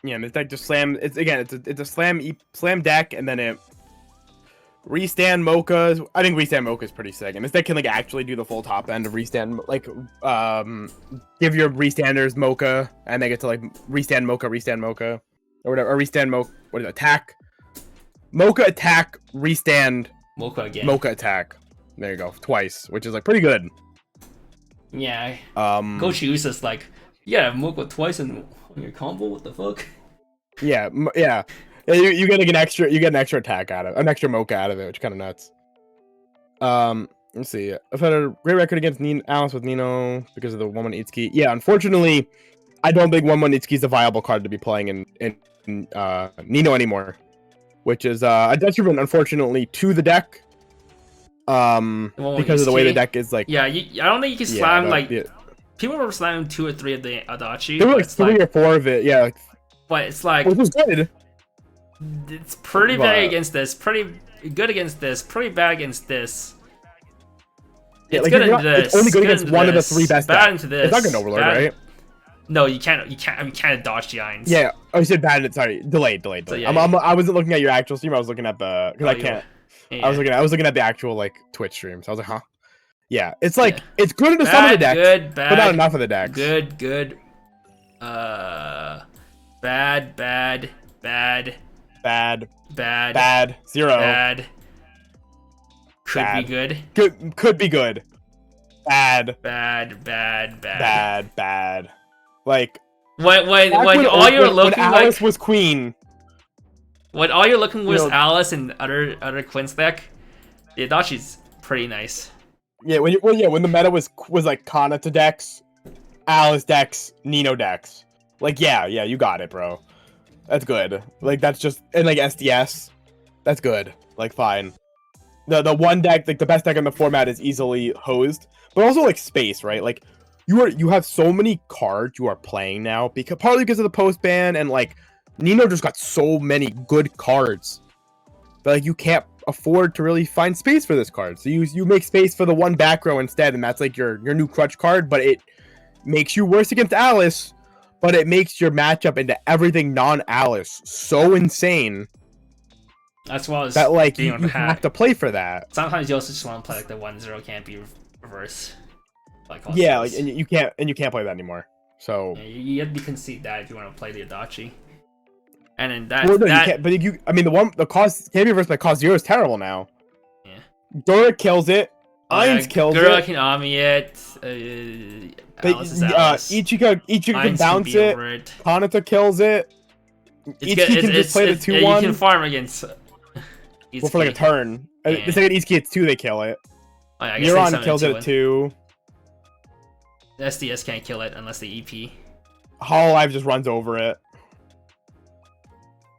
Yeah, and this deck just slam. It's a slam deck, and then it restand Mochas. I think restand Mocha is pretty sick, and this deck can like actually do the full top end of restand, like give your restanders Mocha, and they get to like restand Mocha, or whatever, or restand Mocha. What is it? Attack? Mocha attack, restand Mocha again. Mocha attack. There you go, twice, which is like pretty good. Yeah. Coach Usa's like, yeah, Mocha twice on your combo. What the fuck? Yeah. You get like an extra attack out of an extra Mocha out of it, which is kind of nuts. Let's see. I've had a great record against Alice with Nino because of the 1/1 Itsuki. Yeah, unfortunately, I don't think 1/1 Itsuki is a viable card to be playing in Nino anymore, which is a detriment, unfortunately, to the deck. Because of the way the deck is like. Yeah, I don't think you can slam people were slamming 2 or 3 of the Adachi. There were like 3 or 4 of it, yeah. But it's like, which was good. It's pretty bad against this, pretty good against this, pretty bad against this. It's good into this. It's only good against one of the 3 best bad decks. Into this. It's not gonna Overlord, right? No, you can't. I mean, can't dodge giants. Yeah. Oh, you said bad. Sorry, delayed. So, yeah, I wasn't looking at your actual stream. I was looking at the because I can't. Yeah. I was looking at the actual like Twitch stream. So I was like, huh? Yeah. It's like it's good into some of the decks, but not enough of the decks. Good. Bad. 0. Bad. Could be good. Could be good. Bad. Like when all you're looking when Alice was queen. When all you're looking was Alice and other Quin's deck, the Adachi's pretty nice. Yeah, when the meta was like Kana to decks, Alice decks, Nino decks. Like, yeah, you got it, bro. That's good. Like, that's just... And, like, SDS. That's good. Like, fine. The one deck, like, the best deck in the format is easily hosed. But also, like, space, right? Like, you have so many cards you are playing now, because partly because of the post-ban, and, like, Nino just got so many good cards. But, like, you can't afford to really find space for this card. So you make space for the one back row instead, and that's, like, your new crutch card, but it makes you worse against Alice, but it makes your matchup into everything non-Alice so insane as well as that, like, you have to play for that. Sometimes you also just want to play like the 1-0 can't be reverse. Like yeah, like, and you can't play that anymore. So yeah, you have to concede that if you want to play the Adachi. And then that, well, no, you can't. But I mean, the cost can't be reversed by cost 0 is terrible now. Yeah. Dora kills it. Ainz kills Gura it. can Ami it. Alice is Alice. Ichika can bounce it. Kanata kills it. Ichika can just play the 2-1. You can farm against. Well, for like a turn. Yeah. The second Ichika hits 2, they kill it. Oh, yeah, Neuron kills it at 2. SDS can't kill it unless they EP. Hololive just runs over it.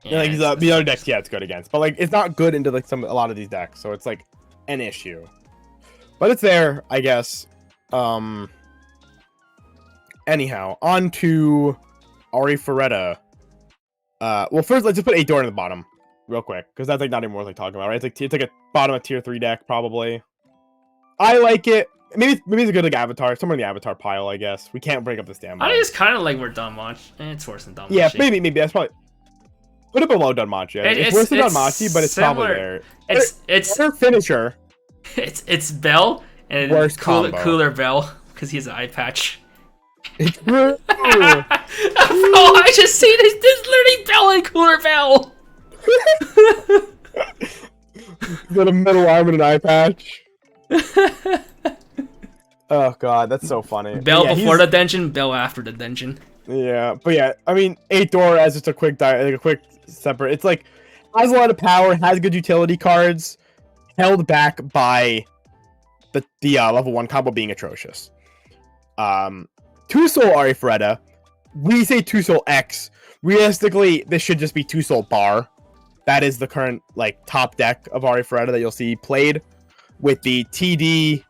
Yeah, like the other decks, yeah, it's good against, but like it's not good into like a lot of these decks, so it's like an issue. But it's there, I guess. Anyhow, on to Ari Ferretta. Well, first let's just put 8 door in the bottom, real quick, because that's like not even worth like talking about, right? It's like a bottom of tier 3 deck probably. I like it. Maybe it's a good like avatar, somewhere in the avatar pile, I guess. We can't break up the standby. I think it's kind of like we're Danmachi. It's worse than Danmachi. Yeah, maybe that's probably. Put it below Danmachi. It's worse than Danmachi, but it's probably there. It's their finisher. It's Bell and worst cooler Bell because he has an eye patch. It's true. Oh, I just see this literally Bell and cooler Bell. Got a metal arm and an eye patch. Oh god, that's so funny. Bell before the dungeon, Bell after the dungeon. Yeah, but yeah, I mean, 8 door as just a quick separate. It's like has a lot of power, has good utility cards, held back by the level 1 combo being atrocious. 2 soul Ari Ferretta. We say 2 soul X. Realistically, this should just be 2 soul bar. That is the current like top deck of Ari Ferretta that you'll see played with the TD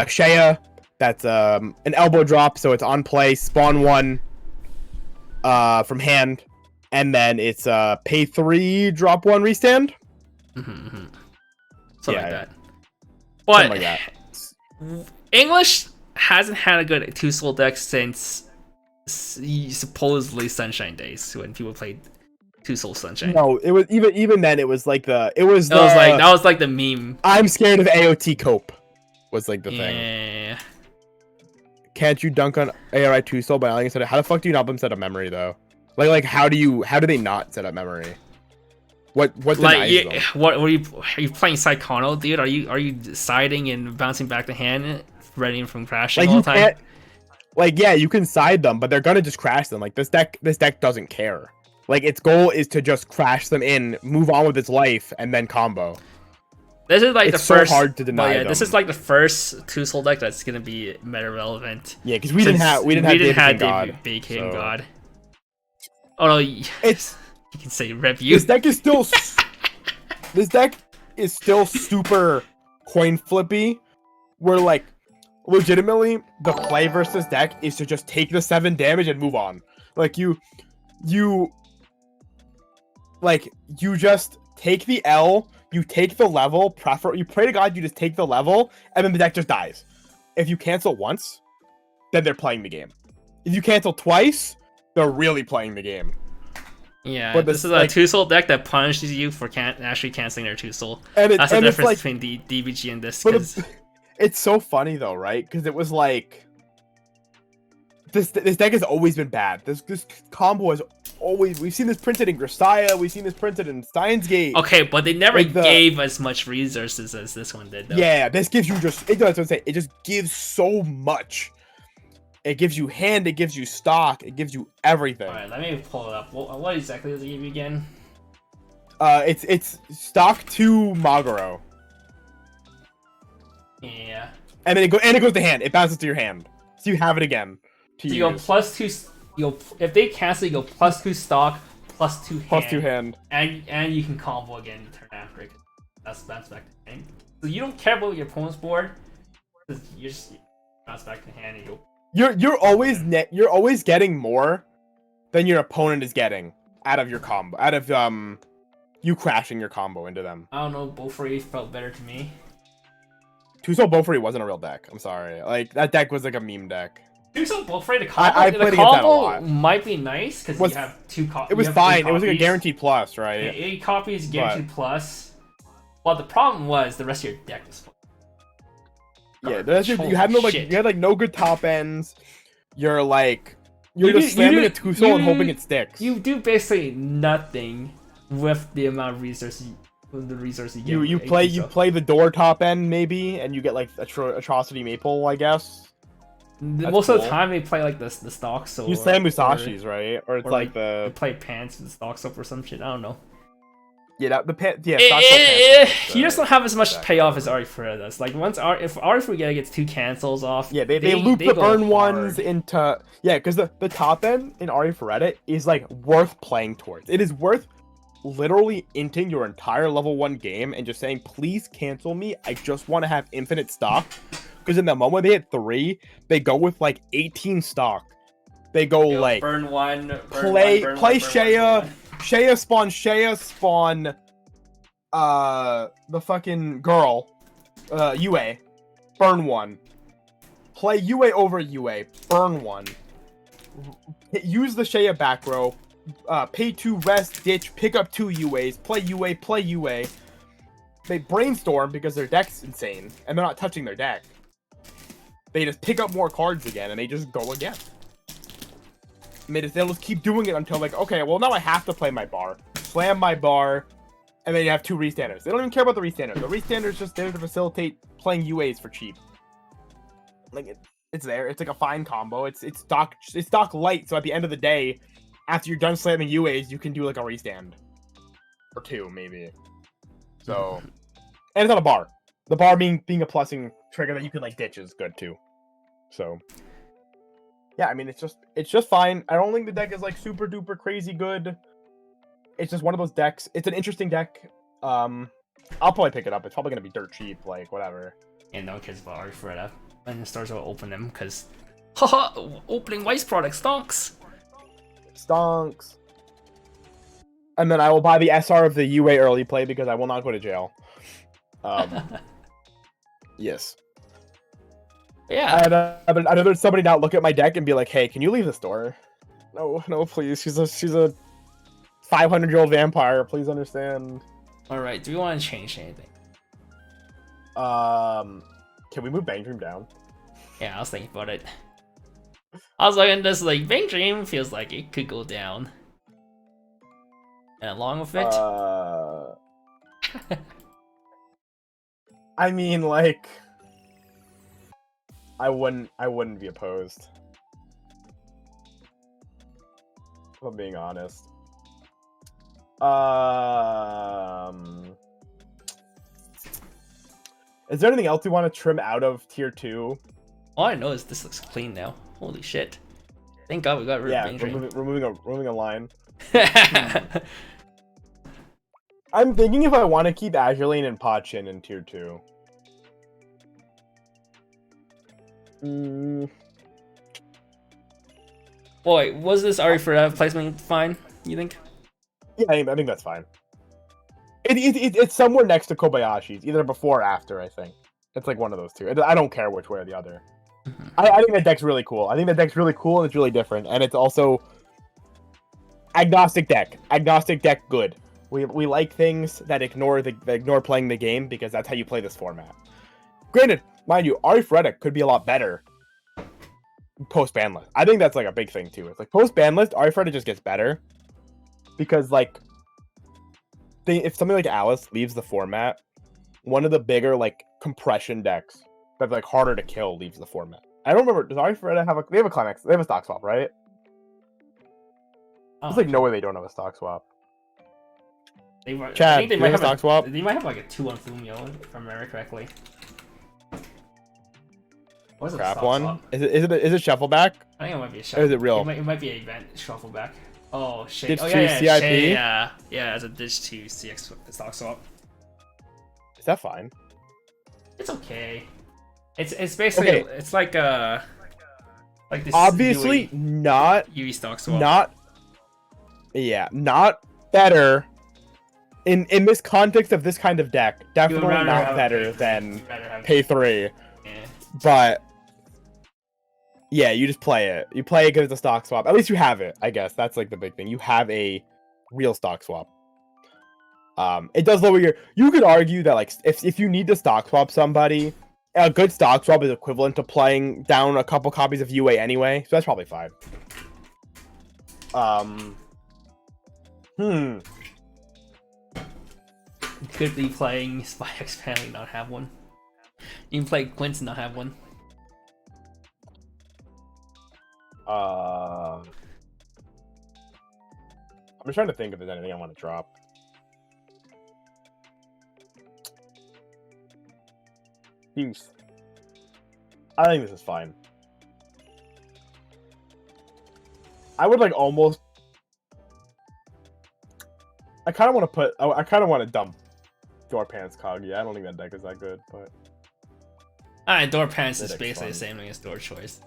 Shea. That's an elbow drop, so it's on play, spawn 1 from hand, and then it's pay 3, drop 1 restand. Something like that. But something like that. English hasn't had a good 2 soul deck since supposedly Sunshine Days when people played 2 soul Sunshine. No, it was even then. It was like that was like the meme. I'm scared of AOT cope. Was like the thing. Yeah. Can't you dunk on ARI 2 soul by allowing how the fuck do you not set up memory though? Like how do they not set up memory? What like them? What are you playing Psychono, dude? Are you siding and bouncing back the hand, readying from crashing all the time? Like yeah, you can side them, but they're gonna just crash them. Like this deck doesn't care. Like its goal is to just crash them in, move on with its life, and then combo. This is like it's so hard to deny them. This is like the first 2 soul deck that's gonna be meta relevant. Yeah, because we didn't have Big King God. Oh no, you can say review. This deck is still super coin flippy. Where like legitimately the play versus deck is to just take the 7 damage and move on. Like you just take the L. You take the level, you pray to God you just take the level, and then the deck just dies. If you cancel once, then they're playing the game. If you cancel twice, they're really playing the game. Yeah, but this is a 2 soul deck that punishes you for actually canceling their 2 soul. That's the difference between the DBG and this. It's so funny though, right? Because it was like this deck has always been bad. This combo has always, we've seen this printed in Grisaya, we've seen this printed in Steins Gate. Okay, but they never gave as much resources as this one did though. Yeah, this gives you that's what I'm saying. It just gives so much. It gives you hand, it gives you stock, it gives you everything. Alright, let me pull it up. What exactly does it give you again? It's stock 2 Maguro. Yeah. And then it goes to hand. It bounces to your hand. So you have it again. So you go +2 if they cancel, you go +2 stock, +2 hand, Plus 2 hand. and you can combo again in turn after. That's back to hand. So you don't care about your opponent's board, because you're just bounce back to hand and You're always getting more than your opponent is getting out of your combo, out of you crashing your combo into them. I don't know, Beaufort felt better to me. Two-Soul Beaufort wasn't a real deck. I'm sorry. Like, that deck was like a meme deck. Two-Soul Beaufort, the combo, I played against that a lot. might be nice because you have 2 copies. It was fine. It was like a guaranteed plus, right? Yeah, 8 copies, guaranteed plus. Well, the problem was the rest of your deck was fun. Yeah, you had no good top ends. You're just slamming a two-soul and hoping it sticks. You do basically nothing with the amount of resources you get. You play the door top end maybe, and you get like atrocity maple, I guess. Most of the time they play like the stock soap. You slam Musashi's, right? Or it's like they play pants with the stock soap or some shit. I don't know. Yeah, You just don't have as much payoff as Arifureta does. Like if Arifureta gets 2 cancels off, yeah, they loop the burn ones into because the top end in Arifureta is like worth playing towards. It is worth literally inting your entire level 1 game and just saying, please cancel me. I just want to have infinite stock. Because in the moment they hit 3, they go with like 18 stock. They go like burn one, play Shea. Shea spawn the fucking girl, UA, burn 1. Play UA over UA, burn 1. Use the Shea back row, pay 2 rest, ditch, pick up 2 UAs, play UA. They brainstorm because their deck's insane, and they're not touching their deck. They just pick up more cards again, and they just go again. And they'll just keep doing it until like, okay, well now I have to play my bar, slam my bar, and then you have 2 restanders. They don't even care about the restanders. The restanders just there to facilitate playing UAs for cheap. Like it's there. It's like a fine combo. It's stock light. So at the end of the day, after you're done slamming UAs, you can do like a restand or 2 maybe. So, and it's not a bar. The bar being a plussing trigger that you can like ditch is good too. So. Yeah, I mean, it's just fine. I don't think the deck is, like, super duper crazy good. It's just one of those decks. It's an interesting deck. I'll probably pick it up. It's probably going to be dirt cheap, like, whatever. And no one cares about Arifureta. And the stores will open them, because... Haha! Opening Weiss product stonks! Stonks. And then I will buy the SR of the UA early play, because I will not go to jail. Yes. Yeah. I'd rather somebody not look at my deck and be like, "Hey, can you leave the store?" No, please. She's a 500-year-old vampire. Please understand. All right. Do we want to change anything? Can we move Bang Dream down? Yeah, I was thinking about it. I was looking at this like Bang Dream feels like it could go down. And along with it. I mean, like. I wouldn't be opposed. If I'm being honest. Is there anything else you want to trim out of tier 2? All I know is this looks clean now. Holy shit. Thank God we got rid of Bang Dream. Removing a line. I'm thinking if I want to keep Azulane and Pachin in tier 2. Boy, was this Arifureta placement fine, you think? Yeah, I think that's fine. It's somewhere next to Kobayashi's, either before or after, I think. It's like one of those two. I don't care which way or the other. Mm-hmm. I think that deck's really cool. I think that deck's really cool and it's really different. And it's also agnostic deck. Agnostic deck good. We like things that ignore playing the game because that's how you play this format. Granted, mind you, Arifureta could be a lot better post-ban list. I think that's like a big thing too. It's like post-ban list, Arifureta just gets better. Because like if something like Alice leaves the format, one of the bigger like compression decks that's like harder to kill leaves the format. I don't remember, does Arifureta have they have a climax, they have a stock swap, right? There's like no way they don't have a stock swap. Chad, I think they might have a stock swap. They might have like a 2-on Fumio, if I remember correctly. What's the crap stock one? swap? Is it Shuffleback? I think it might be a Or shuffle. is it real? It might be an event shuffleback. Oh shit! Ditch Oh 2 yeah, CIP? shit, yeah. It's a ditch 2 CX stock swap. Is that fine? It's okay. It's basically Okay. it's like this Obviously not UE stock swap. not better in this context of this kind of deck. Definitely rather not have better pay than You'd rather have pay 3. Yeah. But yeah, you just play it. You play it because it's a stock swap. At least you have it, I guess. That's like the big thing. You have a real stock swap. It does lower your. You could argue that like if you need to stock swap somebody, a good stock swap is equivalent to playing down a couple copies of UA anyway. So that's probably fine. You could be playing Spy X Family, not have one. You can play Quince and not have one. I'm just trying to think if there's anything I want to drop. Use. I think this is fine. I would like almost. I kind of want to put. I kind of want to dump Door Pants Cog. Yeah, I don't think that deck is that good, but. Alright, Door Pants is That deck's basically fun. the same thing as Door Choice.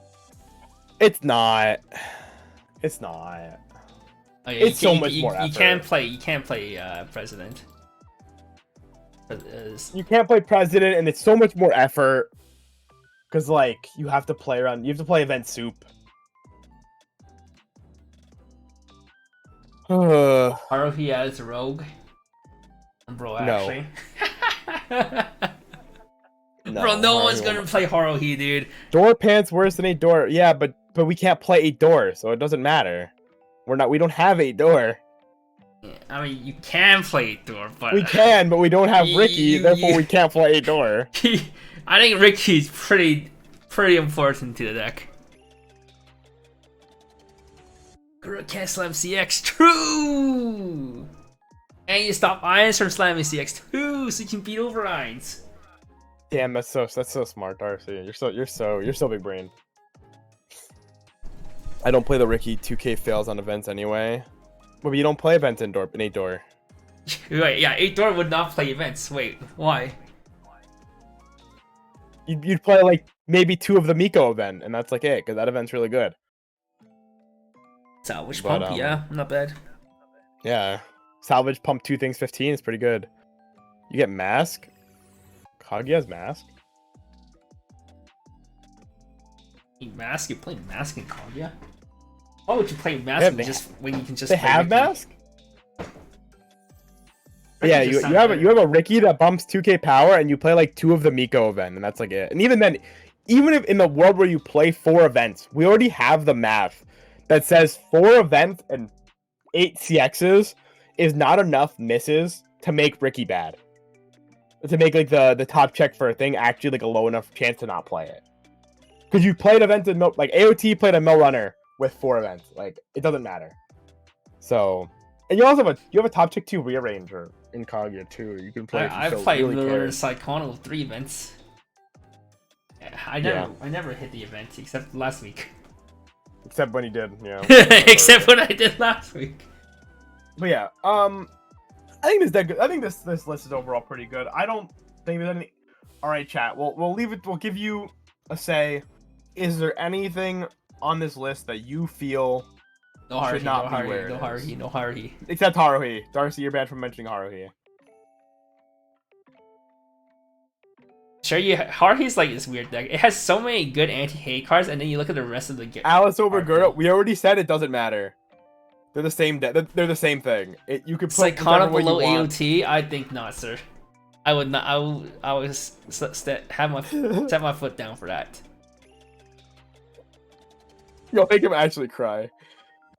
It's not. It's not. Oh, yeah, It's so much more You can't play President. You can't play President, and it's so much more effort. Cause like you have to play around. You have to play Event Soup. Haruhi as Rogue. Bro, actually. Bro, no one's gonna play Haruhi, dude. Door Pants worse than 8 door. Yeah, but we can't play 8 door, so it doesn't matter. We don't have 8 door. Yeah, I mean, you can play Door, but We can, but we don't have Ricky, therefore we can't play 8 door. I think Ricky's pretty important to the deck. Guru can't slam CX, true! And you stop Irons from slamming CX too, so you can beat over Irons. Damn, that's so smart, Darcy. You're so big brain. I don't play the Ricky 2K fails on events anyway. But you don't play events in 8 door. Wait, yeah, 8 door would not play events. Wait, why? You'd play like maybe 2 of the Miko event, and that's like it, because that event's really good. Salvage But, pump, yeah, not bad. Yeah. Salvage pump 2 things 15 is pretty good. You get mask? Kaguya's mask? Mask? You're playing Mask in Kaguya? Why would you play Mask when you can just They play have Ricky? mask? Yeah, you have a Ricky that bumps 2k power, and you play like 2 of the Miko event, and that's like it. And even then, even if in the world where you play 4 events, we already have the math that says 4 events and 8 CXs is not enough misses to make Ricky bad. To make like the top check for a thing actually like a low enough chance to not play it. Because you played events in like AOT played a Mill Runner with 4 events. Like it doesn't matter. So, and you also have a top check 2 rearranger in Kaguya too. You can play. I've played Mill Runner Psychono with 3 events. I never hit the event except last week. Except when he did, yeah. Except what I did last week. But yeah, I think this list is overall pretty good. I don't think there's any. All right, chat. We'll leave it. We'll give you a say. Is there anything on this list that you feel should not be where it is? No Haruhi. Except Haruhi. Darcy, you're banned from mentioning Haruhi. Sure, Haruhi's like this weird deck. It has so many good anti-hate cards, and then you look at the rest of the game. Alice over Gura. We already said it doesn't matter. They're the same. They're the same thing. You could put Psychono below AOT. I think not, sir. I would not. I would set my foot down for that. You'll make him actually cry.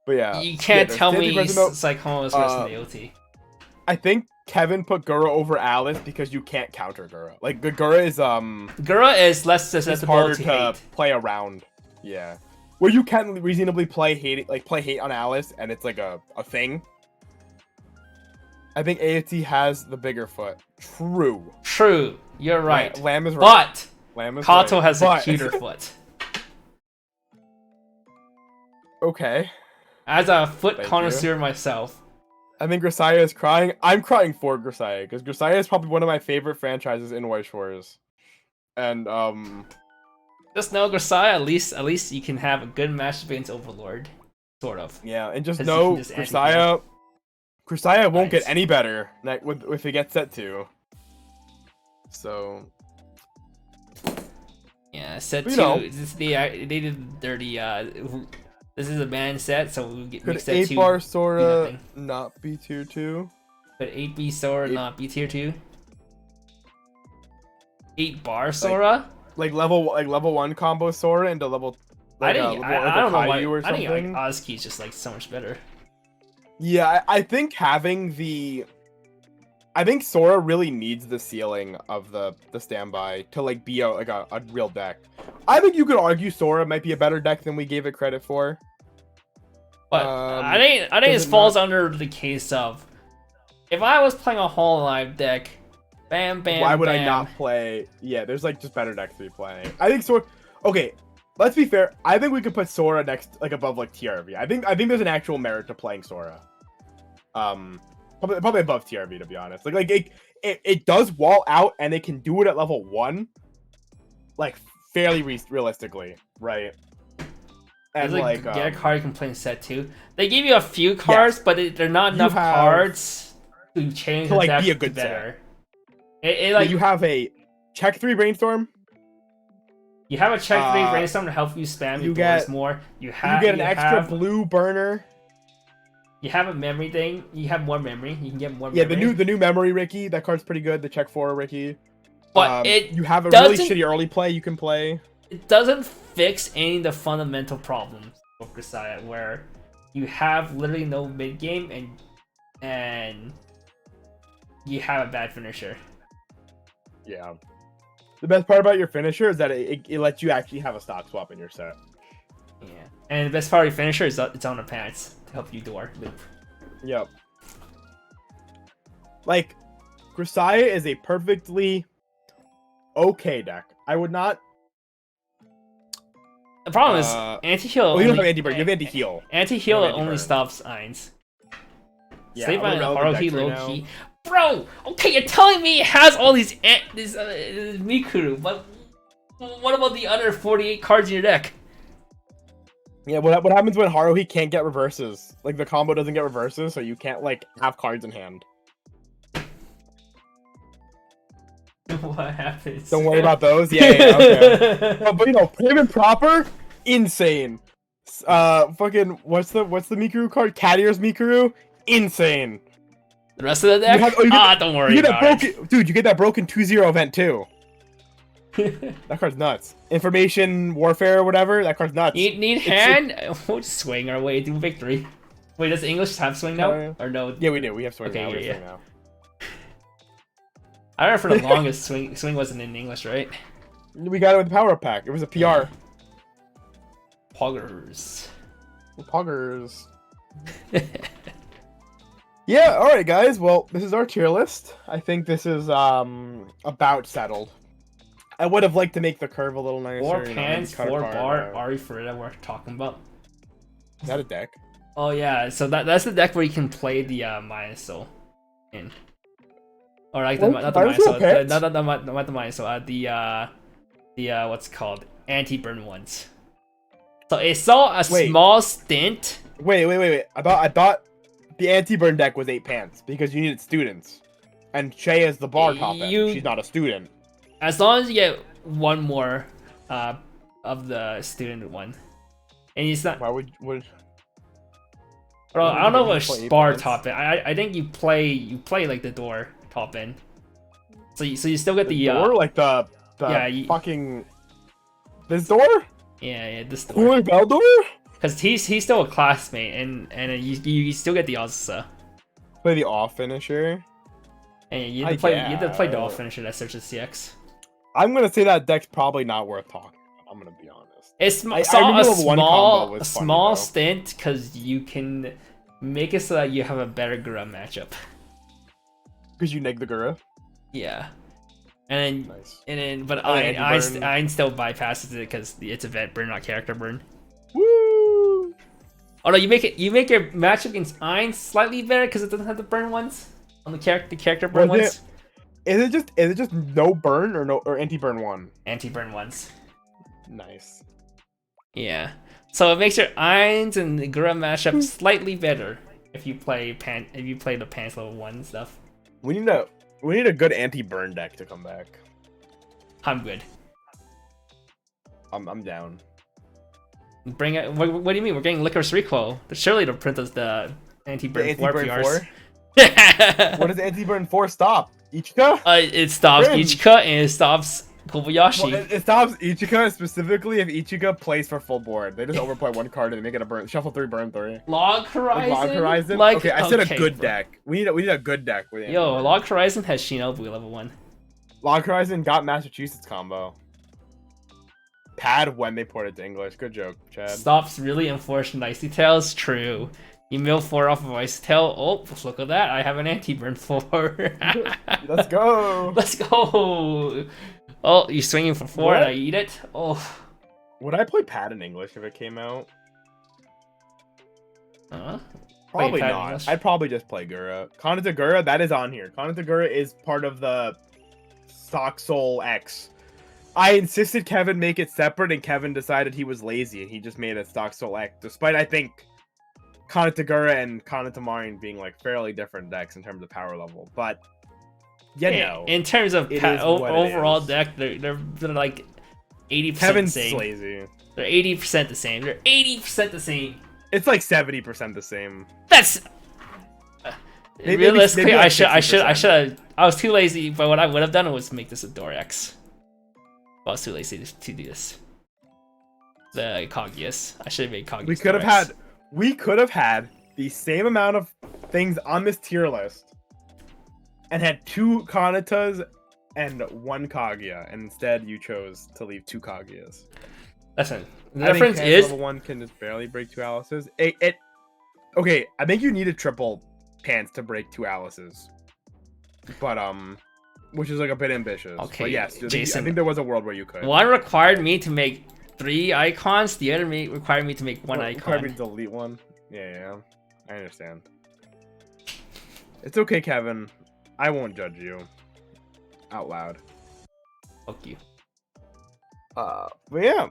But yeah, you can't tell me Psychono is worse than AOT. I think Kevin put Gura over Alice because you can't counter Gura. Like Gura is less susceptible harder to to hate. play around. Yeah, where you can reasonably play hate on Alice, and it's like a thing. I think AOT has the bigger foot. True. You're right. Lamb is right. Lamb is Kato right, has a but- cuter foot. Okay. As a foot Thank connoisseur myself, I think Grisaya is crying. I'm crying for Grisaya because Grisaya is probably one of my favorite franchises in Weiss Schwarz. And just know Grisaya, at least you can have a good match against Overlord, sort of. yeah, and just 'Cause you know can just Grisaya won't get Nice. any better if it gets set 2. So Yeah, set You 2. know. They did dirty. This is a man set, so we get could set 8 2. bar do Sora nothing. not be tier 2? But 8B Sora Eight- not be tier 2. 8 bar Sora. Like level 1 combo Sora into level. I Like, think level, I don't know why. Caillou or I think something. Ozki is just like so much better. Yeah, I think having the. I think Sora really needs the ceiling of the standby to like be a real deck. I think you could argue Sora might be a better deck than we gave it credit for. But I think does this it falls not- under the case of if I was playing a Hololive deck, bam bam. Why would I bam, not play? Yeah, there's like just better decks to be playing. I think Sora. Okay, let's be fair. I think we could put Sora next, like above like TRV. I think there's an actual merit to playing Sora. Probably above TRV to be honest. Like it does wall out and it can do it at level 1, like fairly realistically, right? And There's like get a card you can play in set 2. They give you a few cards, but they're not enough have- cards to change to, the like, deck be a good better. like you have a check 3 brainstorm. You have a check 3 uh, brainstorm to help you spam you your doors get- more. You You have get an extra blue burner. You have a memory thing. You have more memory. You can get more Yeah, memory. the new memory Ricky. That card's pretty good. The check 4 Ricky. But it you have a really doesn't- shitty early play you can play. It doesn't fix any of the fundamental problems of Grisaya, where you have literally no mid game and you have a bad finisher. Yeah. The best part about your finisher is that it lets you actually have a stock swap in your set. Yeah, and the best part of your finisher is it's on the pants to help you door loop. Yep. Like, Grisaya is a perfectly okay deck. I would not. The problem is Uh, anti-heal. Oh, you don't have only- anti-burn. You have anti-heal. Anti-heal You have only anti-burn. stops Eins. Yeah, Sleep I'm on a relevant Haruhi deck right low now. key. Bro, okay, you're telling me it has all these Mikuru, but what about the other 48 cards in your deck? Yeah, what happens when Haruhi can't get reverses? Like, the combo doesn't get reverses, so you can't, like, have cards in hand. What happens? Don't worry about those. Yeah, okay. But you know, prim and proper, insane. Fucking what's the Mikuru card? Catier's Mikuru, insane. The rest of the deck? Don't worry you get about that broken, dude. You get that broken 2-0 event too. That card's nuts. Information warfare or whatever. That card's nuts. Need hand? We'll just swing our way to victory. Wait, does English have swing now? Or no? Yeah, we do. We have swing Okay, now. We have yeah, swing now. I remember for the longest swing wasn't in English, right? We got it with the power up pack. It was a PR. Poggers. Poggers. Yeah, alright guys, well, this is our tier list. I think this is about settled. I would have liked to make the curve a little nicer. 4 you know, maybe pants, cut a 4 card bar, out. Ari Ferreira we're talking about. Is that a deck? Oh yeah, so that's the deck where you can play the Minus Soul in. Or like Well, not the Minus Minus Soul Soul, pets? not the Minus Soul, the what's it called, anti-burn ones. So it saw a Wait. small stint. Wait. I thought the anti-burn deck was 8 pants because you needed students. And Shay is the bar top end. You- She's not a student. As long as you get one more of the student one. And it's not. Why would Bro, I don't know if play a bar pants? top end. I think you play like the door top end. So you still get the door? Like the yeah, fucking... This door? yeah, this door. Cooler Bell door? Because he's still a classmate, and you still get the Azusa. Play the off finisher. And you have to play the off finisher that searches CX. I'm gonna say that deck's probably not worth talking about. I'm gonna be honest. It's I saw remember a level 1 combo was funny, small though. stint because you can make it so that you have a better Gura matchup. Because you neg the Gura. Yeah. And then, Nice. but Oh, anti-burn. Ein still bypasses it because it's event burn, not character burn. Woo! Although you make your matchup against Ein slightly better because it doesn't have the burn ones on the character burn ones. Is it just no burn or anti-burn one? Anti-burn ones. Nice. Yeah. So it makes your Eins and the Gura matchup slightly better if you play the Pants level 1 stuff. We need a good anti-burn deck to come back. I'm good. I'm down. Bring it. What do you mean? We're getting Licorice Recoil. Surely they'll print us the anti-burn 4 PRs. What does anti-burn 4 stop? Ichika? It stops Burn. Ichika and it stops Kobayashi. Well, it stops Ichika specifically if Ichika plays for full board. They just overplay one card and they make it a burn. Shuffle 3, burn 3. Log Horizon? Log Horizon? Like, okay, I said a good bro. deck. We need a good deck. With Yo, Log Horizon has Shinobu level 1. Log Horizon got Massachusetts combo. Pad when they port it to English. Good joke, Chad. Stops really enforced Icy Tails. True. You mill 4 off of Icy Tail. Oh, look at that. I have an anti-burn 4. Let's go. Let's go. Oh, you're swinging for 4 and I eat it? Oh. Would I play Pad in English if it came out? Probably not. I'd probably just play Gura. Kanatagura, that is on here. Kanatagura is part of the Stock Soul X. I insisted Kevin make it separate, and Kevin decided he was lazy, and he just made a Stock Soul X. Despite, I think, Kanatagura and Kanatamarin being like fairly different decks in terms of power level. But, no. In terms of overall deck, they're like 80% Kevin's the same. lazy. They're 80% the same. They're 80% the same. It's like 70% the same. That's realistically. maybe like I should have. I was too lazy, but what I would have done was make this a Dorex. I was too lazy to do this. The Kaguya's. I should have made Kaguya's. We could have had the same amount of things on this tier list, and had 2 Kanatas and 1 Kaguya, and instead you chose to leave 2 Kaguyas. Listen, the difference is level 1 can just barely break 2 Alices. Okay, I think you need a triple Pants to break 2 Alices, but which is like a bit ambitious. Okay, but yes, Jason, I think there was a world where you could. One required me to make 3 icons. The other required me to make 1 icon. Required me to delete 1. Yeah, I understand. It's okay, Kevin. I won't judge you out loud. Fuck you. But yeah.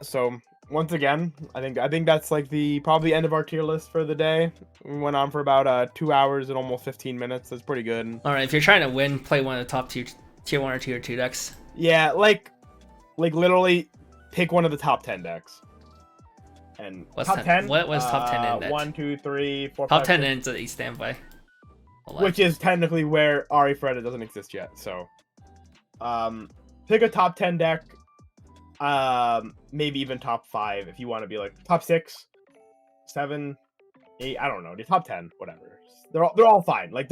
So once again, I think that's like the probably end of our tier list for the day. We went on for about 2 hours and almost 15 minutes. That's pretty good. All right, if you're trying to win, play one of the top tier 1 or tier 2 decks. Yeah, like literally pick one of the top 10 decks. And what's top 10? What was top 10 in that? 1, 2, 3, 4, top 5, 10 6. ends at a standby. Which is technically where Ari Freda doesn't exist yet. So, pick a top 10 deck. Maybe even top 5 if you want to be like top 6, 7, 8. I don't know. The top 10, whatever. They're all fine. Like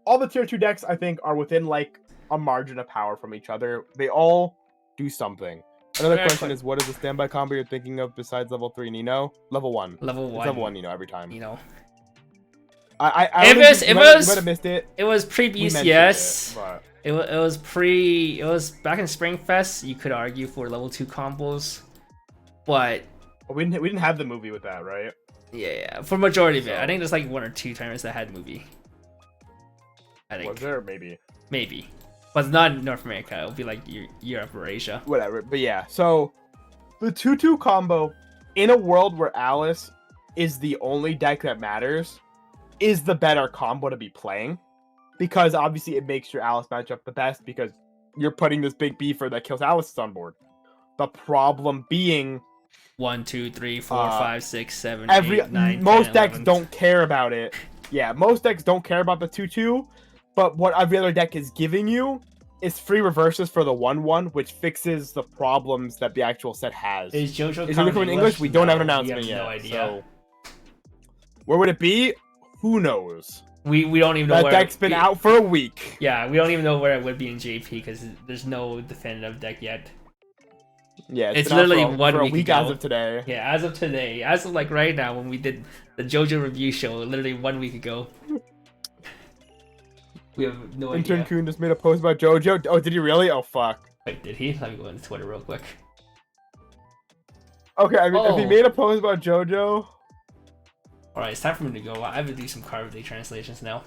all the tier 2 decks I think are within like a margin of power from each other. They all do something. Another question is, what is the standby combo you're thinking of besides level 3 Nino? Level 1. Level 1. It's level 1 Nino every time. You know. You might have missed it. It was pre BCS. It was back in Springfest. You could argue for level 2 combos, but we didn't have the movie with that, right? Yeah, for majority of it. I think there's like 1 or 2 tournaments that had movie. I think. Was there? Maybe. But not in North America. It'll be like Europe or Asia. Whatever. But yeah, so the 2-2 combo in a world where Alice is the only deck that matters is the better combo to be playing, because obviously it makes your Alice matchup the best because you're putting this big beefer that kills Alice on board. The problem being 1, 2, 3, 4, 5, 6, 7, 8, 9, most 10, decks 11. don't care about it. Yeah, most decks don't care about the 2-2, but what every other deck is giving you is free reverses for the 1-1, which fixes the problems that the actual set has. Is JoJo coming in English? We don't have an announcement yet. No idea. So where would it be? Who knows? We don't even know that deck's been out for a week. Yeah, we don't even know where it would be in JP because there's no definitive deck yet. Yeah, it's literally for 1 week ago. As of today. Yeah, as of today. As of like right now when we did the JoJo review show, literally 1 week ago. We have no Intern idea. Kun just made a post about JoJo. Oh, did he really? Oh, fuck. Wait, did he? Let me go into Twitter real quick. Okay, I mean, if he Oh. made a post about JoJo... Alright, it's time for me to go. I have to do some Card of Day translations now.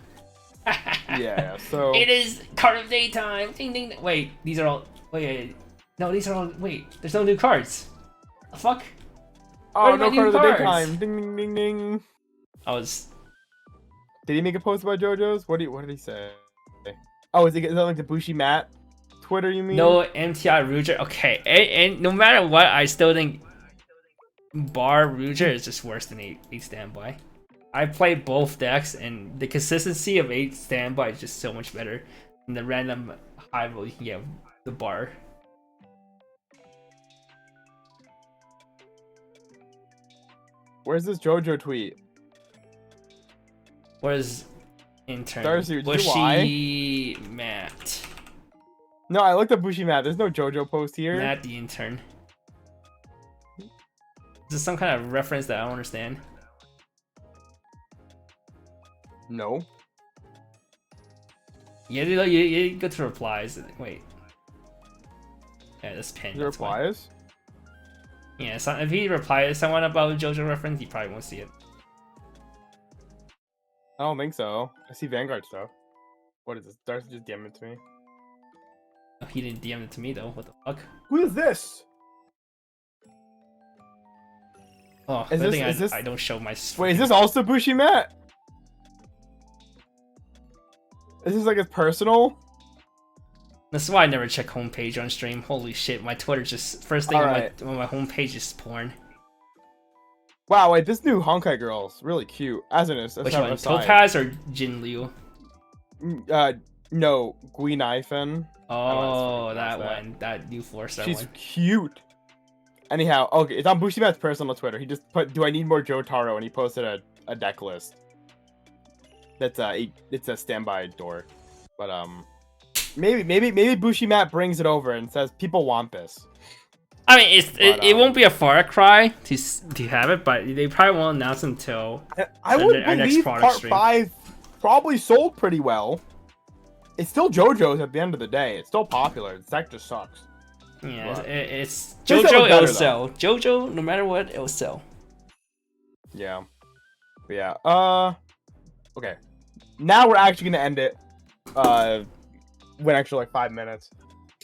Yeah, so... It is Card of Day time! Ding ding! Wait, these are all... Wait. No, these are all... Wait, there's no new cards. The fuck? Oh, no new card of the day cards? time. Ding, ding, ding, ding. I was... Did he make a post about JoJo's? What did he say? Oh, is that like the Bushi Matt Twitter, you mean? No MTI Ruger. Okay, and no matter what, I still think Bar Ruger is just worse than 8 standby. I played both decks, and the consistency of 8 standby is just so much better than the random high roll you can get with the Bar. Where's this JoJo tweet? Where's intern? Darcy, did you Bushy Matt. No, I looked at Bushi Matt. There's no JoJo post here. Matt the intern. Is this some kind of reference that I don't understand? No. Yeah, you go to replies. Wait. Yeah, this pin. The replies? Yeah, so if he replies to someone about a JoJo reference, he probably won't see it. I don't think so. I see Vanguard stuff. What is this? Darcy just DM'd it to me. Oh, he didn't DM it to me though. What the fuck? Who is this? Oh, Is good this- thing is this- I don't show my. Wait, is this also Bushi Matt? Is this like his personal? That's why I never check homepage on stream. Holy shit, my Twitter just first thing on my homepage is porn. Wow, wait, this new Honkai girl's really cute. As an aside. Which one? Topaz or Jin Liu? No, Gui Naifen. Oh, that one. That new 4-star She's one. cute. Anyhow, okay, it's on Bushi Matt's personal Twitter. He just put, "Do I need more Jotaro?" and he posted a deck list. That's it's a standby door, but maybe Bushi Matt brings it over and says people want this. I mean, it won't be a far cry to have it, but they probably won't announce until I would our next believe product Part stream. 5 probably sold pretty well. It's still JoJo's at the end of the day. It's still popular. The deck just sucks. Yeah, But- it's This JoJo. sounds It'll better, sell. JoJo, no matter what, it'll sell. Yeah. But yeah. Okay. Now we're actually gonna end it. Went actually like 5 minutes.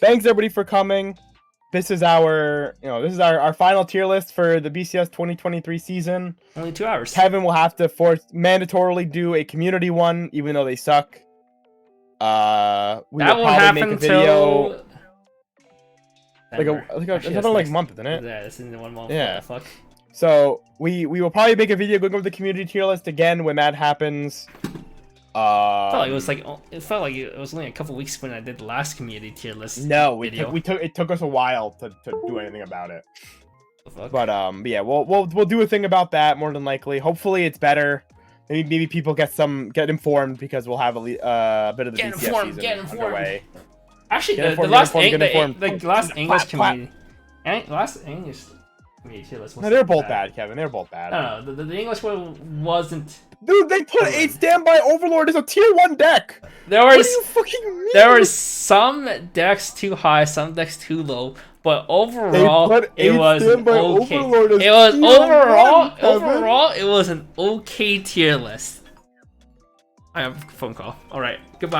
Thanks everybody for coming. This is our final tier list for the BCS 2023 season. Only 2 hours. Kevin will have to mandatorily do a community one, even though they suck. We That will won't probably happen make a video until it's another like month, isn't it? Yeah, it's in 1 month. Yeah. What the fuck? So we will probably make a video going over the community tier list again when that happens. I felt like it was only a couple weeks when I did the last community tier list. No, video. it took us a while to do anything about it. The fuck? But yeah, we'll do a thing about that more than likely. Hopefully it's better. Maybe people get informed because we'll have a bit of the BCS season underway. Actually, Get the informed, last get informed. the last English Clap. community, tier list. No, they're both bad, Kevin. They're both bad. No, the English one wasn't. Dude, they put 8 Standby Overlord as a tier 1 deck. There What was do you fucking mean? there were some decks too high, some decks too low, but overall put it 8 was Standby okay. Overlord as It was tier overall 1, Kevin. overall it was an okay tier list. I have a phone call. All right, goodbye.